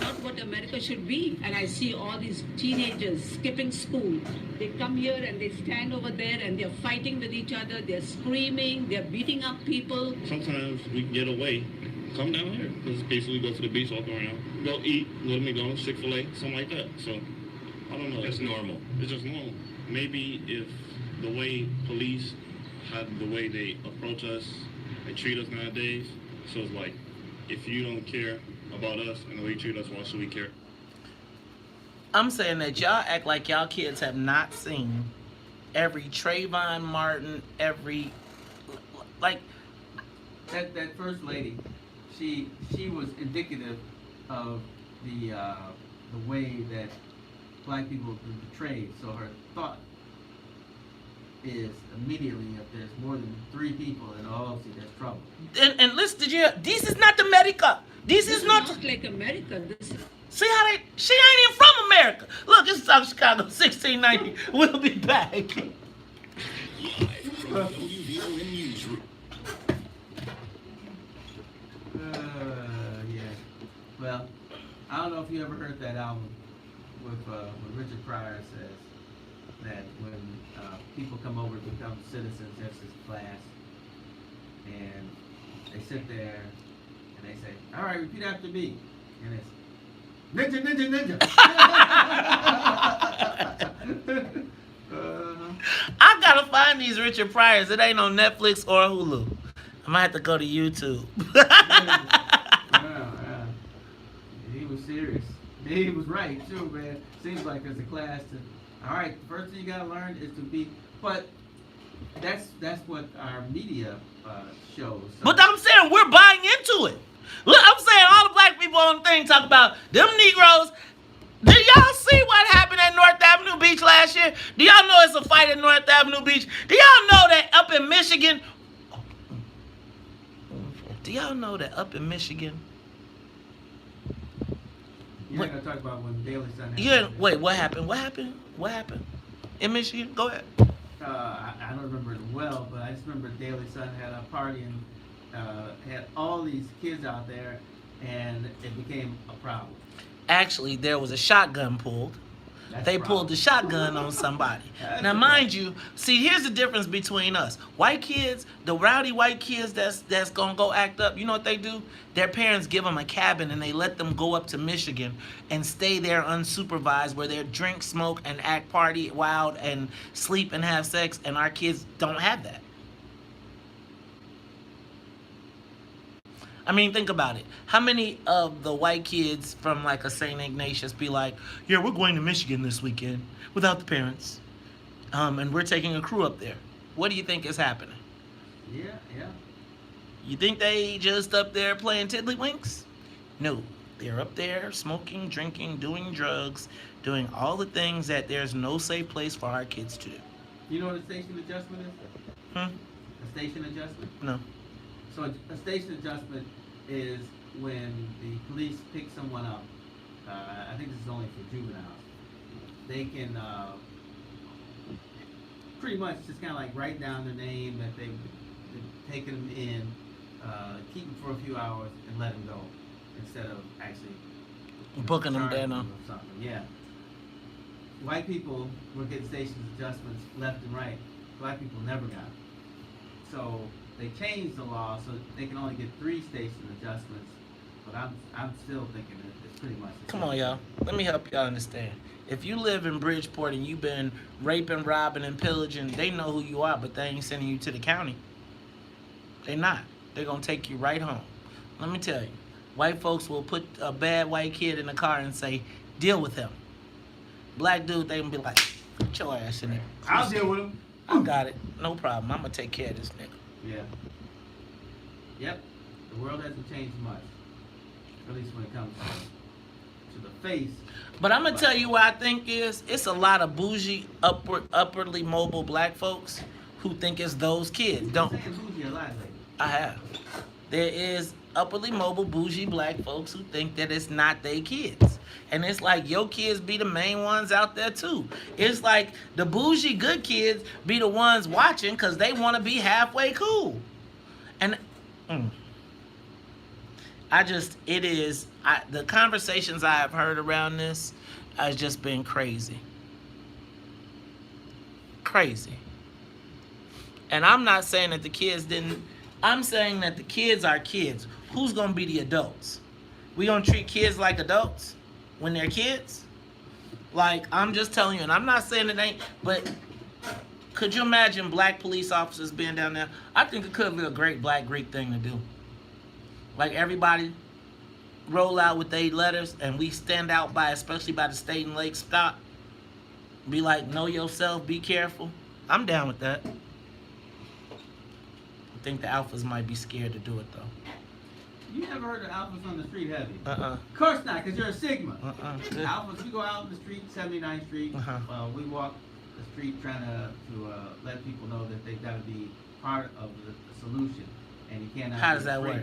Not what America should be. And I see all these teenagers skipping school. They come here and they stand over there and they're fighting with each other. They're screaming. They're beating up people. Sometimes we can get away. Come down here. Because basically we go to the beach, walk around. Go eat, go to McDonald's, Chick-fil-A, something like that. So, I don't know. It's normal. It's just normal. Maybe if the way police had the way they approach us, they treat us nowadays. So it's like, if you don't care about us and the way you treat us, why should we care? I'm saying that y'all act like y'all kids have not seen every Trayvon Martin, every like that first lady. She was indicative of the way that black people have been portrayed. So her thought is immediately if there's more than 3 people in all, see, there's trouble. And listen, this is not America. This is not like America. See how she ain't even from America. Look, this is South Chicago, 1690. We'll be back. Live from the WVON newsroom. Yeah. Well, I don't know if you ever heard that album with Richard Pryor says that when people come over to become citizens, there's this class, and they sit there and they say, "All right, repeat after me," and it's ninja, ninja, ninja. I gotta find these Richard Pryors. It ain't on Netflix or Hulu. I might have to go to YouTube. Yeah. He was serious. He was right too, man. Seems like there's a class to. All right, the first thing you gotta learn is to be. But that's what our media shows. So. But I'm saying we're buying into it. Look, I'm saying all the black people on the thing talk about them Negroes. Do y'all see what happened at North Avenue Beach last year? Do y'all know it's a fight at North Avenue Beach? Do y'all know that up in Michigan? Do y'all know that up in Michigan? You're not gonna talk about when Daily Sun. Yeah. Wait. What happened? What happened? What happened? In Michigan? Go ahead. I don't remember it well, but I just remember Daily Sun had a party and had all these kids out there, and it became a problem. Actually, there was a shotgun pulled. They pulled the shotgun on somebody. Now, mind you, see, here's the difference between us. White kids, the rowdy white kids that's gonna go act up, you know what they do? Their parents give them a cabin and they let them go up to Michigan and stay there unsupervised where they drink, smoke, and act party wild and sleep and have sex, and our kids don't have that. I mean, think about it. How many of the white kids from like a St. Ignatius be like, yeah, we're going to Michigan this weekend without the parents, and we're taking a crew up there. What do you think is happening? Yeah. You think they just up there playing tiddlywinks? No, they're up there smoking, drinking, doing drugs, doing all the things that there's no safe place for our kids to do. You know what a station adjustment is? A station adjustment? No. So a station adjustment is when the police pick someone up. I think this is only for juveniles. They can pretty much just kind of like write down the name that they've taken them in, keep them for a few hours, and let them go instead of actually booking them charging down. or something. Yeah. White people were getting station adjustments left and right. Black people never got it. So they changed the law so they can only get 3 station adjustments, but I'm still thinking that it's pretty much the Come same. on, y'all. Let me help y'all understand. If you live in Bridgeport and you've been raping, robbing, and pillaging, they know who you are, but they ain't sending you to the county. They not. They're going to take you right home. Let me tell you. White folks will put a bad white kid in the car and say, deal with him. Black dude, they going to be like, put your ass in there. I'll deal with him. I got it. No problem. I'm going to take care of this nigga. Yeah. Yep. The world hasn't changed much. At least when it comes to the face. But I'm going to tell you what I think is, it's a lot of bougie, upwardly mobile black folks who think it's those kids. Don't. You've been saying bougie a lot lately. I have. There is upwardly mobile, bougie black folks who think that it's not their kids. And it's like your kids be the main ones out there too. It's like the bougie good kids be the ones watching because they want to be halfway cool. And the conversations I have heard around this has just been crazy. Crazy. And I'm not saying that the kids didn't, I'm saying that the kids are kids. Who's going to be the adults? We going to treat kids like adults when they're kids? Like, I'm just telling you, and I'm not saying it ain't, but could you imagine black police officers being down there? I think it could be a great Black Greek thing to do. Like, everybody roll out with their letters, and we stand out by, especially by the State and Lake stop. Be like, know yourself, be careful. I'm down with that. I think the alphas might be scared to do it, though. You never heard of alphas on the street, have you? Uh-uh. Of course not, because you're a Sigma. Uh-uh. Alphas, we go out in the street, 79th Street. We walk the street trying to let people know that they've got to be part of the solution. And you cannot. How does that work?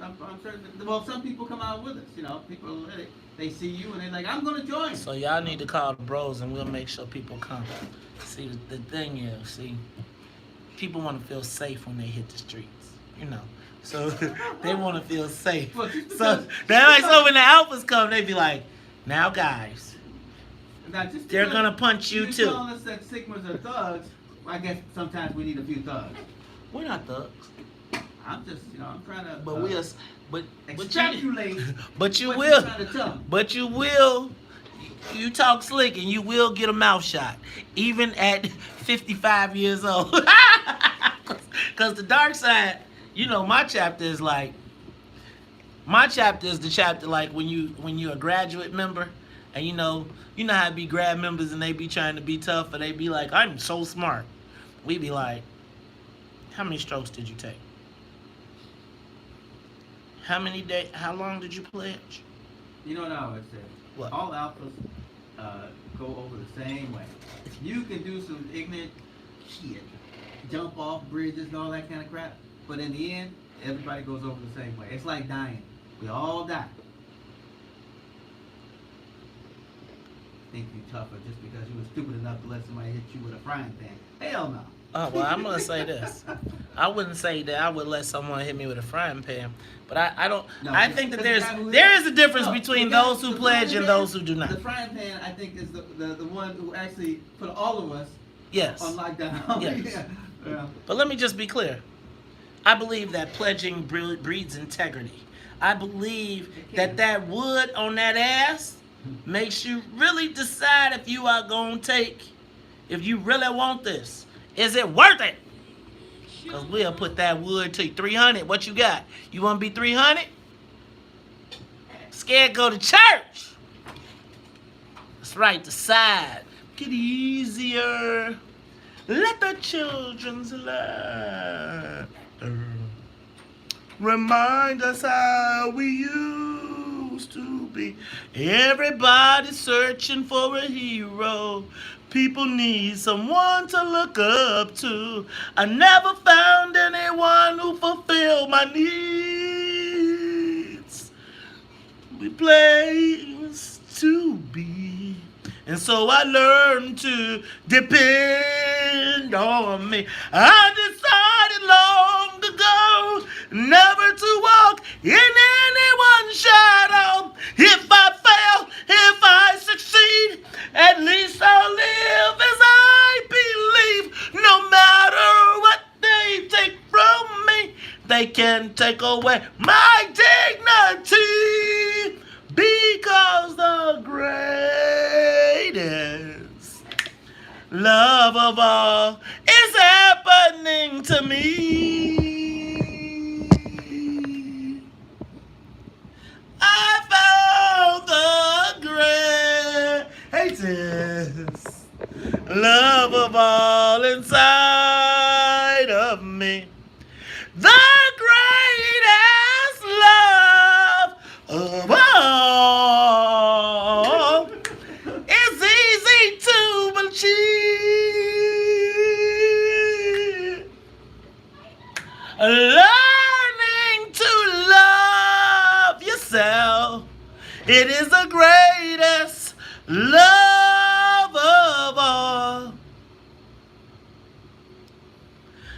I'm certain. Well, some people come out with us. You know, people they see you and they're like, I'm gonna join. So y'all need to call the bros and we'll make sure people come. See, the thing is, people want to feel safe when they hit the streets, you know. So they want to feel safe. So when the alphas come, they be like, now guys, they're gonna punch you too. Telling us that Sigmas are thugs. I guess sometimes we need a few thugs. We're not thugs. I'm just, I'm trying to. But extrapolate. But you what will. you're trying to tell me. But you will. You talk slick and you will get a mouth shot, even at 55 years old. Because the dark side, my chapter is the chapter like when you're a graduate member, and you know how to be grad members and they be trying to be tough, and they be like, I'm so smart. We be like, how many strokes did you take? How long did you pledge? You know what I always say? What? All alphas go over the same way. You can do some ignorant shit, jump off bridges and all that kind of crap, but in the end, everybody goes over the same way. It's like dying. We all die. Think you tougher just because you were stupid enough to let somebody hit you with a frying pan. Hell no. Oh, well, I'm going to say this. I wouldn't say that I would let someone hit me with a frying pan, but I don't. No, I think that there is a difference between the guy- those who the pledge frying and pan- those who do not. The frying pan, I think, is the one who actually put all of us Yes. on lockdown. Yes. Yeah. But let me just be clear. I believe that pledging breeds integrity. I believe that wood on that ass makes you really decide if you are going to if you really want this. Is it worth it? Because we'll put that wood to 300. What you got? You want to be 300? Scared go to church. That's right, decide. Get easier. Let the children's laughter remind us how we used to be. Everybody's searching for a hero. People need someone to look up to. I never found anyone who fulfilled my needs. We place to be. And so I learned to depend on me. I decided long ago never to walk in anyone's shadow. If I fail, if I succeed, at least I'll live as I believe. No matter what they take from me, they can take away my dignity. Because the greatest love of all is happening to me. I found the greatest love of all inside of me. The greatest love of all is easy to achieve. Learning to love yourself, it is the greatest love of all.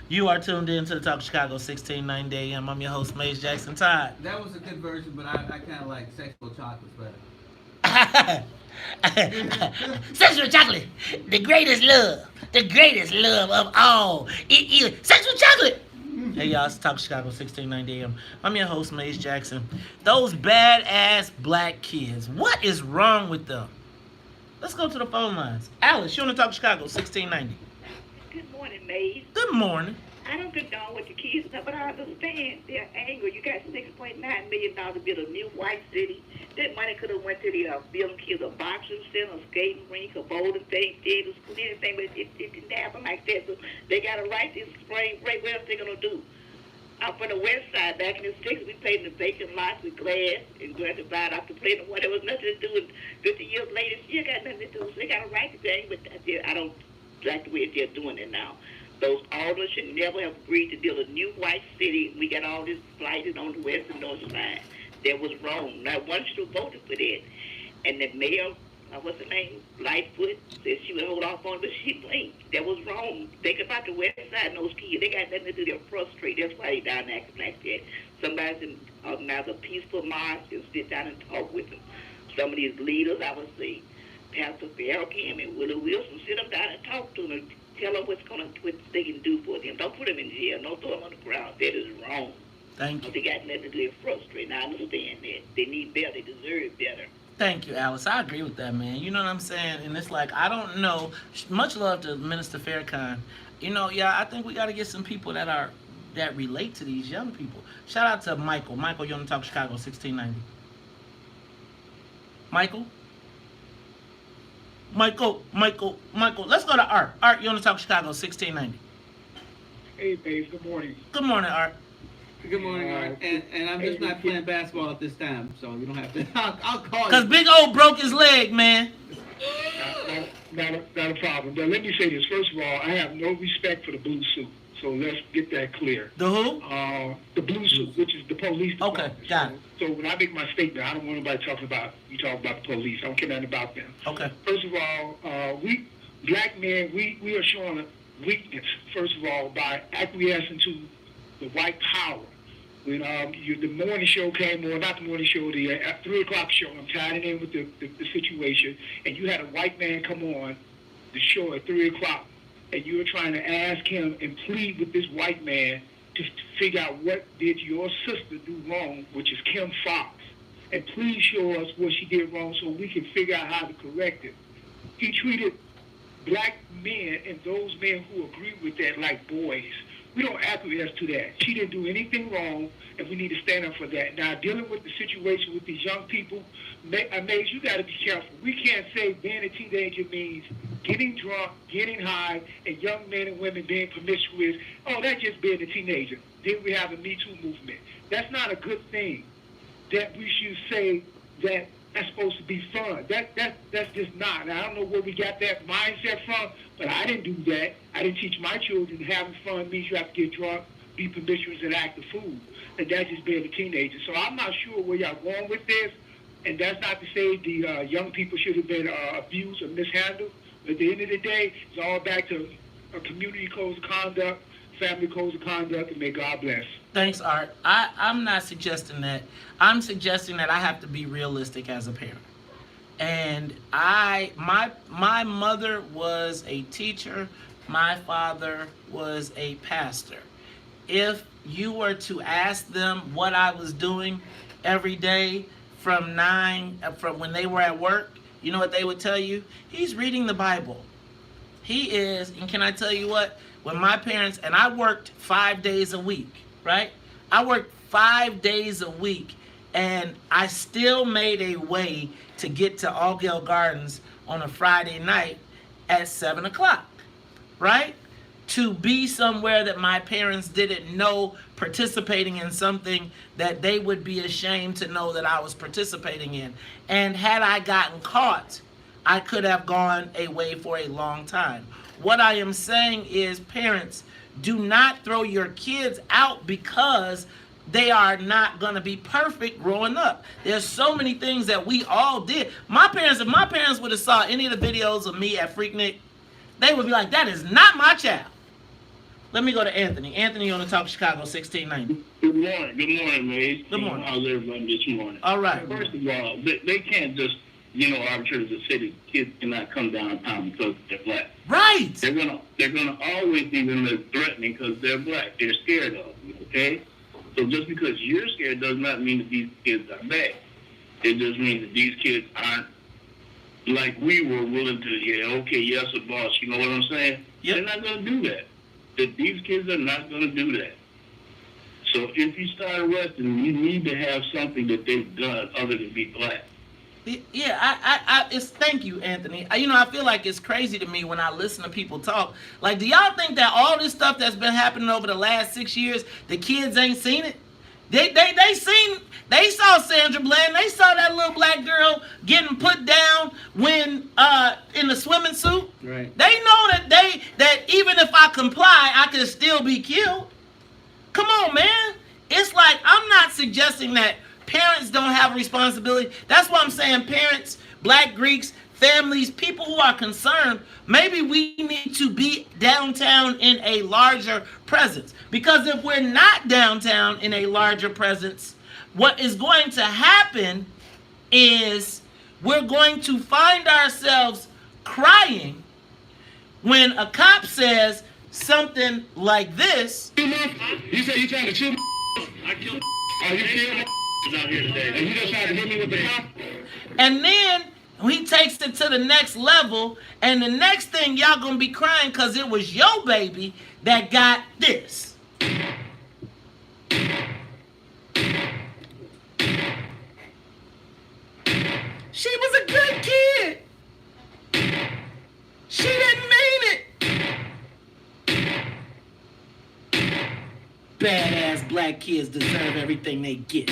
You are tuned in to the Talk Chicago 1690 AM. I'm your host, Maze Jackson Todd. That was a good version, but I kind of like sexual chocolates better. Sexual chocolate, the greatest love of all. It is sexual chocolate. Hey y'all, it's Talk Chicago 1690 AM. I'm your host, Maze Jackson. Those badass black kids, what is wrong with them? Let's go to the phone lines. Alice, you want to Talk Chicago 1690? Good morning, Maze. Good morning. I don't condone what your kids know, but I understand their anger. You got $6.9 million to build a new white city. That money could have went to the building kids a boxing center, a skating rink, a bowling thing, theater school, anything, but it didn't happen like that. So they got to write this spring break. What else they going to do? Out on the west side, back in the 60s, we played in the vacant lots with glass and going to buy it off the plate and what. There was nothing to do. And 50 years later, still got nothing to do. So they got to write the thing, but I don't like the way they're doing it now. Those alders should never have agreed to build a new white city. We got all this blighted on the west and north side. That was wrong. Not one should have voted for that. And the mayor, what's her name, Lightfoot, said she would hold off on it, but she blinked. That was wrong. Think about the west side and those kids. They got nothing to do. They're frustrated. That's why they down acting like that. Somebody's organize a peaceful march and sit down and talk with them. Some of these leaders, I would say, Pastor Farrakhan and Willie Wilson, sit them down and talk to them and tell them what they can do for them. Don't put them in jail. Don't throw them on the ground. That is wrong. Thank you. They got nothing to do. They're frustrated. I understand that. They need better. They deserve better. Thank you, Alice. I agree with that, man. You know what I'm saying? And it's like, I don't know. Much love to Minister Farrakhan. You know, yeah, I think we got to get some people that relate to these young people. Shout out to Michael. Michael, you want to Talk Chicago 1690? Michael. Let's go to Art. Art, you want to Talk Chicago 1690? Hey, Dave. Good morning. Good morning, Art. Good morning, Art. And I'm just not playing basketball at this time, so you don't have to. I'll call you. Cause Big O broke his leg, man. Not a problem. But let me say this. First of all, I have no respect for the blue suit. So let's get that clear. The who? The blue suit, which is the police department. Okay, got it. So when I make my statement, I don't want anybody talking about the police. I don't care nothing about them. Okay. First of all, we black men, we are showing a weakness. First of all, by acquiescing to the white power. When the morning show came on, not the morning show, the 3 o'clock show, I'm tying it in with the situation, and you had a white man come on the show at 3 o'clock, and you were trying to ask him and plead with this white man to figure out what did your sister do wrong, which is Kim Fox, and please show us what she did wrong so we can figure out how to correct it. He treated black men and those men who agree with that like boys. We don't acquiesce to that. She didn't do anything wrong, and we need to stand up for that. Now, dealing with the situation with these young people, Maze, you got to be careful. We can't say being a teenager means getting drunk, getting high, and young men and women being promiscuous. Oh, that's just being a teenager. Then we have a Me Too movement. That's not a good thing. That we should say that that's supposed to be fun. That's just not. Now, I don't know where we got that mindset from, but I didn't do that. I didn't teach my children having fun means you have to get drunk, be promiscuous, and act a fool. And that's just being a teenager. So I'm not sure where y'all going with this. And that's not to say the young people should have been abused or mishandled. But at the end of the day, it's all back to community codes of conduct, family codes of conduct, and may God bless. Thanks, Art. I'm not suggesting that. I'm suggesting that I have to be realistic as a parent. And my mother was a teacher. My father was a pastor. If you were to ask them what I was doing every day from when they were at work, you know what they would tell you? He's reading the Bible. He is, and can I tell you what? When my parents, and I worked 5 days a week, right? I worked 5 days a week, and I still made a way to get to Allgale Gardens on a Friday night at 7 o'clock, right? To be somewhere that my parents didn't know, participating in something that they would be ashamed to know that I was participating in. And had I gotten caught, I could have gone away for a long time. What I am saying is, parents, do not throw your kids out because they are not going to be perfect growing up. There's so many things that we all did. If my parents would have saw any of the videos of me at Freaknik, they would be like, that is not my child. Let me go to Anthony. Anthony on the Talk Chicago 1690. Good morning, Maze. Good morning. How's everybody this morning? All right. First of all, they can't just, arbitrarily just say that kids cannot come downtown because they're black. Right. They're gonna always be threatening because they're black. They're scared of you, okay? So just because you're scared does not mean that these kids are bad. It just means that these kids aren't like we were willing to, yes, boss, you know what I'm saying? Yep. They're not going to do that. These kids are not going to do that. So if you start arresting them, you need to have something that they've done other than be black. Yeah, thank you, Anthony. I feel like it's crazy to me when I listen to people talk. Like, do y'all think that all this stuff that's been happening over the last 6 years, the kids ain't seen it? They saw Sandra Bland. They saw that little black girl getting put down when in the swimming suit. Right. They know that even if I comply, I can still be killed. Come on, man. It's like, I'm not suggesting that parents don't have a responsibility. That's why I'm saying parents, black Greeks, families, people who are concerned, maybe we need to be downtown in a larger presence. Because if we're not downtown in a larger presence, what is going to happen is we're going to find ourselves crying when a cop says something like this. You said you trying to kill I killed you killed out here today. And you just tried to hit me with the cop? And then he takes it to the next level, and the next thing y'all gonna be crying because it was your baby that got this. She was a good kid. She didn't mean it. badass black kids deserve everything they get.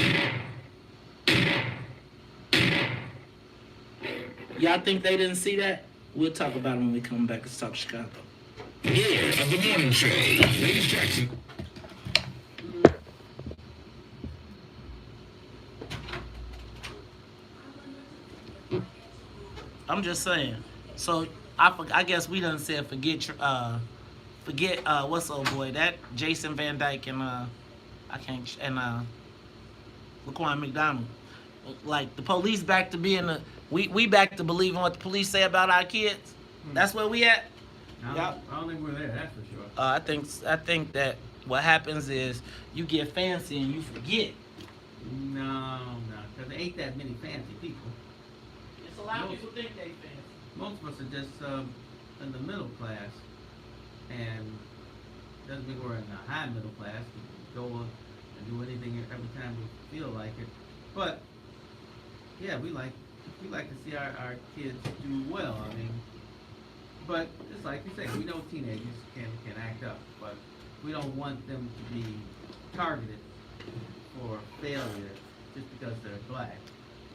Y'all think they didn't see that? We'll talk about it when we come back. Let's talk Chicago. More of the morning show. Ladies Jackson. I'm just saying. So I guess we done said forget what's old boy, that Jason Van Dyke and Laquan McDonald. Like the police back to being we back to believing what the police say about our kids. That's where we at. I don't think we're there. That's for sure. I think that what happens is you get fancy and you forget. No, because there ain't that many fancy people. It's a lot of people think they fancy. Most of us are just in the middle class, and doesn't mean we're in the high middle class. We go and do anything every time we feel like it. But yeah, we like to see our kids do well. I mean, but it's like you say, we know teenagers can act up, but we don't want them to be targeted for failure just because they're black.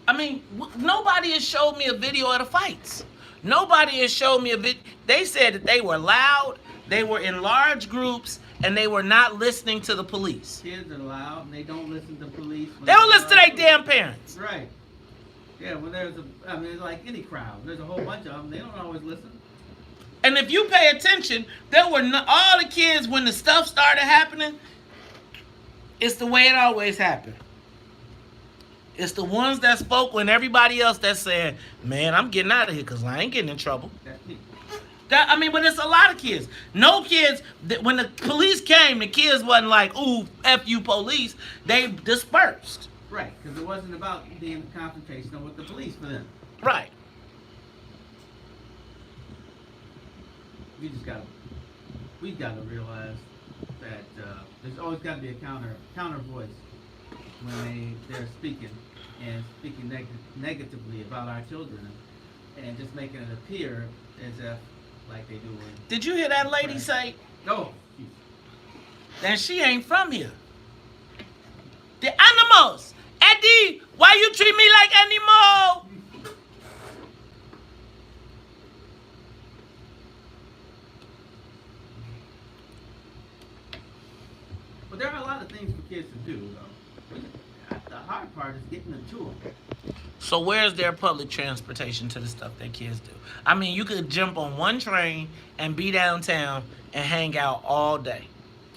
I mean, nobody has showed me a video of the fights. Nobody has showed me a video. They said that they were loud, they were in large groups, and they were not listening to the police. Kids are loud, and they don't listen to police. They don't listen to their damn parents. Right. Yeah, when it's like any crowd. There's a whole bunch of them. They don't always listen. And if you pay attention, there were all the kids when the stuff started happening. It's the way it always happened. It's the ones that spoke when everybody else that's saying, man, I'm getting out of here because I ain't getting in trouble. That's me. But it's a lot of kids. No kids, when the police came, the kids wasn't like, ooh, F you police. They dispersed. Right, because it wasn't about being confrontational with the police for them. Right. We gotta realize that there's always got to be a counter voice when they're speaking negatively about our children and just making it appear as if like they do. Did you hear that lady say? No. That she ain't from here. The animals. Eddie, why you treat me like animal? But there are a lot of things for kids to do, though. The hard part is getting them to them. So where's their public transportation to the stuff that kids do? I mean, you could jump on one train and be downtown and hang out all day.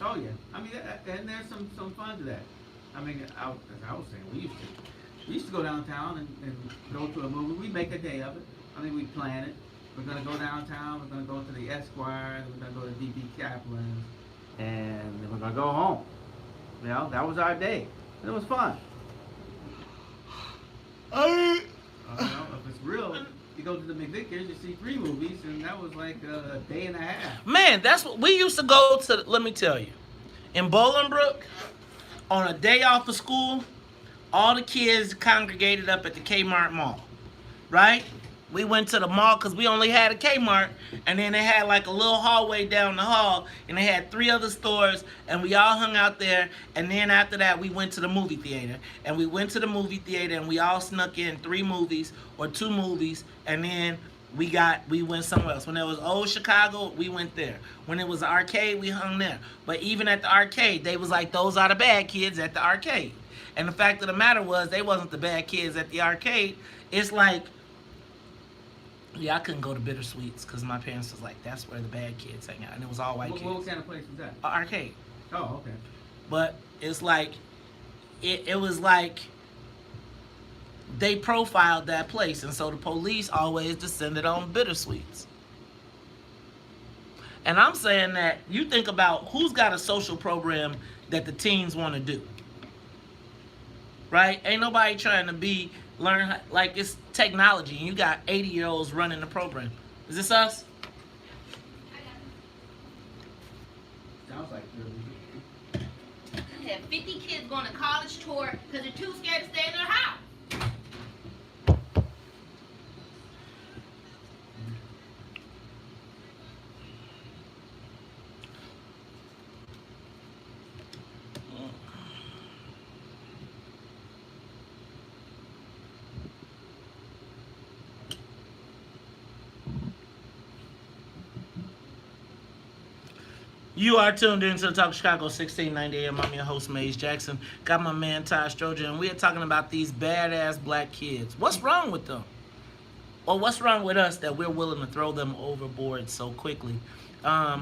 Oh, yeah. I mean, and there's some fun to that. I mean, as I was saying, we used to go downtown and go to a movie. We make a day of it. I mean, we plan it. We're going to go downtown. We're going to go to the Esquire. We're going to go to D.B. Kaplan's. And then we're going to go home. You know, that was our day. And it was fun. If it's real, you go to the McVickers, you see 3 movies, and that was like a day and a half. Man, that's what we used to go to. Let me tell you. In Bolingbrook, on a day off of school, all the kids congregated up at the Kmart Mall, right? We went to the mall because we only had a Kmart, and then they had like a little hallway down the hall, and they had 3 other stores, and we all hung out there, and then after that, we went to the movie theater, and we went to the movie theater, and we all snuck in 3 movies or 2 movies, and then we went somewhere else. When it was old Chicago, we went there. When it was the arcade, we hung there. But even at the arcade, they was like, those are the bad kids at the arcade. And the fact of the matter was, they wasn't the bad kids at the arcade. It's like, yeah, I couldn't go to Bittersweets because my parents was like, that's where the bad kids hang out. And it was all white kids. What kind of place was that? Arcade. Oh, okay. But it's like, it was like, they profiled that place. And so the police always descended on Bittersweets. And I'm saying that you think about who's got a social program that the teens want to do. Right? Ain't nobody trying to learn, like it's technology, and you got 80-year-olds running the program. Is this us? Sounds like I have 50 kids going to college tour because they're too scared to stay in their house. You are tuned into the Talk Chicago 1690 AM. I'm your host, Maze Jackson. Got my man, Ty Stroger, and we are talking about these badass black kids. What's wrong with them? Or what's wrong with us that we're willing to throw them overboard so quickly? I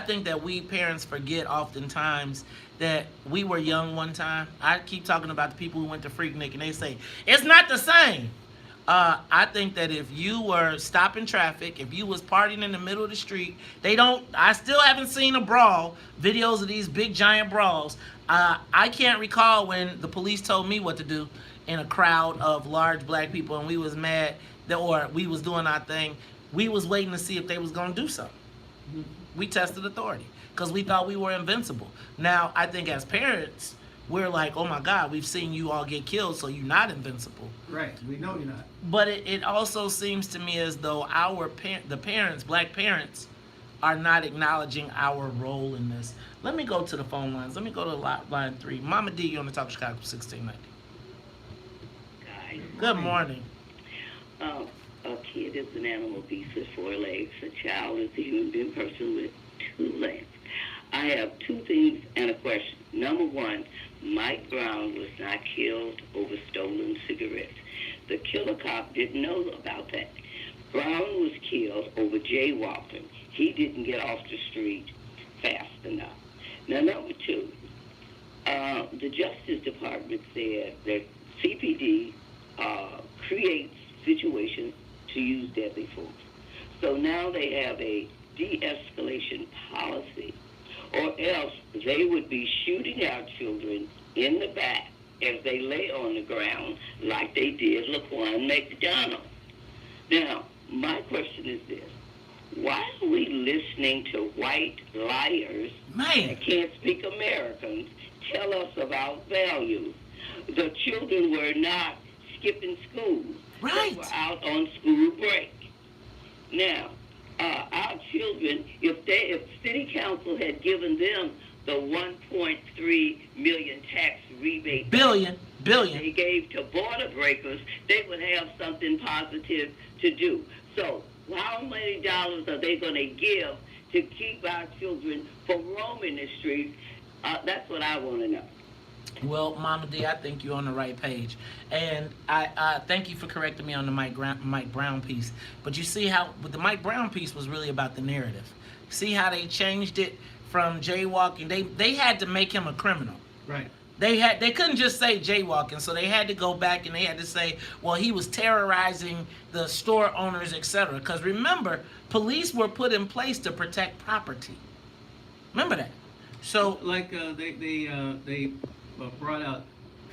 think that we parents forget oftentimes that we were young one time. I keep talking about the people who went to Freaknik, and they say, it's not the same. I think that if you were stopping traffic, if you was partying in the middle of the street, I still haven't seen a brawl, videos of these big giant brawls. I can't recall when the police told me what to do in a crowd of large black people and we was mad or we was doing our thing. We was waiting to see if they was going to do something. We tested authority because we thought we were invincible. Now, I think as parents, we're like, oh my God, we've seen you all get killed, so you're not invincible. Right, we know you're not. But it also seems to me as though the parents, black parents, are not acknowledging our role in this. Let me go to the phone lines. Let me go to line 3. Mama D, you on the Talk Chicago 1690. Good morning. A kid is an animal beast with 4 legs. A child is a human being person with 2 legs. I have 2 things and a question. Number 1, Mike Brown was not killed over stolen cigarettes. The killer cop didn't know about that. Brown was killed over jaywalking. He didn't get off the street fast enough. Now, number 2, the Justice Department said that CPD creates situations to use deadly force. So now they have a de-escalation policy, or else they would be shooting our children in the back as they lay on the ground like they did Laquan McDonald. Now, my question is this. Why are we listening to white liars that can't speak Americans tell us about values? The children were not skipping school. Right. They were out on school break. Now, our children, if city council had given them the 1.3 million tax rebate billion they gave to border breakers, they would have something positive to do. So how many dollars are they going to give to keep our children from roaming the streets? That's what I want to know. Well, Mama D, I think you're on the right page. And I thank you for correcting me on the Mike Brown piece. But you see how the Mike Brown piece was really about the narrative. See how they changed it from jaywalking? They had to make him a criminal. Right. They couldn't just say jaywalking, so they had to go back and they had to say, well, he was terrorizing the store owners, etc. Because remember, police were put in place to protect property. Remember that. So, like they brought out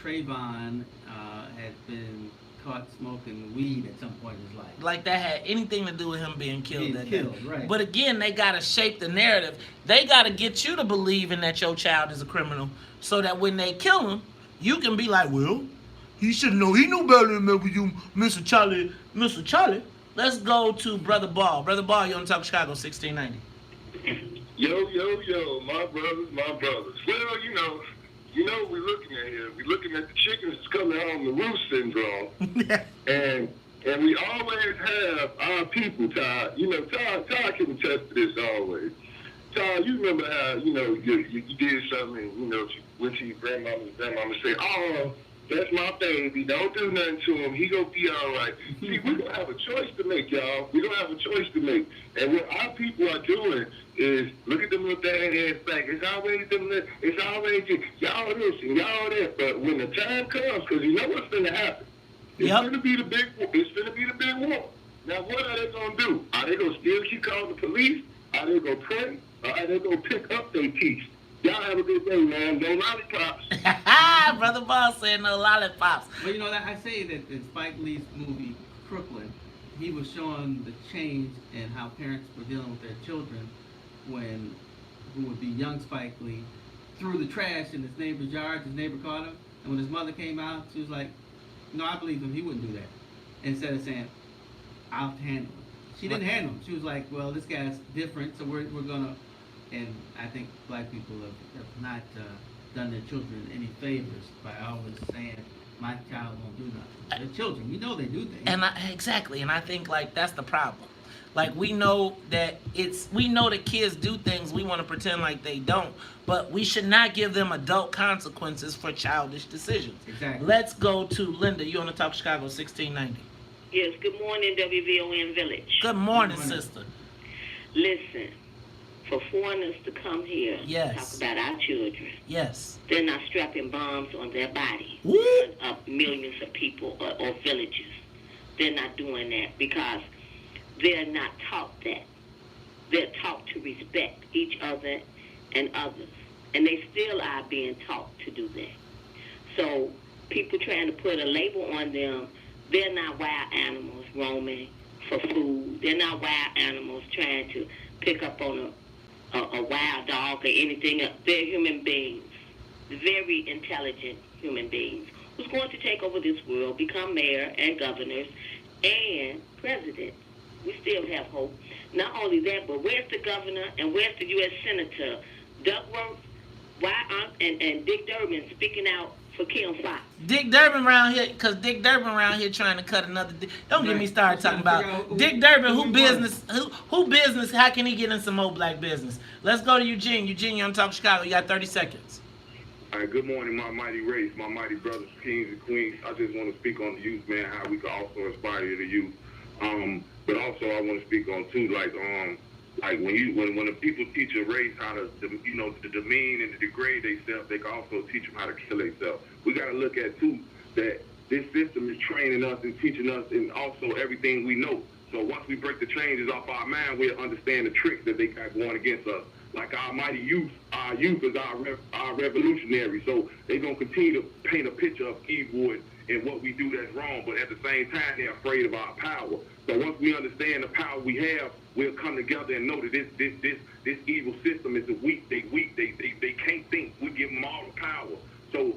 Trayvon had been caught smoking weed at some point in his life. Like that had anything to do with him being killed that day. Right. But again, they got to shape the narrative. They got to get you to believe in that your child is a criminal so that when they kill him, you can be like, well, he should know. He knew better than you, Mr. Charlie. Mr. Charlie. Let's go to Brother Ball. Brother Ball, you're on Talk Chicago 1690. Yo, my brothers. Well, we're looking at here. We're looking at the chickens that's coming home the roost syndrome. and we always have our people, Todd. Todd can attest to this always. Todd, you remember how, you did something and, you went to your grandmama say, oh, that's my baby. Don't do nothing to him. He gonna be all right. See, we're gonna have a choice to make, y'all. We're gonna have a choice to make. And what our people are doing is look at them little bad ass back. It's always y'all this and y'all that. But when the time comes, because you know what's gonna happen. It's gonna be the big war. Now what are they gonna do? Are they gonna still keep calling the police? Are they gonna pray? Or are they gonna pick up their piece? Y'all have a good day, man. No lollipops. Brother Ball said no lollipops. Well, I say that in Spike Lee's movie Crooklyn, he was showing the change in how parents were dealing with their children who would be young Spike Lee, threw the trash in his neighbor's yard. His neighbor caught him, and when his mother came out, she was like, no, I believe him. He wouldn't do that. Instead of saying, I'll handle him. She didn't handle him. She was like, well, this guy's different, so we're going to... And I think black people have not done their children any favors by always saying, my child won't do nothing. Their children, they do things. And exactly, and I think like that's the problem. Like we know that kids do things, we want to pretend like they don't, but we should not give them adult consequences for childish decisions. Exactly. Let's go to Linda. You on the Talk Chicago 1690. Yes, good morning, WVON Village. Good morning, sister. Listen, for foreigners to come here Yes. talk about our children, Yes. they're not strapping bombs on their body of millions of people or villages. They're not doing that because they're not taught that. They're taught to respect each other and others. And they still are being taught to do that. So people trying to put a label on them, they're not wild animals roaming for food. They're not wild animals trying to pick up on a wild dog or anything else. They're human beings, very intelligent human beings who's going to take over this world, become mayor and governors and president. We still have hope. Not only that, but where's the governor and where's the U.S. Senator Duckworth? And Dick Durbin speaking out for Kim Fox? Dick Durbin around here, because Dick Durbin around here trying to cut another. Don't get me started talking about Dick Durbin. Who business? How can he get in some more black business? Let's go to Eugene. Eugene, you're on Talk Chicago. You got 30 seconds. All right, good morning, my mighty race, my mighty brothers, kings and queens. I just want to speak on the youth, man, how we can also inspire the youth. But also I want to speak on too, like when the people teach a race how to, to demean and to degrade themselves, they can also teach them how to kill themselves. We got to look at too that this system is training us and teaching us, and also everything we know. So once we break the changes off our mind, we'll understand the tricks that they got going against us. Like our mighty youth, is our revolutionary. So they're gonna continue to paint a picture of evil and what we do that's wrong, but at the same time they're afraid of our power. So once we understand the power we have, we'll come together and know that this evil system is weak. They can't think. We give them all the power. So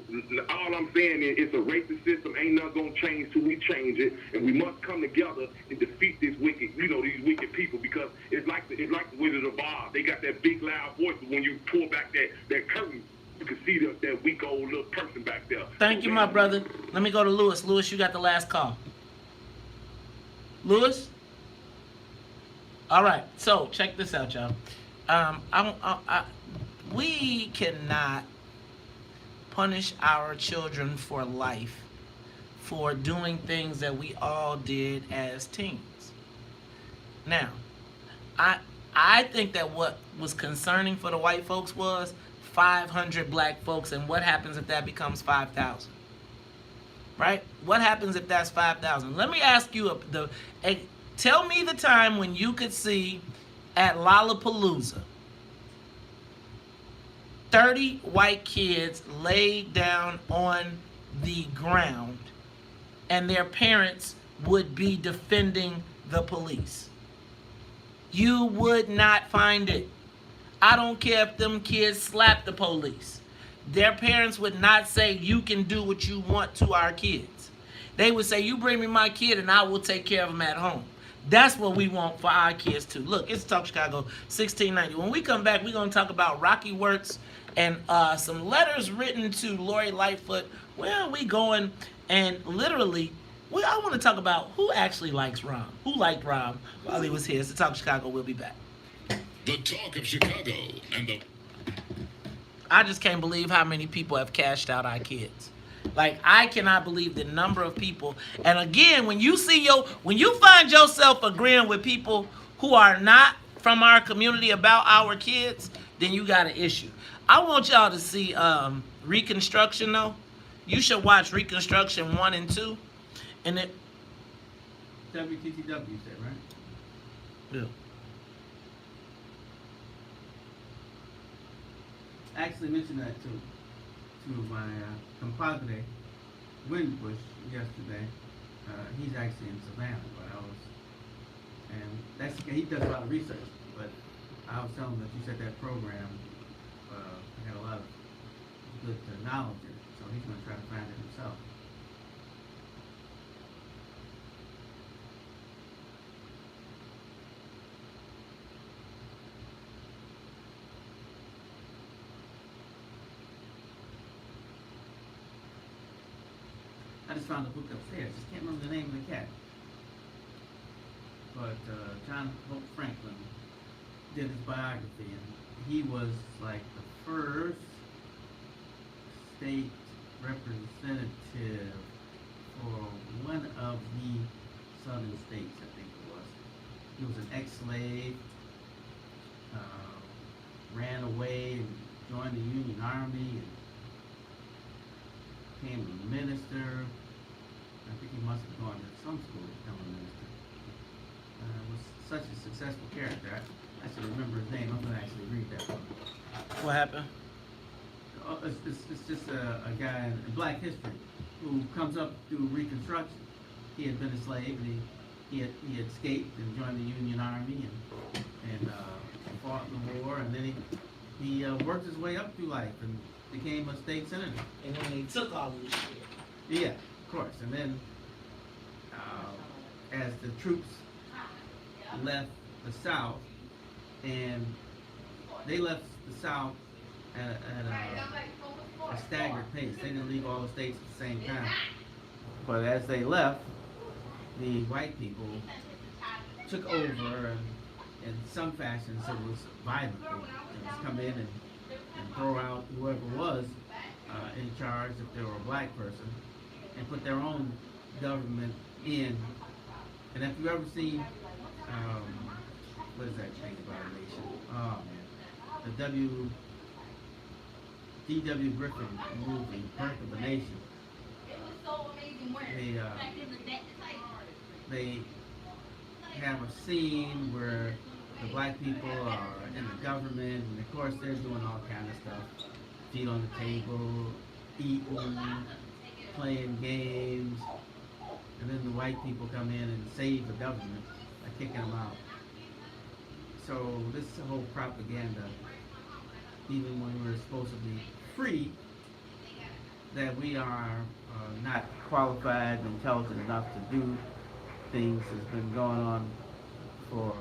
all I'm saying is it's a racist system. Ain't nothing gonna change till we change it, and we must come together and defeat this wicked, these wicked people, because it's like the Wizard of Oz. They got that big loud voice, but when you pull back that curtain, you can see that weak old little person back there. Thank you, my brother. Let me go to Lewis. Lewis, you got the last call. Lewis? All right, so check this out, y'all. We cannot punish our children for life for doing things that we all did as teens. Now, I think that what was concerning for the white folks was 500 black folks, and what happens if that becomes 5,000? Right? What happens if that's 5,000? Let me ask you, tell me the time when you could see at Lollapalooza 30 white kids laid down on the ground and their parents would be defending the police. You would not find it. I don't care if them kids slapped the police. Their parents would not say, you can do what you want to our kids. They would say, you bring me my kid and I will take care of him at home. That's what we want for our kids too. Look, it's Talk Chicago 1690. When we come back, we're going to talk about Rocky Works and some letters written to Lori Lightfoot. Where are we going? And literally, I want to talk about who actually likes Rom. Who liked Rom while he was here. It's the Talk Chicago. We'll be back. The Talk of Chicago and the... I just can't believe how many people have cashed out our kids. Like, I cannot believe the number of people. And again, when you find yourself agreeing with people who are not from our community about our kids, then you got an issue. I want y'all to see Reconstruction, though. You should watch Reconstruction 1 and 2. And it... WTTW, you said, right? Yeah. I actually mentioned that to my compadre, Windbush, yesterday. He's actually in Savannah, he does a lot of research, but I was telling him that you said that program had a lot of good knowledge in it, so he's going to try to find it himself. I just found a book upstairs. Just can't remember the name of the cat. So but John Hope Franklin did his biography, and he was like the first state representative for one of the southern states, I think it was. He was an ex-slave, ran away and joined the Union Army and became a minister. I think he must have gone to some school to become a minister. Was such a successful character. I should remember his name. I'm going to actually read that one. What happened? It's just a guy in Black history who comes up through Reconstruction. He had been a slave, and he had escaped and joined the Union Army and fought in the war, and then he worked his way up through life and became a state senator. And then they took all this shit. Yeah, of course. And then as the troops left the South, and they left the South at a staggered pace. They didn't leave all the states at the same time. But as they left, the white people took over, and in some fashions it was violent. They just come in and throw out whoever was in charge, if they were a black person, and put their own government in. And if you've ever seen, what is that thing about a nation? Oh man, the D.W. Griffin movie, Birth of a Nation. They have a scene where the black people are in the government, and of course they're doing all kind of stuff. Feet on the table, eating, playing games, and then the white people come in and save the government by kicking them out. So this whole propaganda, even when we're supposed to be free, that we are not qualified and intelligent enough to do things, has been going on for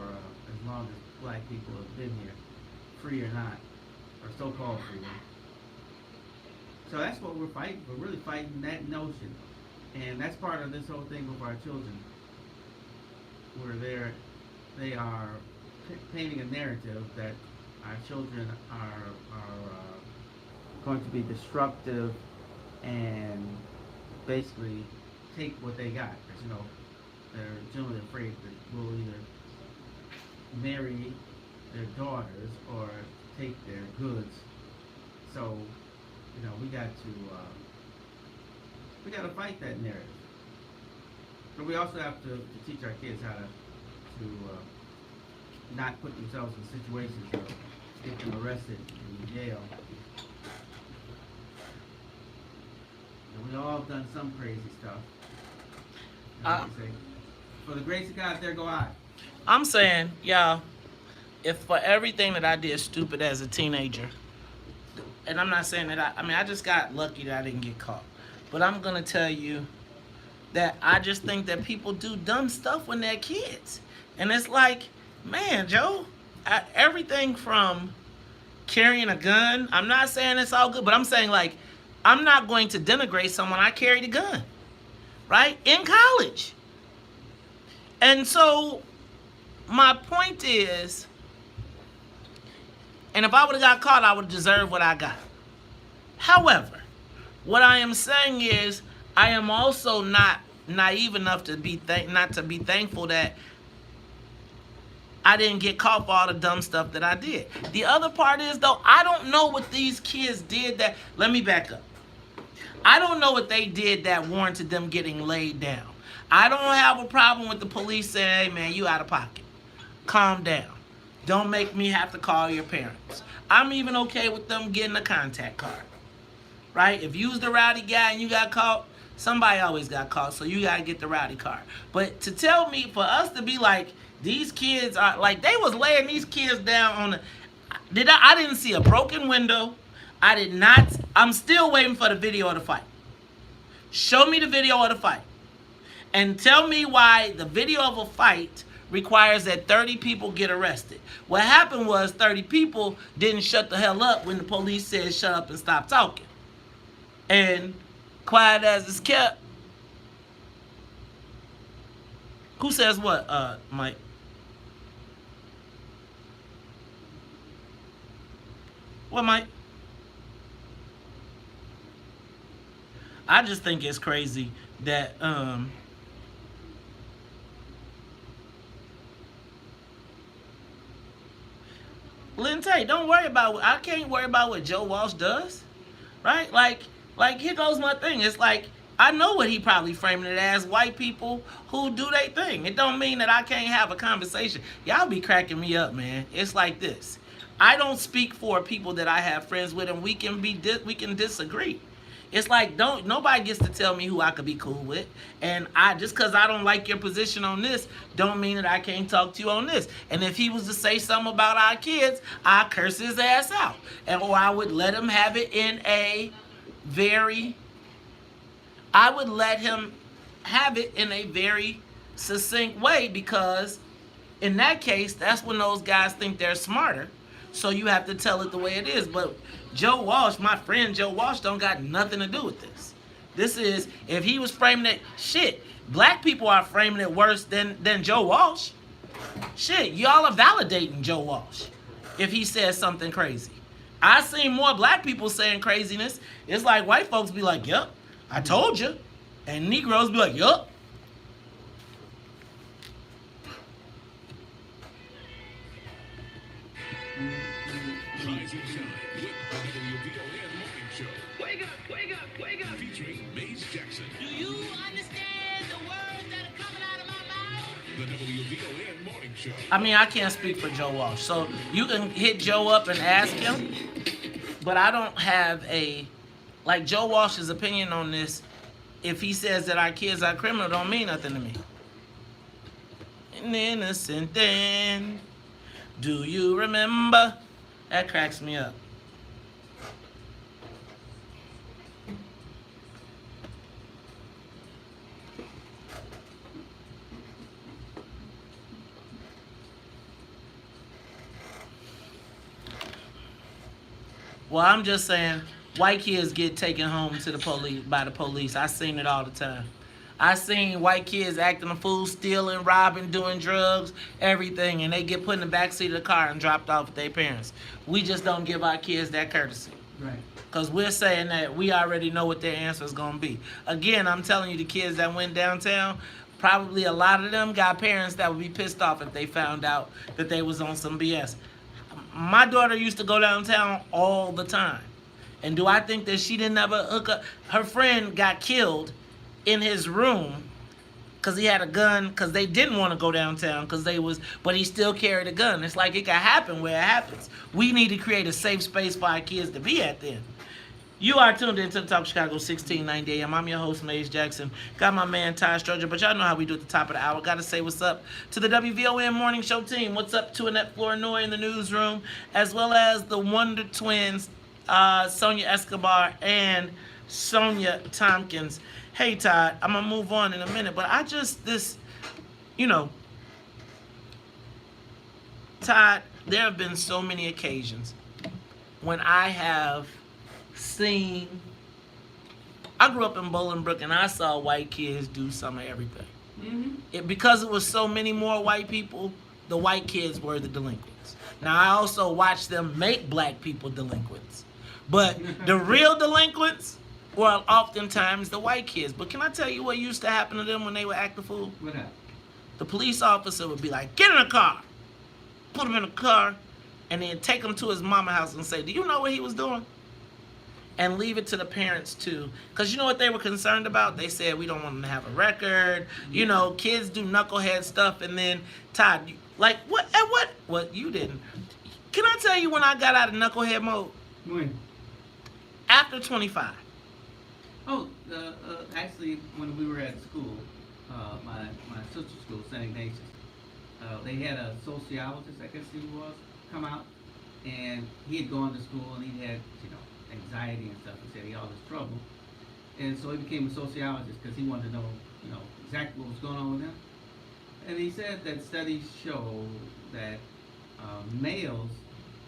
as long as black people have been here, free or not, or so-called free. So that's what we're fighting. We're really fighting that notion, and that's part of this whole thing with our children, where they are painting a narrative that our children are going to be disruptive and basically take what they got. Because, they're generally afraid that we'll either marry their daughters or take their goods. So, we got to fight that narrative. But we also have to teach our kids how to not put themselves in situations that get them arrested and in jail. We all have done some crazy stuff. For the grace of God, there go I. I'm saying, y'all, if for everything that I did stupid as a teenager, and I'm not saying that I just got lucky that I didn't get caught. But I'm going to tell you that I just think that people do dumb stuff when they're kids. And it's like, man, Joe, everything from carrying a gun, I'm not saying it's all good, but I'm saying, like, I'm not going to denigrate someone I carried a gun, right? In college. And so my point is, and if I would have got caught, I would deserve what I got. However, what I am saying is, I am also not naive enough to be not to be thankful that I didn't get caught for all the dumb stuff that I did. The other part is, though, I don't know what these kids did that... Let me back up. I don't know what they did that warranted them getting laid down. I don't have a problem with the police saying, hey, man, you out of pocket. Calm down. Don't make me have to call your parents. I'm even okay with them getting a contact card. Right? If you was the rowdy guy and you got caught, somebody always got caught, so you got to get the rowdy card. But to tell me, for us to be like, these kids are, like, they was laying these kids down on the... I didn't see a broken window. I did not... I'm still waiting for the video of the fight. Show me the video of the fight. And tell me why the video of a fight requires that 30 people get arrested. What happened was 30 people didn't shut the hell up when the police said shut up and stop talking. And quiet as it's kept. Who says what, Mike? What, Mike? I just think it's crazy that Lynn Tate, don't worry about. I can't worry about what Joe Walsh does, right? Like here goes my thing. It's like I know what he probably framing it as: white people who do their thing. It don't mean that I can't have a conversation. Y'all be cracking me up, man. It's like this. I don't speak for people that I have friends with, and we can disagree. It's like nobody gets to tell me who I could be cool with, and I just because I don't like your position on this, don't mean that I can't talk to you on this. And if he was to say something about our kids, I curse his ass out, or I would let him have it in a very. I would let him have it in a very succinct way, because in that case, that's when those guys think they're smarter. So you have to tell it the way it is. But Joe Walsh, my friend Joe Walsh, don't got nothing to do with this. This is, if he was framing it, shit, black people are framing it worse than Joe Walsh. Shit, y'all are validating Joe Walsh if he says something crazy. I seen more black people saying craziness. It's like white folks be like, yup, I told you. And Negroes be like, yup. Rise and shine with the WVON Morning Show. Wake up, wake up, wake up. Featuring Maze Jackson. Do you understand the words that are coming out of my mouth? The WVON Morning Show. I mean, I can't speak for Joe Walsh. So you can hit Joe up and ask him. But I don't have like Joe Walsh's opinion on this. If he says that our kids are criminal, don't mean nothing to me. An innocent then. Do you remember? That cracks me up. Well, I'm just saying, white kids get taken home to the police by the police. I seen it all the time. I seen white kids acting a fool, stealing, robbing, doing drugs, everything, and they get put in the backseat of the car and dropped off with their parents. We just don't give our kids that courtesy. Right. Because we're saying that we already know what their answer is going to be. Again, I'm telling you, the kids that went downtown, probably a lot of them got parents that would be pissed off if they found out that they was on some BS. My daughter used to go downtown all the time. And do I think that she didn't ever hook up? Her friend got killed in his room because he had a gun, because they didn't want to go downtown but he still carried a gun. It's like it can happen where it happens. We need to create a safe space for our kids to be at then. You are tuned into the Talk Chicago 1690 AM. I'm your host, Maze Jackson. Got my man, Ty Stroger, but y'all know how we do at the top of the hour. Got to say what's up to the WVON Morning Show team. What's up to Annette Flournoy in the newsroom, as well as the Wonder Twins, Sonia Escobar and Sonia Tompkins. Hey, Todd, I'm going to move on in a minute, but Todd, there have been so many occasions when I have seen, I grew up in Bolingbrook and I saw white kids do some of everything. Mm-hmm. Because it was so many more white people, the white kids were the delinquents. Now, I also watched them make black people delinquents. But the real delinquents were oftentimes the white kids. But can I tell you what used to happen to them when they would act the fool? What happened? The police officer would be like, get in the car. Put him in the car, and then take him to his mama house and say, do you know what he was doing? And leave it to the parents too. Because you know what they were concerned about? They said, we don't want them to have a record. You know, kids do knucklehead stuff. And then, Todd, like, what? What? You didn't. Can I tell you when I got out of knucklehead mode? When? After 25. Oh, actually, when we were at school, my sister's school, St. Ignatius, they had a sociologist, I guess he was, come out, and he had gone to school and he had, anxiety and stuff. He said he had all this trouble, and so he became a sociologist because he wanted to know, exactly what was going on with him. And he said that studies show that males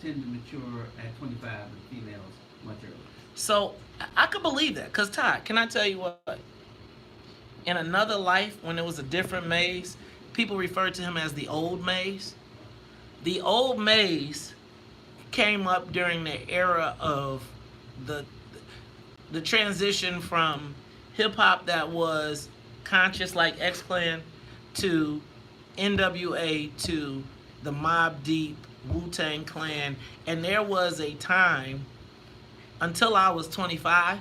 tend to mature at 25 and females much earlier. So I could believe that, because Todd, can I tell you what? In another life, when it was a different Maze, people referred to him as the old Maze. The old Maze came up during the era of the transition from hip hop that was conscious like X-Clan to NWA to the Mobb Deep, Wu-Tang Clan, and there was a time until I was 25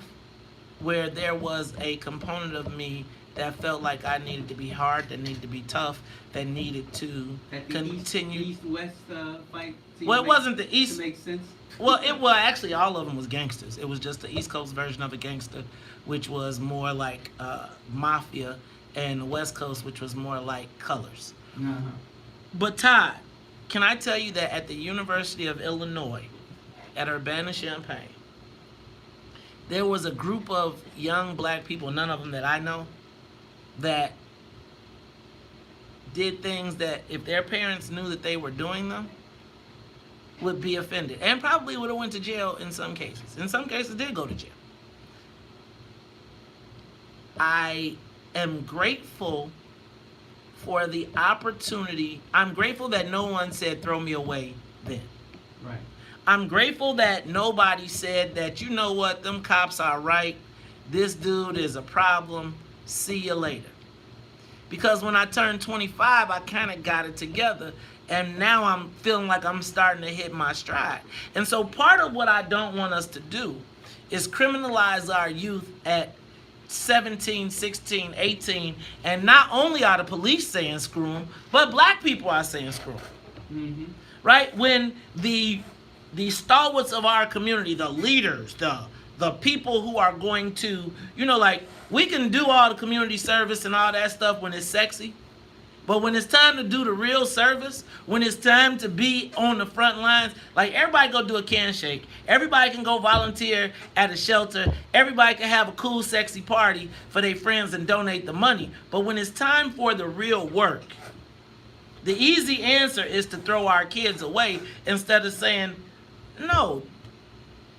where there was a component of me that felt like I needed to be hard, that needed to be tough, that needed to continue. East-West fight. Well, it wasn't the East. To make sense. Well, actually all of them was gangsters. It was just the East Coast version of a gangster, which was more like mafia, and the West Coast, which was more like colors. Uh-huh. But Todd, can I tell you that at the University of Illinois, at Urbana-Champaign, there was a group of young black people, none of them that I know, that did things that if their parents knew that they were doing them, would be offended. And probably would have went to jail in some cases. In some cases did go to jail. I am grateful for the opportunity. I'm grateful that no one said throw me away then. Right. I'm grateful that nobody said that, you know what, them cops are right. This dude is a problem. See you later. Because when I turned 25, I kind of got it together. And now I'm feeling like I'm starting to hit my stride. And so part of what I don't want us to do is criminalize our youth at 17, 16, 18. And not only are the police saying screw them, but black people are saying screw them. Mm-hmm. Right? When the stalwarts of our community, the leaders, the people who are going to, you know, like, we can do all the community service and all that stuff when it's sexy. But when it's time to do the real service, when it's time to be on the front lines, like everybody go do a can shake. Everybody can go volunteer at a shelter. Everybody can have a cool, sexy party for their friends and donate the money. But when it's time for the real work, the easy answer is to throw our kids away instead of saying, no.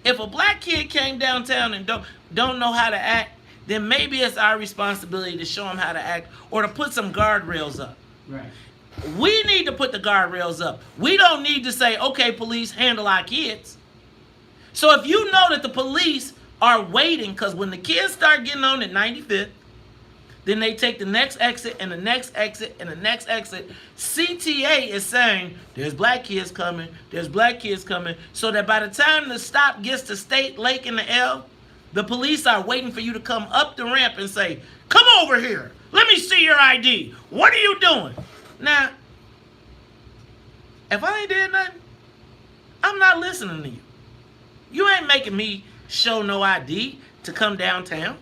If a black kid came downtown and don't know how to act, then maybe it's our responsibility to show them how to act or to put some guardrails up. Right. We need to put the guardrails up. We don't need to say, okay, police, handle our kids. So if you know that the police are waiting, because when the kids start getting on at 95th, then they take the next exit and the next exit and the next exit. CTA is saying, there's black kids coming, there's black kids coming, so that by the time the stop gets to State, Lake, and the L, the police are waiting for you to come up the ramp and say, come over here. Let me see your ID. What are you doing? Now, if I ain't did nothing, I'm not listening to you. You ain't making me show no ID to come downtown.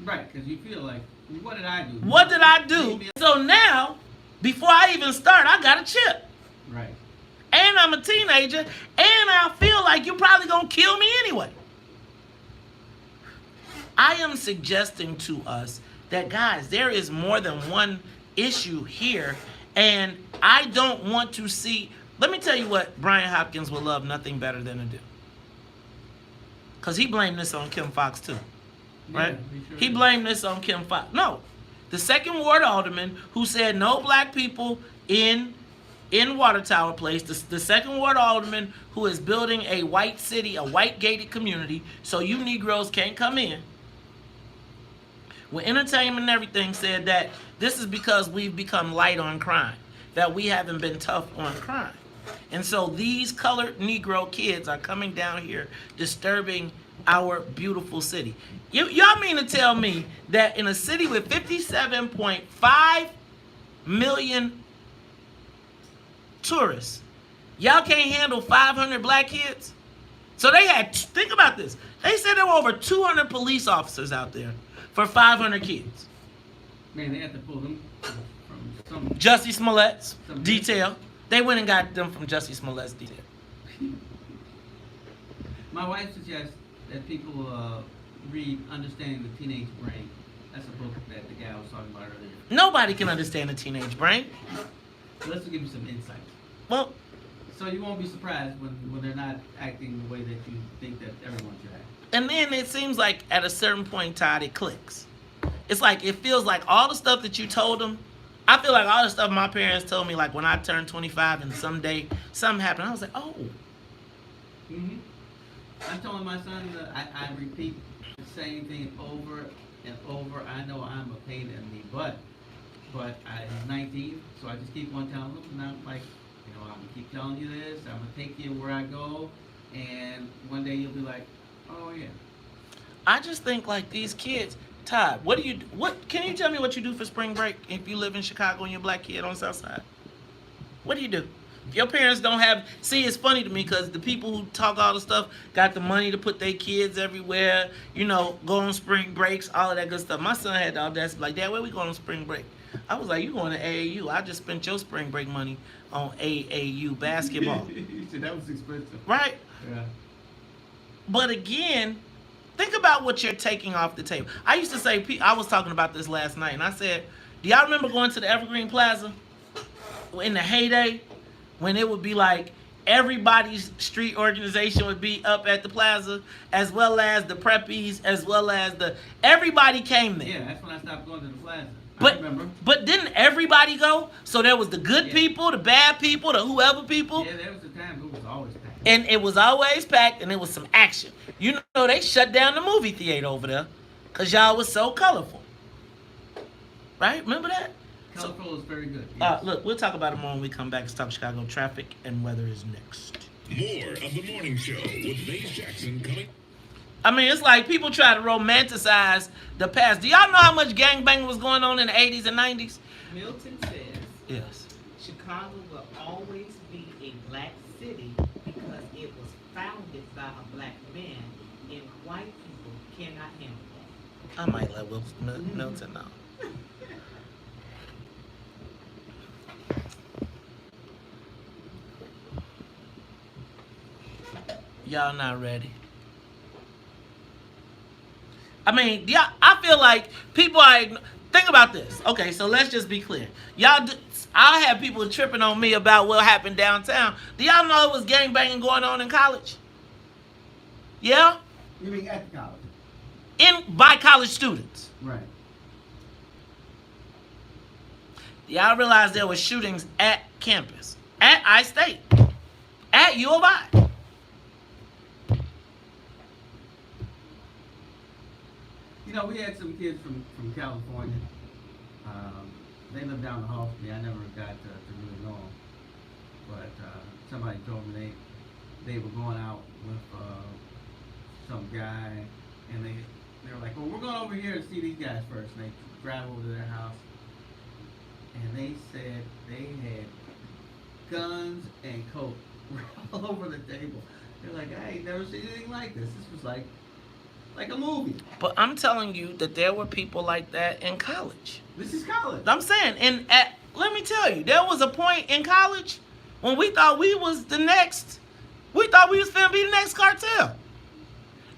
Right, because you feel like, what did I do? What did I do? So now, before I even start, I got a chip. Right. And I'm a teenager, and I feel like you're probably going to kill me anyway. I am suggesting to us that, guys, there is more than one issue here, and I don't want to see... Let me tell you what Brian Hopkins would love nothing better than to do. Because he blamed this on Kim Fox, too. Right? Yeah, he blamed this on Kim Fox. No. The second ward alderman who said no black people in Water Tower Place, the second ward alderman who is building a white city, a white gated community, so you Negroes can't come in, with entertainment and everything, said that this is because we've become light on crime, that we haven't been tough on crime. And so these colored Negro kids are coming down here disturbing our beautiful city. Y'all mean to tell me that in a city with 57.5 million tourists, y'all can't handle 500 black kids? So they had, think about this, they said there were over 200 police officers out there for 500 kids. Man, they had to pull them from some... Jussie Smollett's detail. They went and got them from Jussie Smollett's detail. My wife suggests that people read Understanding the Teenage Brain. That's a book that the guy was talking about earlier. Nobody can understand the teenage brain. Let's give you some insight. Well, so you won't be surprised when they're not acting the way that you think that everyone should act. And then it seems like at a certain point, Todd, it clicks. It's like, it feels like all the stuff that you told them, I feel like all the stuff my parents told me, like when I turned 25 and someday something happened, I was like, oh, I'm telling my son that I repeat the same thing over and over. I know I'm a pain in the butt, but he's 19, so I just keep on telling him, and I'm like, you know, I'm gonna keep telling you this. I'm gonna take you where I go, and one day you'll be like, oh yeah. I just think like these kids. Todd, what can you tell me what you do for spring break if you live in Chicago and you're a black kid on the South Side? What do you do? Your parents don't have, see, it's funny to me because the people who talk all the stuff got the money to put their kids everywhere, you know, go on spring breaks, all of that good stuff. My son had the audacity, like, Dad, where we going on spring break? I was like, you going to AAU. I just spent your spring break money on AAU basketball. He said that was expensive. Right? Yeah. But again, think about what you're taking off the table. I used to say, I was talking about this last night, and I said, do y'all remember going to the Evergreen Plaza in the heyday when it would be like everybody's street organization would be up at the plaza, as well as the preppies, as well as everybody came there. Yeah, that's when I stopped going to the plaza. But, I remember. But didn't everybody go? So there was the good people, the bad people, the whoever people. Yeah, there was a time it was always packed. And it was always packed, and it was some action. You know, they shut down the movie theater over there because y'all was so colorful. Right? Remember that? Colorful is very good. Yes. Look, we'll talk about it more when we come back to talk Chicago traffic and weather is next. More of the morning show with Maze Jackson coming. I mean, it's like people try to romanticize the past. Do y'all know how much gangbanging was going on in the 80s and 90s? Milton says Yes. Chicago will always be a black city because it was founded by a black man, and white people cannot handle that. I might let Milton know. Y'all not ready. I mean, I feel like people are. Think about this. Okay, so let's just be clear. I have people tripping on me about what happened downtown. Do y'all know it was gangbanging going on in college? Yeah? You mean at the college? By college students. Right. Y'all realize there were shootings at campus, at I-State, at U of I. You know, we had some kids from California. They lived down the hall from me. I never got to really know them. But somebody told me they were going out with some guy, and they were like, well, we're going over here to see these guys first. And they drive over to their house, and they said they had guns and coke all over the table. They're like, I ain't never seen anything like this. This was like a movie. But I'm telling you that there were people like that in college. This is college. I'm saying, and let me tell you, there was a point in college when we thought we was the next, we thought we was finna be the next cartel.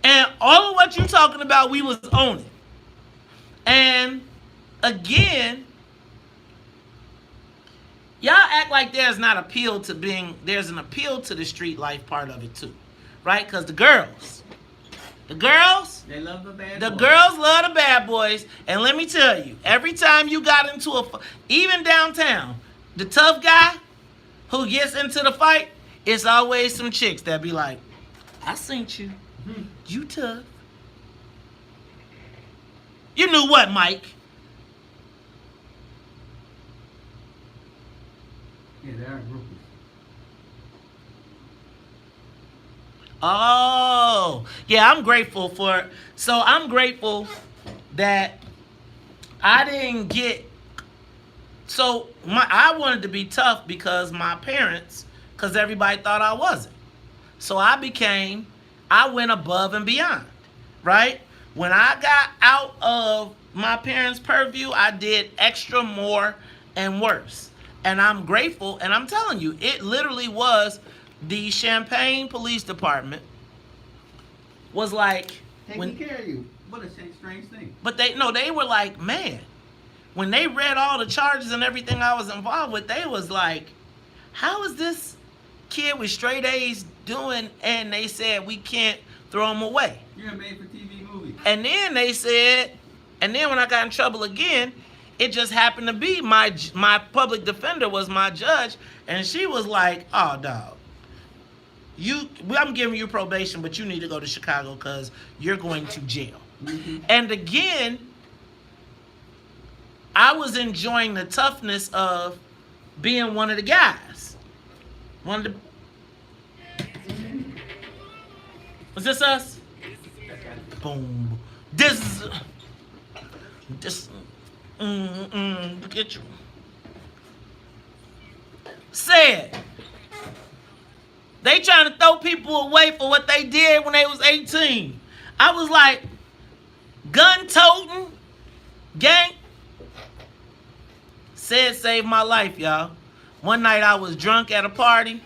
And all of what you're talking about, we was owning. And again, y'all act like there's not appeal to there's an appeal to the street life part of it too. Right? Because the girls, they love the bad the boys. girls love the bad boys. And let me tell you, every time you got into even downtown, the tough guy who gets into the fight, it's always some chicks that be like, I seen you. You tough. You knew what, Mike? Yeah, they are groupies. Oh, yeah, I'm grateful that I didn't get, I wanted to be tough because everybody thought I wasn't. So I went above and beyond, right? When I got out of my parents' purview, I did extra, more, and worse. And I'm grateful, and I'm telling you, it literally was the Champaign Police Department was like Taking care of you. What a strange thing. But they were like, man, when they read all the charges and everything I was involved with, they was like, how is this kid with straight A's doing? And they said, we can't throw him away. You're a made-for-TV movie. And then they said, and then when I got in trouble again, it just happened to be my public defender was my judge, and she was like, oh, dog, I'm giving you probation, but you need to go to Chicago because you're going to jail. And again, I was enjoying the toughness of being one of the guys. One of the... Was this us? Boom. This... Look at you. Said... They trying to throw people away for what they did when they was 18. I was like, gun-toting, gang. Said saved my life, y'all. One night I was drunk at a party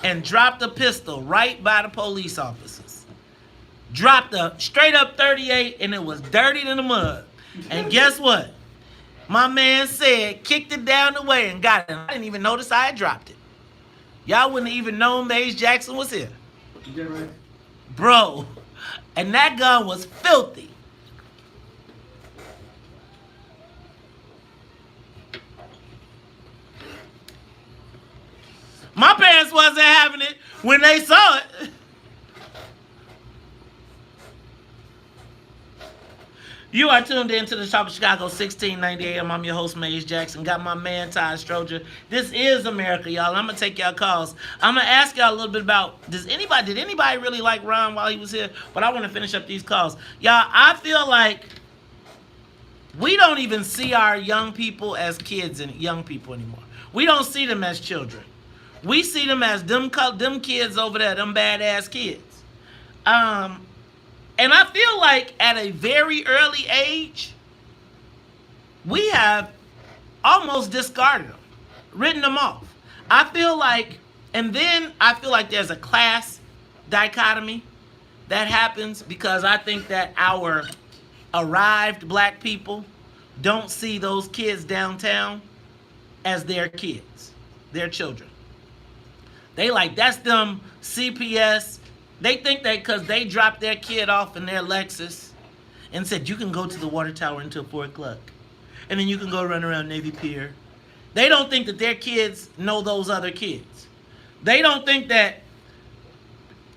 and dropped a pistol right by the police officers. Dropped a straight up 38 and it was dirty in the mud. And guess what? My man said, kicked it down the way and got it. I didn't even notice I had dropped it. Y'all wouldn't even known Maze Jackson was here. You get right? Bro, and that gun was filthy. My parents wasn't having it when they saw it. You are tuned in to the Talk of Chicago 1690 AM. I'm your host, Maze Jackson. Got my man, Ty Stroger. This is America, y'all. I'm going to take y'all calls. I'm going to ask y'all a little bit about, did anybody really like Ron while he was here? But I want to finish up these calls. Y'all, I feel like we don't even see our young people as kids and young people anymore. We don't see them as children. We see them as them kids over there, them badass kids. And I feel like at a very early age, we have almost discarded them, written them off. I feel like there's a class dichotomy that happens because I think that our arrived black people don't see those kids downtown as their kids, their children. They like, that's them CPS. They think that because they dropped their kid off in their Lexus and said, you can go to the water tower until 4 o'clock. And then you can go run around Navy Pier. They don't think that their kids know those other kids. They don't think that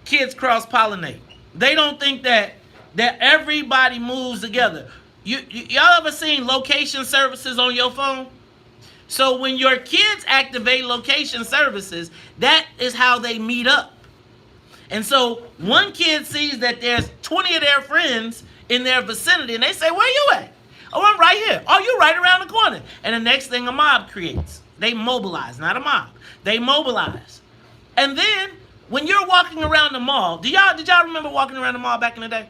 kids cross-pollinate. They don't think that everybody moves together. Y'all ever seen location services on your phone? So when your kids activate location services, that is how they meet up. And so one kid sees that there's 20 of their friends in their vicinity, and they say, where you at? Oh, I'm right here. Oh, you right around the corner. And the next thing a mob creates. They mobilize, not a mob. They mobilize. And then when you're walking around the mall, did y'all remember walking around the mall back in the day?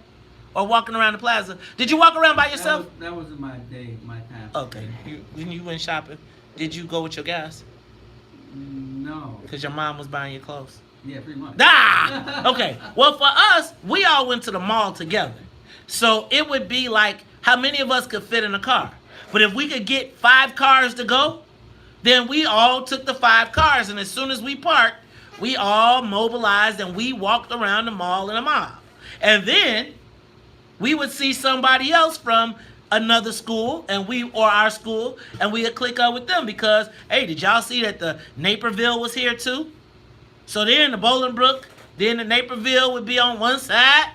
Or walking around the plaza? Did you walk around by yourself? That was in my day, my time. Okay. When you went shopping, did you go with your guys? No. Because your mom was buying your clothes? Yeah, pretty much. Okay. Well, for us, we all went to the mall together. So it would be like how many of us could fit in a car. But if we could get 5 cars to go, then we all took the 5 cars. And as soon as we parked, we all mobilized and we walked around the mall in a mob. And then we would see somebody else from another school or our school, and we would click up with them because, hey, did y'all see that the Naperville was here too? So they're in the Bolingbrook, then the Naperville would be on one side.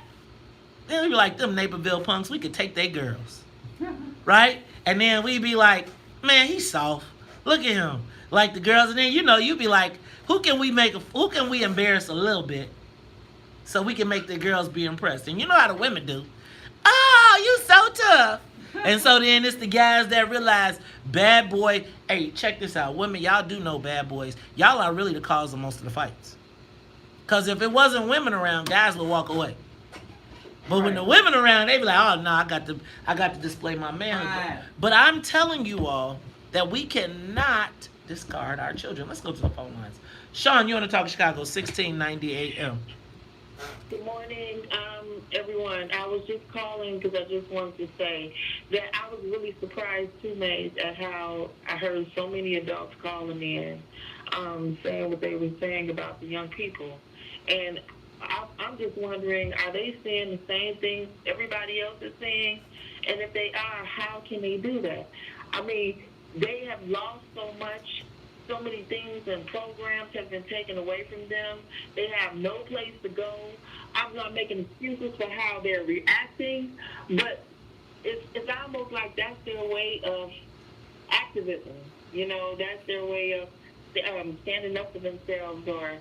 Then we'd be like, them Naperville punks, we could take their girls. Right? And then we'd be like, man, he's soft. Look at him. Like the girls, and then you'd be like, who can we embarrass a little bit so we can make the girls be impressed? And you know how the women do. Oh, you so tough. And so then it's the guys that realize bad boy. Hey, check this out. Women, y'all do know bad boys. Y'all are really the cause of most of the fights. Because if it wasn't women around, guys would walk away. But when the women around, they be like, oh, no, I got to display my manhood. But I'm telling you all that we cannot discard our children. Let's go to the phone lines. Sean, you're on the Talk of Chicago, 1690 AM. Good morning, everyone. I was just calling because I just wanted to say that I was really surprised, too, Maze, at how I heard so many adults calling in saying what they were saying about the young people. And I'm just wondering, are they saying the same thing everybody else is saying? And if they are, how can they do that? I mean, they have lost so much so many things and programs have been taken away from them. They have no place to go. I'm not making excuses for how they're reacting, but it's almost like that's their way of activism. You know, that's their way of standing up for themselves or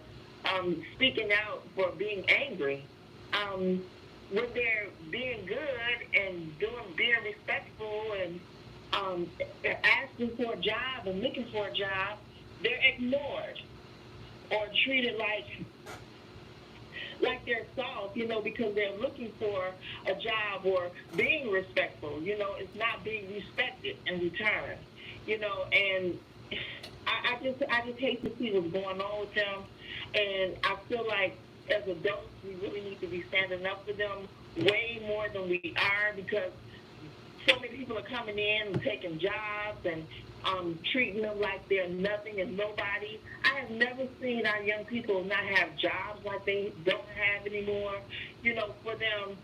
speaking out for being angry. When they're being good and being respectful and they're asking for a job and looking for a job, they're ignored or treated like they're soft, you know, because they're looking for a job or being respectful. You know, it's not being respected in return. You know, and I just hate to see what's going on with them, and I feel like as adults we really need to be standing up for them way more than we are, because so many people are coming in and taking jobs and treating them like they're nothing and nobody. I have never seen our young people not have jobs like they don't have anymore. You know, for them,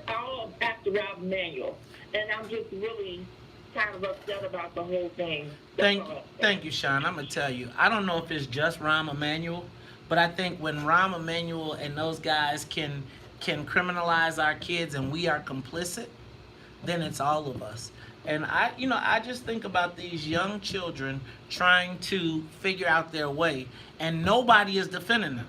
all after Rob Manuel, and I'm just really kind of upset about the whole thing. Thank you, Sean. I'm gonna tell you, I don't know if it's just Rahm Emanuel, but I think when Rahm Emanuel and those guys can criminalize our kids and we are complicit, then it's all of us. And I just think about these young children trying to figure out their way, and nobody is defending them,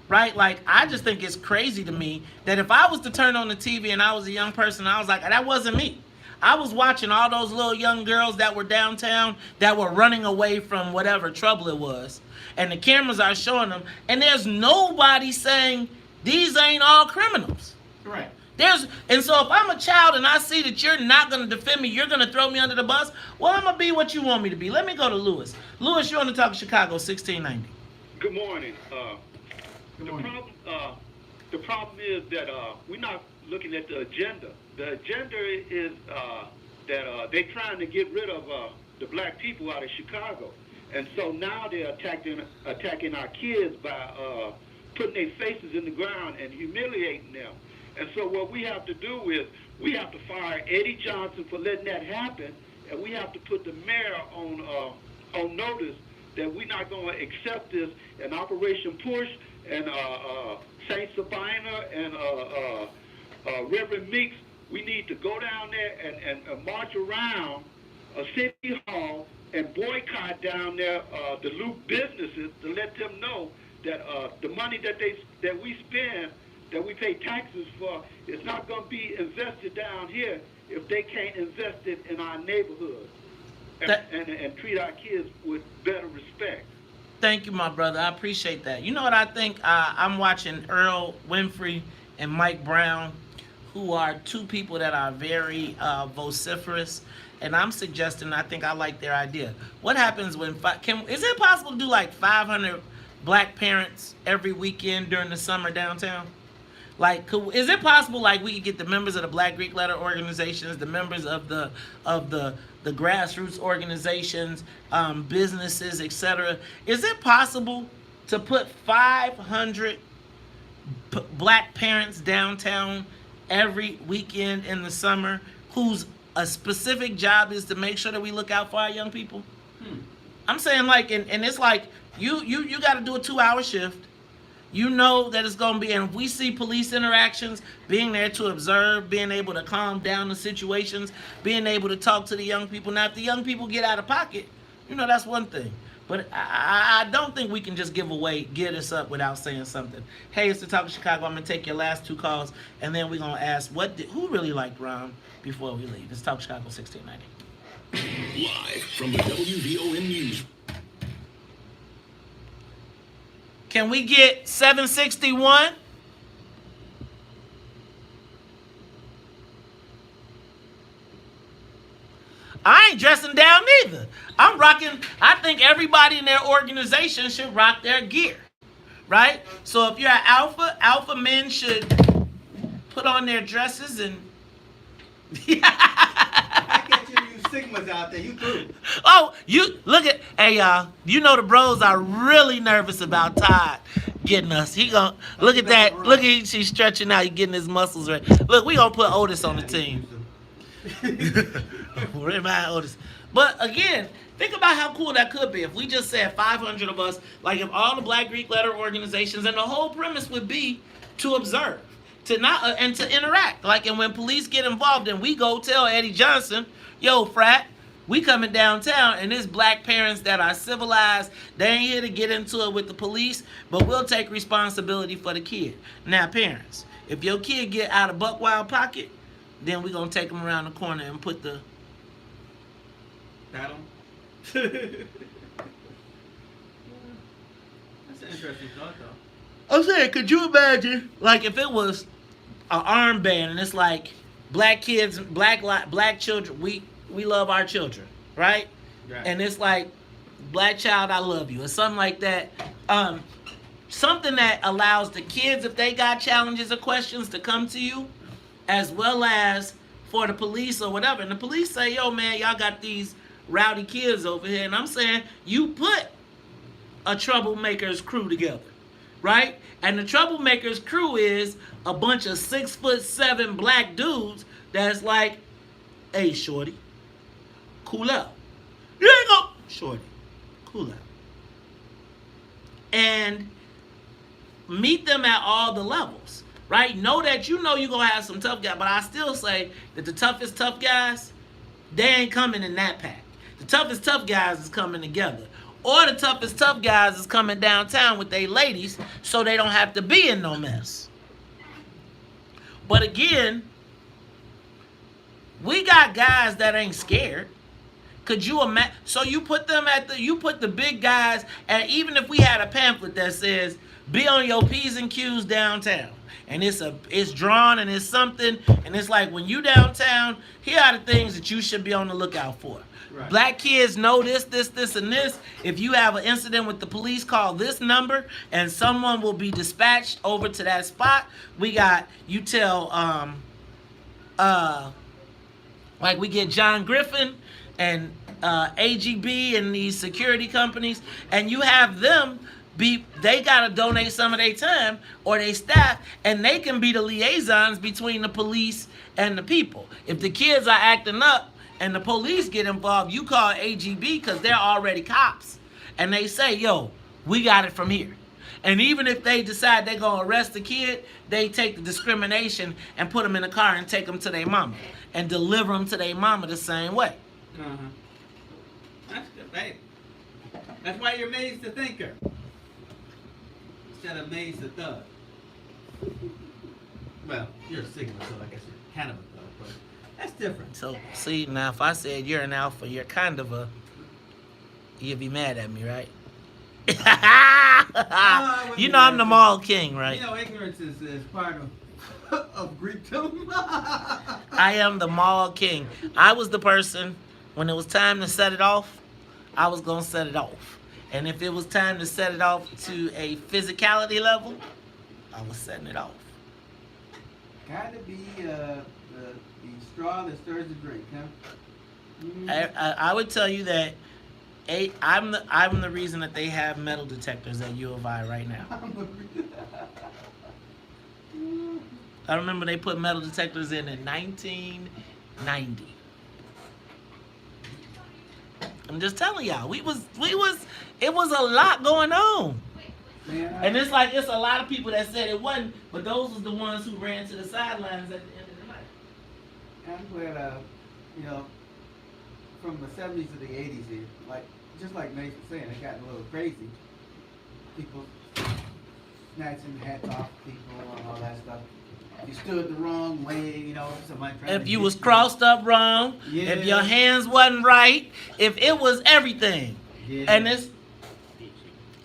right? Like, I just think it's crazy to me that if I was to turn on the TV and I was a young person, I was like, that wasn't me. I was watching all those little young girls that were downtown that were running away from whatever trouble it was. And the cameras are showing them. And there's nobody saying these ain't all criminals. Right. And so if I'm a child and I see that you're not going to defend me, you're going to throw me under the bus, well, I'm going to be what you want me to be. Let me go to Lewis. Lewis, you're on the Talk of Chicago, 1690. Good morning. Good morning. The problem is that we're not looking at the agenda. The agenda is that they're trying to get rid of the black people out of Chicago. And so now they're attacking our kids by putting their faces in the ground and humiliating them. And so what we have to do is we have to fire Eddie Johnson for letting that happen, and we have to put the mayor on notice that we're not going to accept this. And Operation Push and Saint Sabina and Reverend Meeks, we need to go down there and march around City Hall and boycott down there the loot businesses to let them know that the money that we spend, that we pay taxes for, is not going to be invested down here if they can't invest it in our neighborhood and treat our kids with better respect. Thank you, my brother. I appreciate that. You know what I think? I'm watching Earl Winfrey and Mike Brown, who are two people that are very vociferous, and I'm suggesting, I think I like their idea. What happens when, is it possible to do like 500 black parents every weekend during the summer downtown? Like, is it possible, like, we could get the members of the Black Greek Letter organizations, the members of the grassroots organizations, businesses, etc. Is it possible to put 500 black parents downtown every weekend in the summer whose a specific job is to make sure that we look out for our young people? I'm saying, like, and it's like you got to do a 2-hour shift. You know that it's going to be, and if we see police interactions, being there to observe, being able to calm down the situations, being able to talk to the young people. Now, if the young people get out of pocket, you know, that's one thing. But I don't think we can just get us up without saying something. Hey, it's the Talk of Chicago. I'm going to take your last 2 calls, and then we're going to ask who really liked Ron before we leave. It's Talk of Chicago 1690. Live from the WVON News. Can we get 761? I ain't dressing down either. I'm rocking. I think everybody in their organization should rock their gear, right? So if you're an alpha men should put on their dresses and. I can't you Sigmas out there. You through. Oh, you look at, hey y'all. You know the bros are really nervous about Todd getting us. He gonna look at that. Look at she's stretching out. He getting his muscles right. Look, we gonna put Otis on the team. Where am I, Otis? But again, think about how cool that could be if we just said 500 of us, like if all the Black Greek letter organizations, and the whole premise would be to observe, to not and to interact. Like, and when police get involved, and we go tell Eddie Johnson, yo, frat, we coming downtown, and there's black parents that are civilized. They ain't here to get into it with the police, but we'll take responsibility for the kid. Now, parents, if your kid get out of buck wild pocket, then we're going to take them around the corner and put the... Battle? That's an interesting thought, though. I'm saying, could you imagine, like, if it was an armband, and it's like, black kids, black children, we love our children, right? And it's like, black child, I love you, or something like that. Something that allows the kids, if they got challenges or questions, to come to you, as well as for the police or whatever. And the police say, yo, man, y'all got these rowdy kids over here. And I'm saying, you put a troublemakers crew together, right? And the troublemakers crew is a bunch of 6'7" black dudes that's like, hey, shorty, cool out. You ain't go, shorty, cool out. And meet them at all the levels, right? Know that you know you're going to have some tough guys, but I still say that the toughest tough guys, they ain't coming in that pack. The toughest tough guys is coming together. Or the toughest tough guys is coming downtown with they ladies so they don't have to be in no mess. But again, we got guys that ain't scared. Could you imagine? So you put them you put the big guys, and even if we had a pamphlet that says, be on your P's and Q's downtown, and it's drawn and it's something, and it's like, when you downtown, here are the things that you should be on the lookout for. Right. Black kids know this, and this. If you have an incident with the police, call this number, and someone will be dispatched over to that spot. We got, you tell, like we get John Griffin and AGB and these security companies, and you have them they got to donate some of their time or their staff, and they can be the liaisons between the police and the people. If the kids are acting up and the police get involved, you call AGB because they're already cops, and they say, yo, we got it from here. And even if they decide they're going to arrest the kid, they take the discrimination and put them in a car and take them to their mama and deliver them to their mama the same way. Uh-huh. That's good, babe. That's why you're Maze the Thinker instead of Maze the Thug. Well, you're a Sigma, so I guess you're kind of a thug, but that's different. So, see, now if I said you're an alpha, you're kind of a... You'd be mad at me, right? You know I'm the mall king, right? You know, ignorance is part of Greekdom. I am the mall king. I was the person, when it was time to set it off, I was going to set it off. And if it was time to set it off to a physicality level, I was setting it off. Gotta be the straw that stirs the drink, huh? Mm-hmm. I would tell you that I'm the reason that they have metal detectors at U of I right now. I remember they put metal detectors in 1990. I'm just telling y'all, it was a lot going on. Yeah. And it's like, it's a lot of people that said it wasn't, but those was the ones who ran to the sidelines at the end of the night. I'm glad, you know, from the 70s to the 80s here, like, just like Mace was saying, it got a little crazy. People snatching hats off people and all that stuff. If you stood the wrong way, you know, somebody trying if you was crossed up wrong, yeah. If your hands wasn't right, if it was everything. Yeah.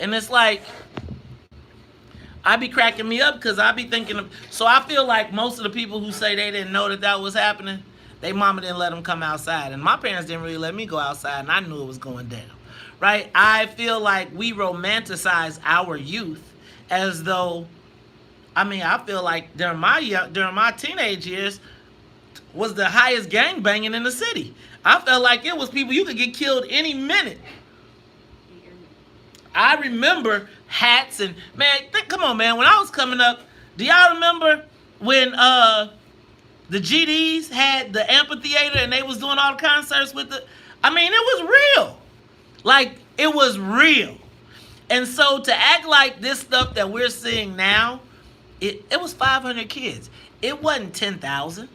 And it's like, I be cracking me up because I be thinking of, so I feel like most of the people who say they didn't know that was happening, they mama didn't let them come outside. And my parents didn't really let me go outside, and I knew it was going down. Right? I feel like we romanticize our youth as though, I feel like during my teenage years was the highest gangbanging in the city. I felt like it was people, you could get killed any minute. I remember hats and, man, come on, man. When I was coming up, do y'all remember when The GDs had the amphitheater and they was doing all the concerts with it. I mean, it was real. Like, it was real. And so to act like this stuff that we're seeing now, it was 500 kids. It wasn't 10,000.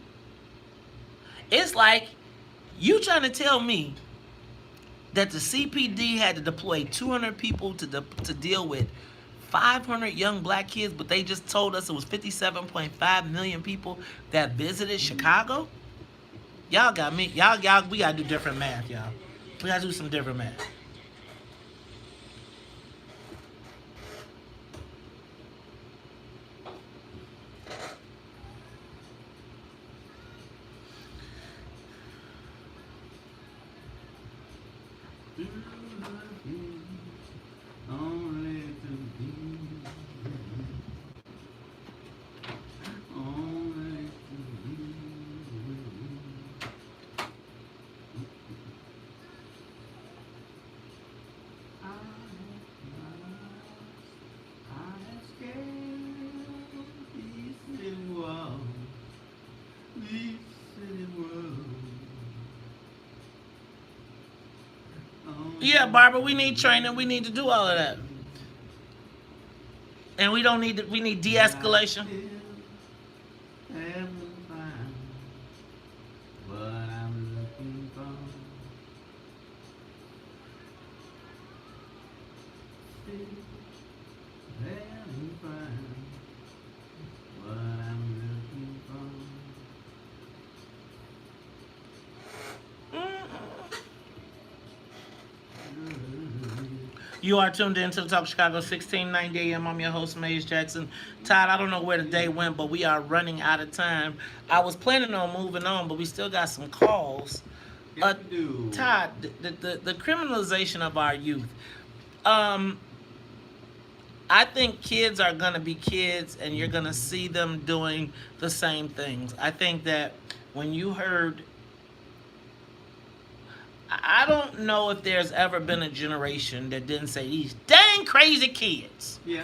It's like you trying to tell me that the CPD had to deploy 200 people to deal with 500 young black kids, but they just told us it was 57.5 million people that visited Chicago? Y'all got me. Y'all, we gotta do different math, y'all. We gotta do some different math. Yeah, Barbara, we need training. We need to do all of that. And we don't need we need de-escalation. You are tuned in to the Talk Chicago 1690 AM. I'm your host, Maze Jackson. Todd, I don't know where the day went, but we are running out of time. I was planning on moving on, but we still got some calls. Todd, the criminalization of our youth. I think kids are going to be kids, and you're going to see them doing the same things. I think that when you heard... I don't know if there's ever been a generation that didn't say these dang crazy kids. Yeah.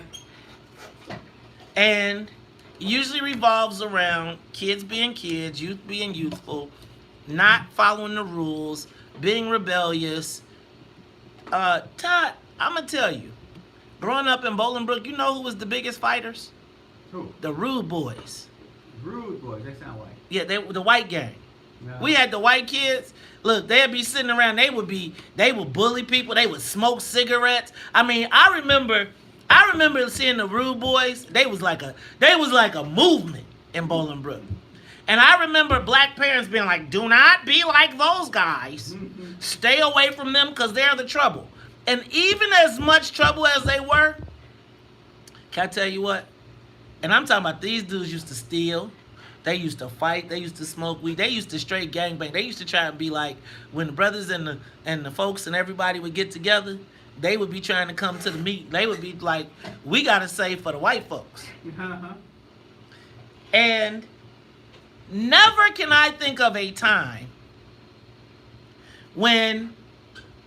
And it usually revolves around kids being kids, youth being youthful, not following the rules, being rebellious. Todd, I'm going to tell you, growing up in Bolingbrook, you know who was the biggest fighters? Who? The Rude Boys. Rude Boys, they sound white. Yeah, they were the white gang. No. We had the white kids. Look, they'd be sitting around. They would bully people. They would smoke cigarettes. I mean, I remember seeing the Rude Boys. They was like a movement in Bolingbrook. And I remember black parents being like, "Do not be like those guys. Stay away from them because they're the trouble." And even as much trouble as they were, can I tell you what? And I'm talking about these dudes used to steal. They used to fight. They used to smoke weed. They used to straight gangbang. They used to try and be like, when the brothers and the folks and everybody would get together, they would be trying to come to the meet. They would be like, we got to save for the white folks. And never can I think of a time when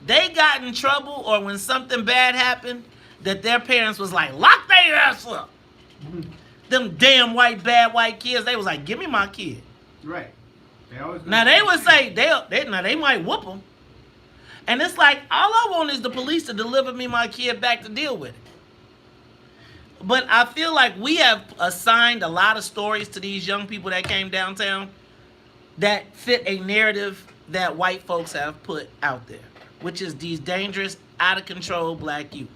they got in trouble or when something bad happened that their parents was like, lock their ass up. Them damn bad white kids, they was like, give me my kid. Right. Now they would say they might whoop them. And it's like, all I want is the police to deliver me my kid back to deal with it. But I feel like we have assigned a lot of stories to these young people that came downtown that fit a narrative that white folks have put out there, which is these dangerous, out of control black youth.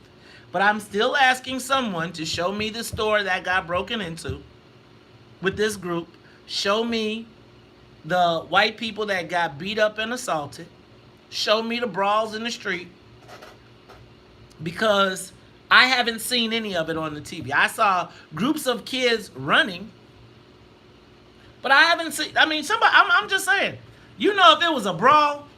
But I'm still asking someone to show me the store that got broken into with this group. Show me the white people that got beat up and assaulted. Show me the brawls in the street. Because I haven't seen any of it on the TV. I saw groups of kids running. But I haven't seen, I'm just saying. You know, if it was a brawl,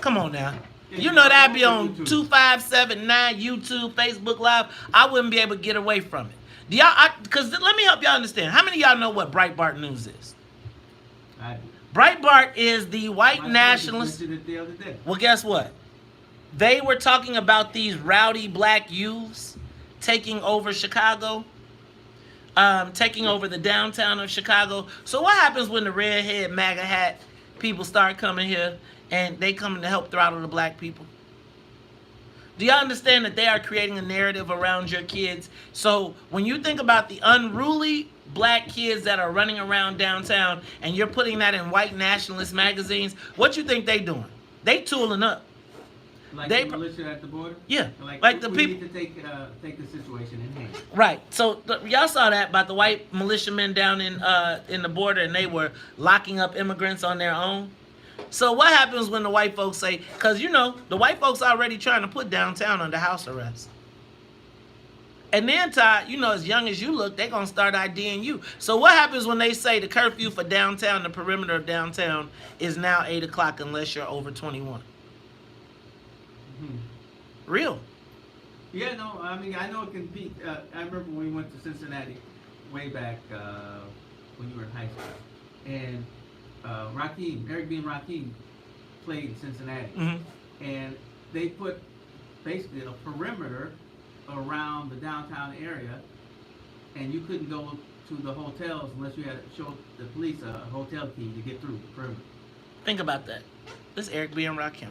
come on now. You know that'd be on 2579 YouTube, Facebook Live. I wouldn't be able to get away from it. Do y'all? Because let me help y'all understand. How many of y'all know what Breitbart News is? I do. Breitbart is the white My nationalist. son just mentioned it the other day. Well, guess what? They were talking about these rowdy black youths taking over Chicago. taking over the downtown of Chicago. So what happens when the redhead MAGA hat people start coming here and they coming to help throttle the black people? Do y'all understand that they are creating a narrative around your kids? So when you think about the unruly black kids that are running around downtown and you're putting that in white nationalist magazines, what you think they doing? They tooling up. Like They- the militia at the border? Yeah, Like the we people. need to take the situation in hand. Right. So y'all saw that about the white militiamen down in the border, and they were locking up immigrants on their own. So what happens when the white folks say, because you know the white folks already trying to put downtown under house arrest. And then, Todd, you know, as young as you look, they're going to start IDing you. So what happens when they say the curfew for downtown, the perimeter of downtown, is now 8 o'clock unless you're over 21? Real. Yeah, no, I mean, I know it can peak. I remember when we went to Cincinnati way back when you were in high school. And Eric B. and Rakim played in Cincinnati. And they put basically a perimeter around the downtown area, and you couldn't go to the hotels unless you had to show the police a hotel key to get through the perimeter. Think about that. This is Eric B. and Rakim.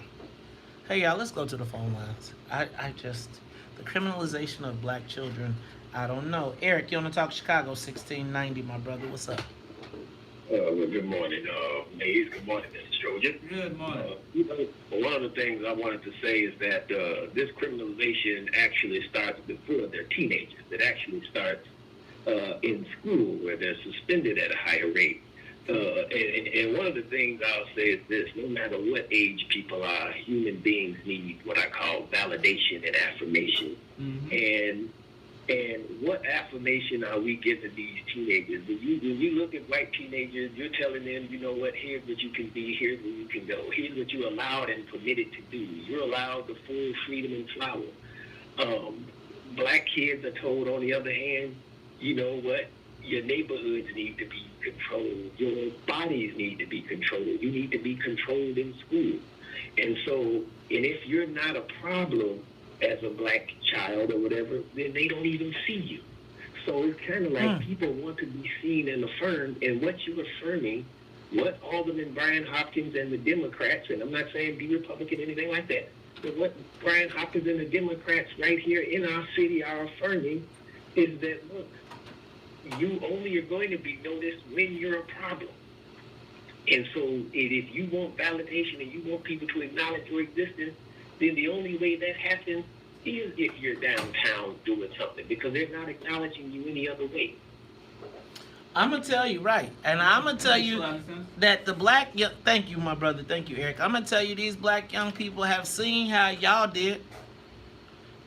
Hey, y'all, let's go to the phone lines. The criminalization of black children, I don't know. Eric, you want to talk Chicago 1690, my brother? What's up? Well, good morning, Maze. Good morning, Mr. Trojan. Good morning. One of the things I wanted to say is that this criminalization actually starts before they're teenagers. It actually starts in school, where they're suspended at a higher rate. And one of the things I'll say is this: no matter what age people are, human beings need what I call validation and affirmation. And what affirmation are we giving these teenagers? When you look at white teenagers, you're telling them, you know what, here's what you can be, here's where you can go, here's what you're allowed and permitted to do. You're allowed the full freedom and flower. Black kids are told, on the other hand, you know what, your neighborhoods need to be controlled. Your bodies need to be controlled. You need to be controlled in school. And if you're not a problem as a black child or whatever, then they don't even see you. So it's kind of like people want to be seen and affirmed, and what you're affirming, what Alderman Brian Hopkins and the Democrats, and I'm not saying be Republican or anything like that, but what Brian Hopkins and the Democrats right here in our city are affirming is that, look, you only are going to be noticed when you're a problem. And so if you want validation and you want people to acknowledge your existence, then the only way that happens is if you're downtown doing something, because they're not acknowledging you any other way. I'm going to tell you, right. And I'm going to tell you that the black... Thank you, my brother. Thank you, Eric. I'm going to tell you, these black young people have seen how y'all did.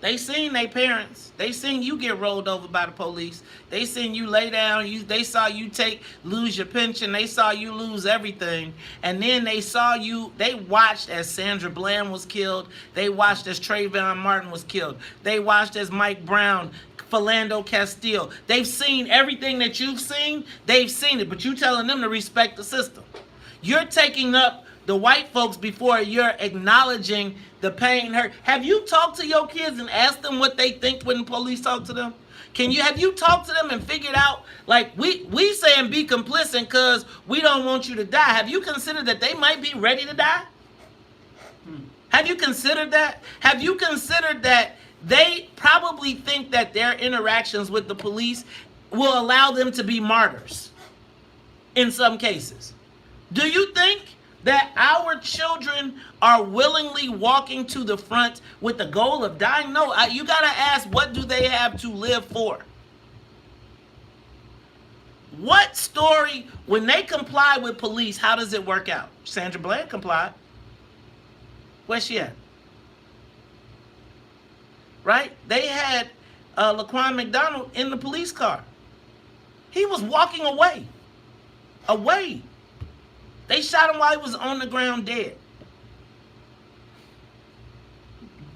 They seen their parents. They seen you get rolled over by the police. They seen you lay down. They saw you lose your pension. They saw you lose everything. And then they saw you, they watched as Sandra Bland was killed. They watched as Trayvon Martin was killed. They watched as Mike Brown, Philando Castile. They've seen everything that you've seen. They've seen it. But you telling them to respect the system. You're taking up the white folks before you're acknowledging the pain and hurt. Have you talked to your kids and asked them what they think when the police talk to them? Have you talked to them and figured out, like, we saying be complicit because we don't want you to die. Have you considered that they might be ready to die? Have you considered that? Have you considered that they probably think that their interactions with the police will allow them to be martyrs in some cases? Do you think that our children are willingly walking to the front with the goal of dying? No, you got to ask, what do they have to live for? What story, when they comply with police, how does it work out? Sandra Bland complied. Where's she at? Right? They had Laquan McDonald in the police car. He was walking away. Away. They shot him while he was on the ground dead.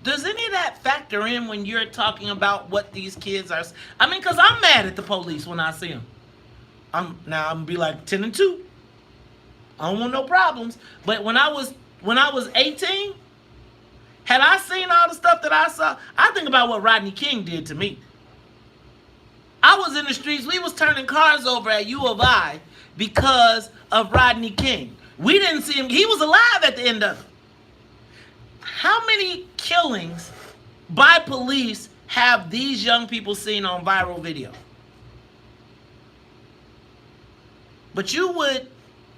Does any of that factor in when you're talking about what these kids are? I mean, because I'm mad at the police when I see them. I'm going to be like 10-2. I don't want no problems. But when I was 18, had I seen all the stuff that I saw, I think about what Rodney King did to me. I was in the streets. We was turning cars over at U of I because of Rodney King. We didn't see him. He was alive at the end of it. How many killings by police have these young people seen on viral video? But you would,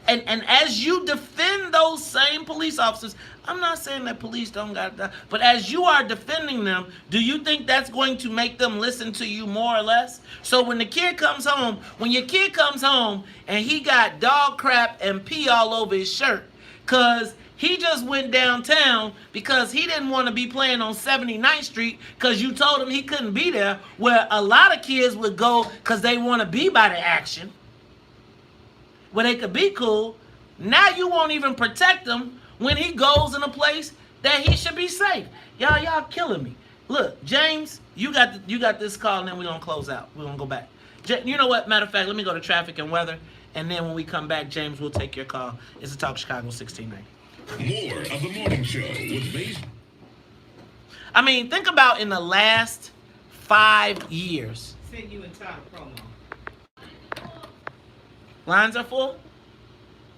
and as you defend those same police officers, I'm not saying that police don't got that, but as you are defending them, do you think that's going to make them listen to you more or less? So when the kid comes home, when your kid comes home and he got dog crap and pee all over his shirt, because he just went downtown because he didn't want to be playing on 79th Street because you told him he couldn't be there, where a lot of kids would go because they want to be by the action, where they could be cool. Now you won't even protect him when he goes in a place that he should be safe. Y'all killing me. Look, James, you got this call, and then we're going to close out. We're going to go back. You know what? Matter of fact, let me go to traffic and weather, and then when we come back, James, we'll take your call. It's the Talk Chicago 1690. More of the morning show with Maze. I mean, think about in the last 5 years. Send you entire promo. Lines are full?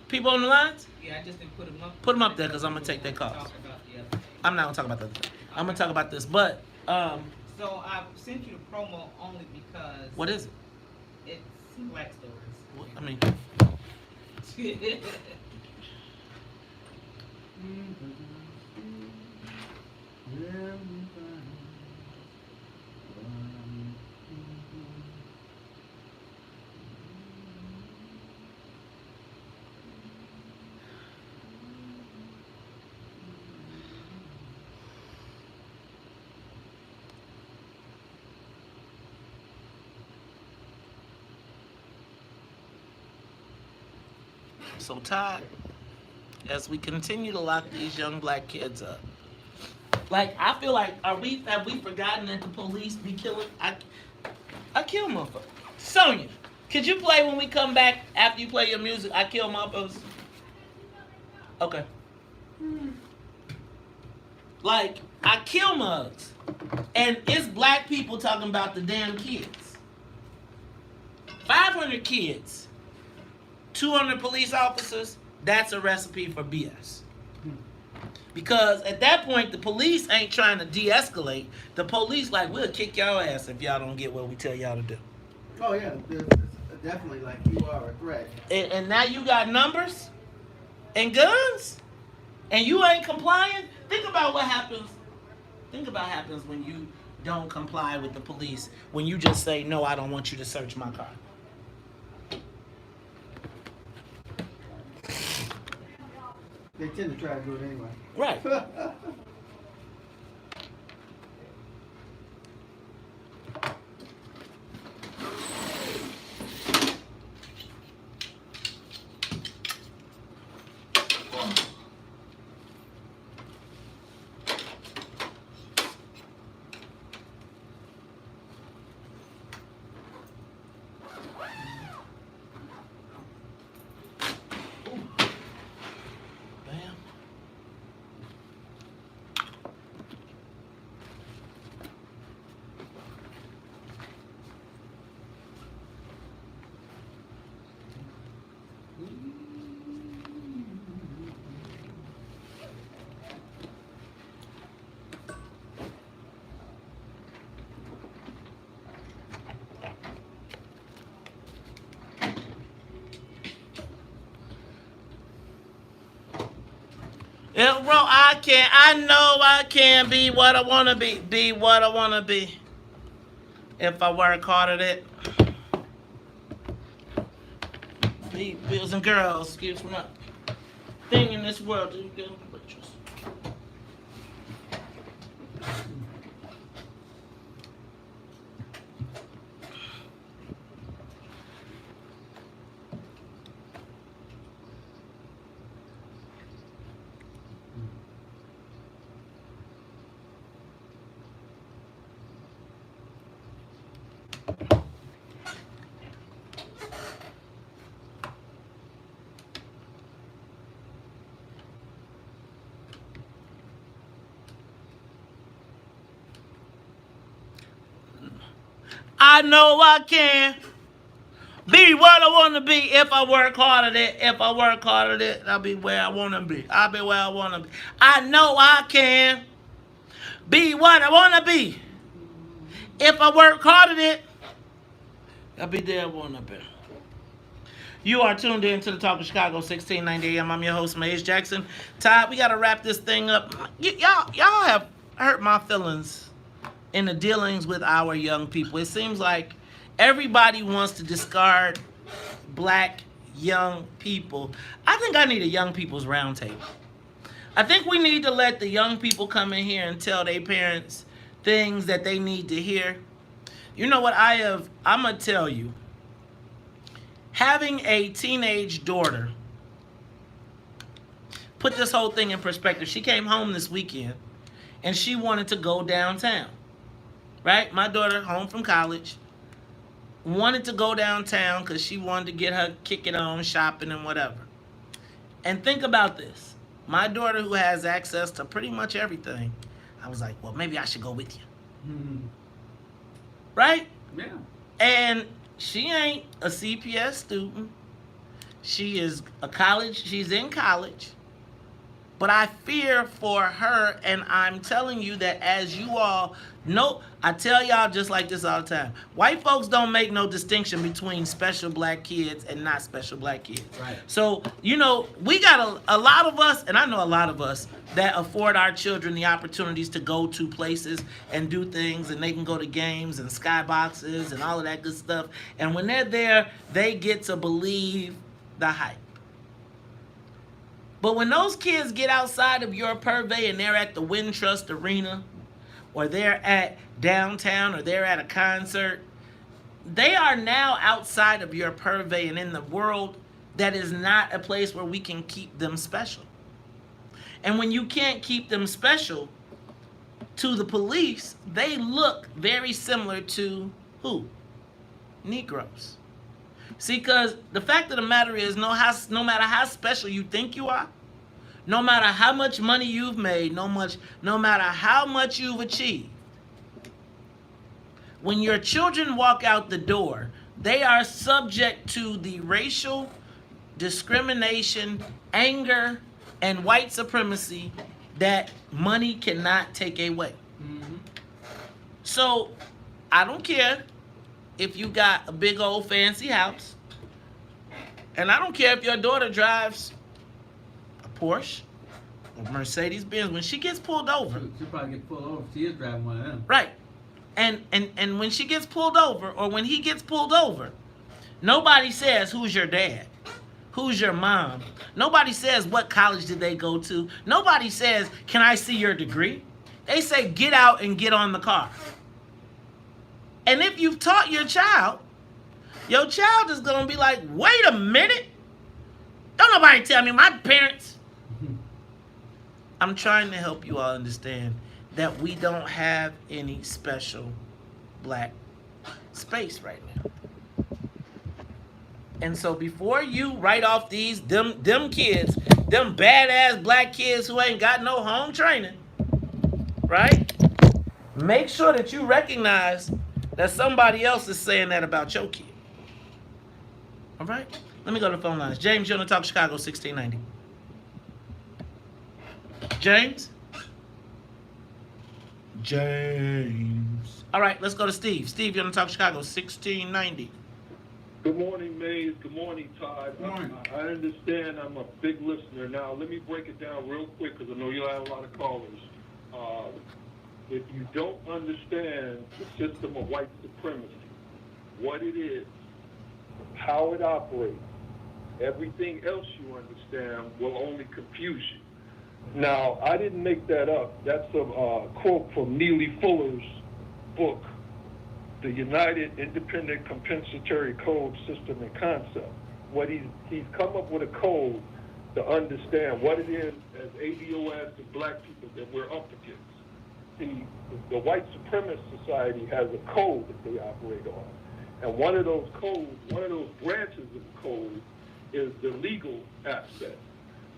People on the lines? Yeah, I just didn't put them up. Put them up there because I'm going to take their calls. I'm not going to talk about that. I'm going to talk about this, but... So I sent you the promo only because... What is it? It's some black stories. I mean... So Todd, as we continue to lock these young black kids up, like I feel like have we forgotten that the police be killing? I kill motherfuckers. Sonya, could you play when we come back after you play your music? I kill motherfuckers. Okay. Like I kill mugs, and it's black people talking about the damn kids. 500 kids. 200 police officers, that's a recipe for BS. Because at that point, the police ain't trying to de-escalate. The police like, we'll kick y'all ass if y'all don't get what we tell y'all to do. Oh, yeah. It's definitely like you are a threat. And now you got numbers and guns, and you ain't complying? Think about what happens. Think about what happens when you don't comply with the police, when you just say, no, I don't want you to search my car. They tend to try to do it anyway. Right. Yeah, bro, I know I can be what I want to be what I want to be. If I work hard at it. Be boys and girls, excuse me, thing in this world that you get with pictures. I know I can be what I want to be if I work hard at it. If I work hard at it, I'll be where I want to be. I'll be where I want to be. I know I can be what I want to be. If I work hard at it, I'll be there I want to be. You are tuned in to the Talk of Chicago, 1690 AM. I'm your host, Maze Jackson. Todd, we got to wrap this thing up. Y'all have hurt my feelings in the dealings with our young people. It seems like everybody wants to discard black young people. I think I need a young people's roundtable. I think we need to let the young people come in here and tell their parents things that they need to hear. You know what I'm going to tell you. Having a teenage daughter put this whole thing in perspective. She came home this weekend and she wanted to go downtown. Right? My daughter, home from college, wanted to go downtown because she wanted to get her kick it on, shopping and whatever. And think about this. My daughter, who has access to pretty much everything, I was like, well, maybe I should go with you. Mm-hmm. Right? Yeah. And she ain't a CPS student. She's in college. But I fear for her, and I'm telling you that as you all know, I tell y'all just like this all the time. White folks don't make no distinction between special black kids and not special black kids. Right. So, we got a lot of us, and I know a lot of us, that afford our children the opportunities to go to places and do things, and they can go to games and skyboxes and all of that good stuff. And when they're there, they get to believe the hype. But when those kids get outside of your purvey and they're at the Wintrust Arena, or they're at downtown, or they're at a concert, they are now outside of your purvey and in the world that is not a place where we can keep them special. And when you can't keep them special to the police, they look very similar to who? Negroes. See, because the fact of the matter is, no matter how special you think you are, no matter how much money you've made, no matter how much you've achieved, when your children walk out the door, they are subject to the racial discrimination, anger, and white supremacy that money cannot take away. Mm-hmm. So, I don't care if you got a big old fancy house, and I don't care if your daughter drives a Porsche or Mercedes Benz. When she gets pulled over, she'll probably get pulled over if she is driving one of them. Right. And when she gets pulled over, or when he gets pulled over, nobody says, who's your dad? Who's your mom? Nobody says, what college did they go to? Nobody says, can I see your degree? They say, get out and get on the car. And if you've taught your child is going to be like, wait a minute. Don't nobody tell me my parents. I'm trying to help you all understand that we don't have any special black space right now. And so before you write off them kids, them badass black kids who ain't got no home training, right? Make sure that you recognize that somebody else is saying that about your kid. All right? Let me go to the phone lines. James, you're on the Talk Chicago, 1690. James? James. All right, let's go to Steve. Steve, you're on the Talk Chicago, 1690. Good morning, Maze. Good morning, Todd. Good morning. I understand I'm a big listener. Now, let me break it down real quick because I know you'll have a lot of callers. If you don't understand the system of white supremacy, what it is, how it operates, everything else you understand will only confuse you. Now, I didn't make that up. That's a quote from Neely Fuller's book, The United Independent Compensatory Code System and Concept. What he's come up with a code to understand what it is as ADOS and black people that we're up against. See, the white supremacist society has a code that they operate on. And one of those codes, one of those branches of the code is the legal aspect.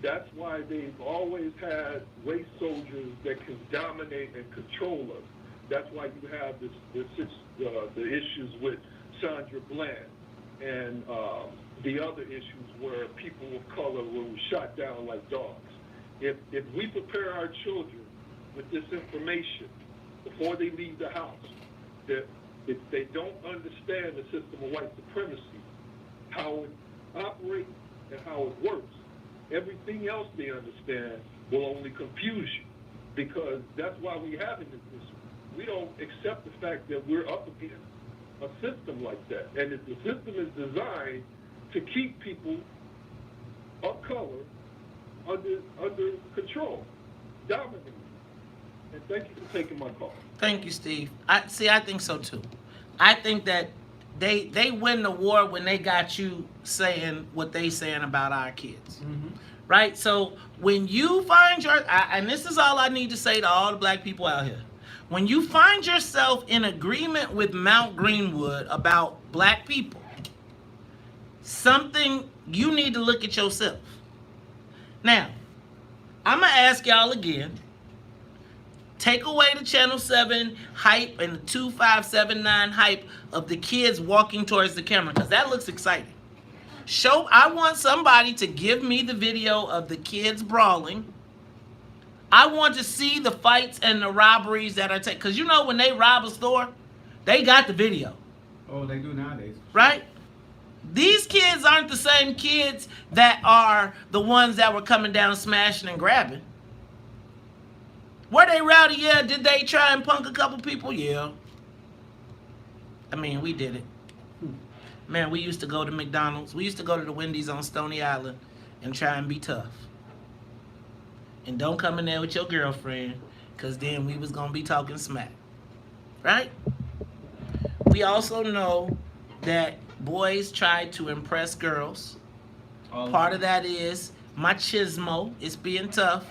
That's why they've always had race soldiers that can dominate and control us. That's why you have the issues with Sandra Bland and the other issues where people of color were shot down like dogs. If we prepare our children with this information before they leave the house, that if they don't understand the system of white supremacy, how it operates and how it works, everything else they understand will only confuse you, because that's why we have this issue. We don't accept the fact that we're up against a system like that, and if the system is designed to keep people of color under control, dominating. And thank you for taking my call. Thank you, Steve. I think so too. I think that they win the war when they got you saying what they saying about our kids. Mm-hmm. Right? So when you find and this is all I need to say to all the black people out here. When you find yourself in agreement with Mount Greenwood about black people, something you need to look at yourself. Now, I'm going to ask y'all again. Take away the Channel 7 hype and the 2579 hype of the kids walking towards the camera, because that looks exciting. I want somebody to give me the video of the kids brawling. I want to see the fights and the robberies that are taken. Because you know when they rob a store, they got the video. Oh, they do nowadays. Right? These kids aren't the same kids that are the ones that were coming down smashing and grabbing. Were they rowdy? Yeah. Did they try and punk a couple people? Yeah. I mean, we did it. Man, we used to go to McDonald's. We used to go to the Wendy's on Stony Island and try and be tough. And don't come in there with your girlfriend, because then we was going to be talking smack. Right? We also know that boys try to impress girls. Part of that is machismo. It's being tough.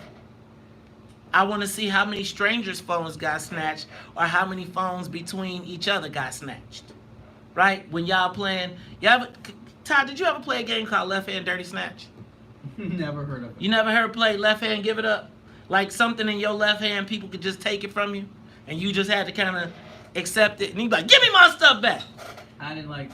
I want to see how many strangers' phones got snatched or how many phones between each other got snatched. Right? When y'all playing. Todd, did you ever play a game called Left Hand Dirty Snatch? Never heard of it. You never heard play Left Hand Give It Up? Like something in your left hand, people could just take it from you, and you just had to kind of accept it. And you be like, give me my stuff back. I didn't like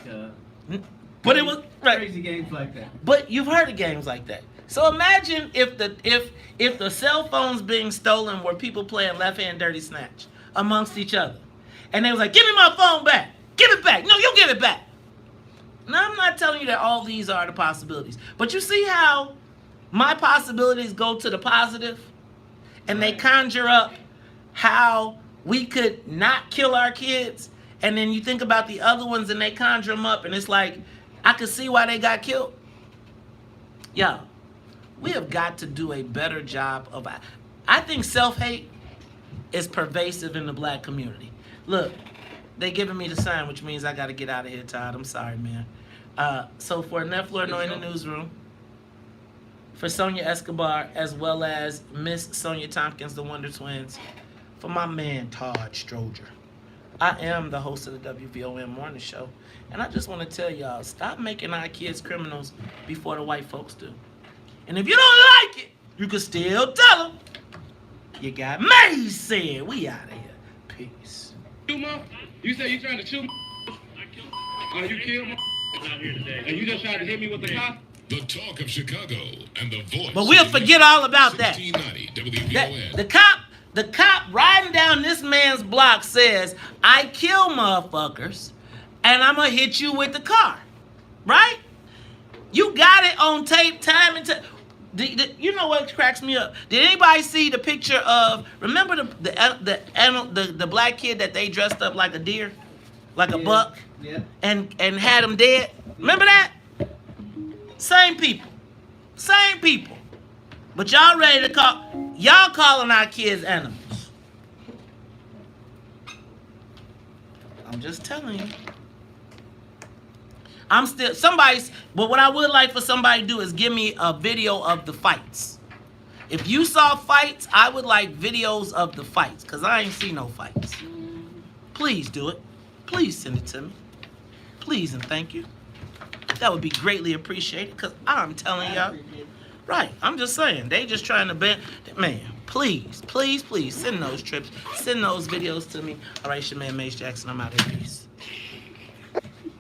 but it was right. Crazy games like that. But you've heard of games like that. So imagine if the cell phones being stolen were people playing Left Hand Dirty Snatch amongst each other. And they was like, give me my phone back. Give it back. No, you give it back. Now, I'm not telling you that all these are the possibilities. But you see how my possibilities go to the positive? And they conjure up how we could not kill our kids. And then you think about the other ones and they conjure them up. And it's like, I could see why they got killed. Yo, we have got to do a better job of... I think self-hate is pervasive in the black community. Look, they giving me the sign, which means I got to get out of here, Todd. I'm sorry, man. So for Annette Flournoy in the newsroom, for Sonia Escobar, as well as Miss Sonia Tompkins, the Wonder Twins, for my man, Todd Stroger. I am the host of the WVON Morning Show, and I just want to tell y'all, stop making our kids criminals before the white folks do. And if you don't like it, you can still tell them. You got me said. We out of here. Peace. You say you trying to shoot? Oh, you killed me? Out here today. And you just tried to hit me with the cop? The talk of Chicago and the voice. But we'll forget all about that. 1690 WVON. The cop riding down this man's block says, I kill motherfuckers, and I'm going to hit you with the car. Right? You got it on tape, time and time. You know what cracks me up? Did anybody see the picture of, remember the black kid that they dressed up like a deer? Like a buck? Yeah. And had him dead? Remember that? Same people. Same people. But y'all ready to call, y'all calling our kids animals. I'm just telling you. I'm still, but what I would like for somebody to do is give me a video of the fights. If you saw fights, I would like videos of the fights, because I ain't seen no fights. Please do it. Please send it to me. Please and thank you. That would be greatly appreciated, because I'm telling y'all, Right. I'm just saying. They just trying to bet. Man, please, please, please send those trips. Send those videos to me. All right, it's your man, Mace Jackson. I'm out here. Peace.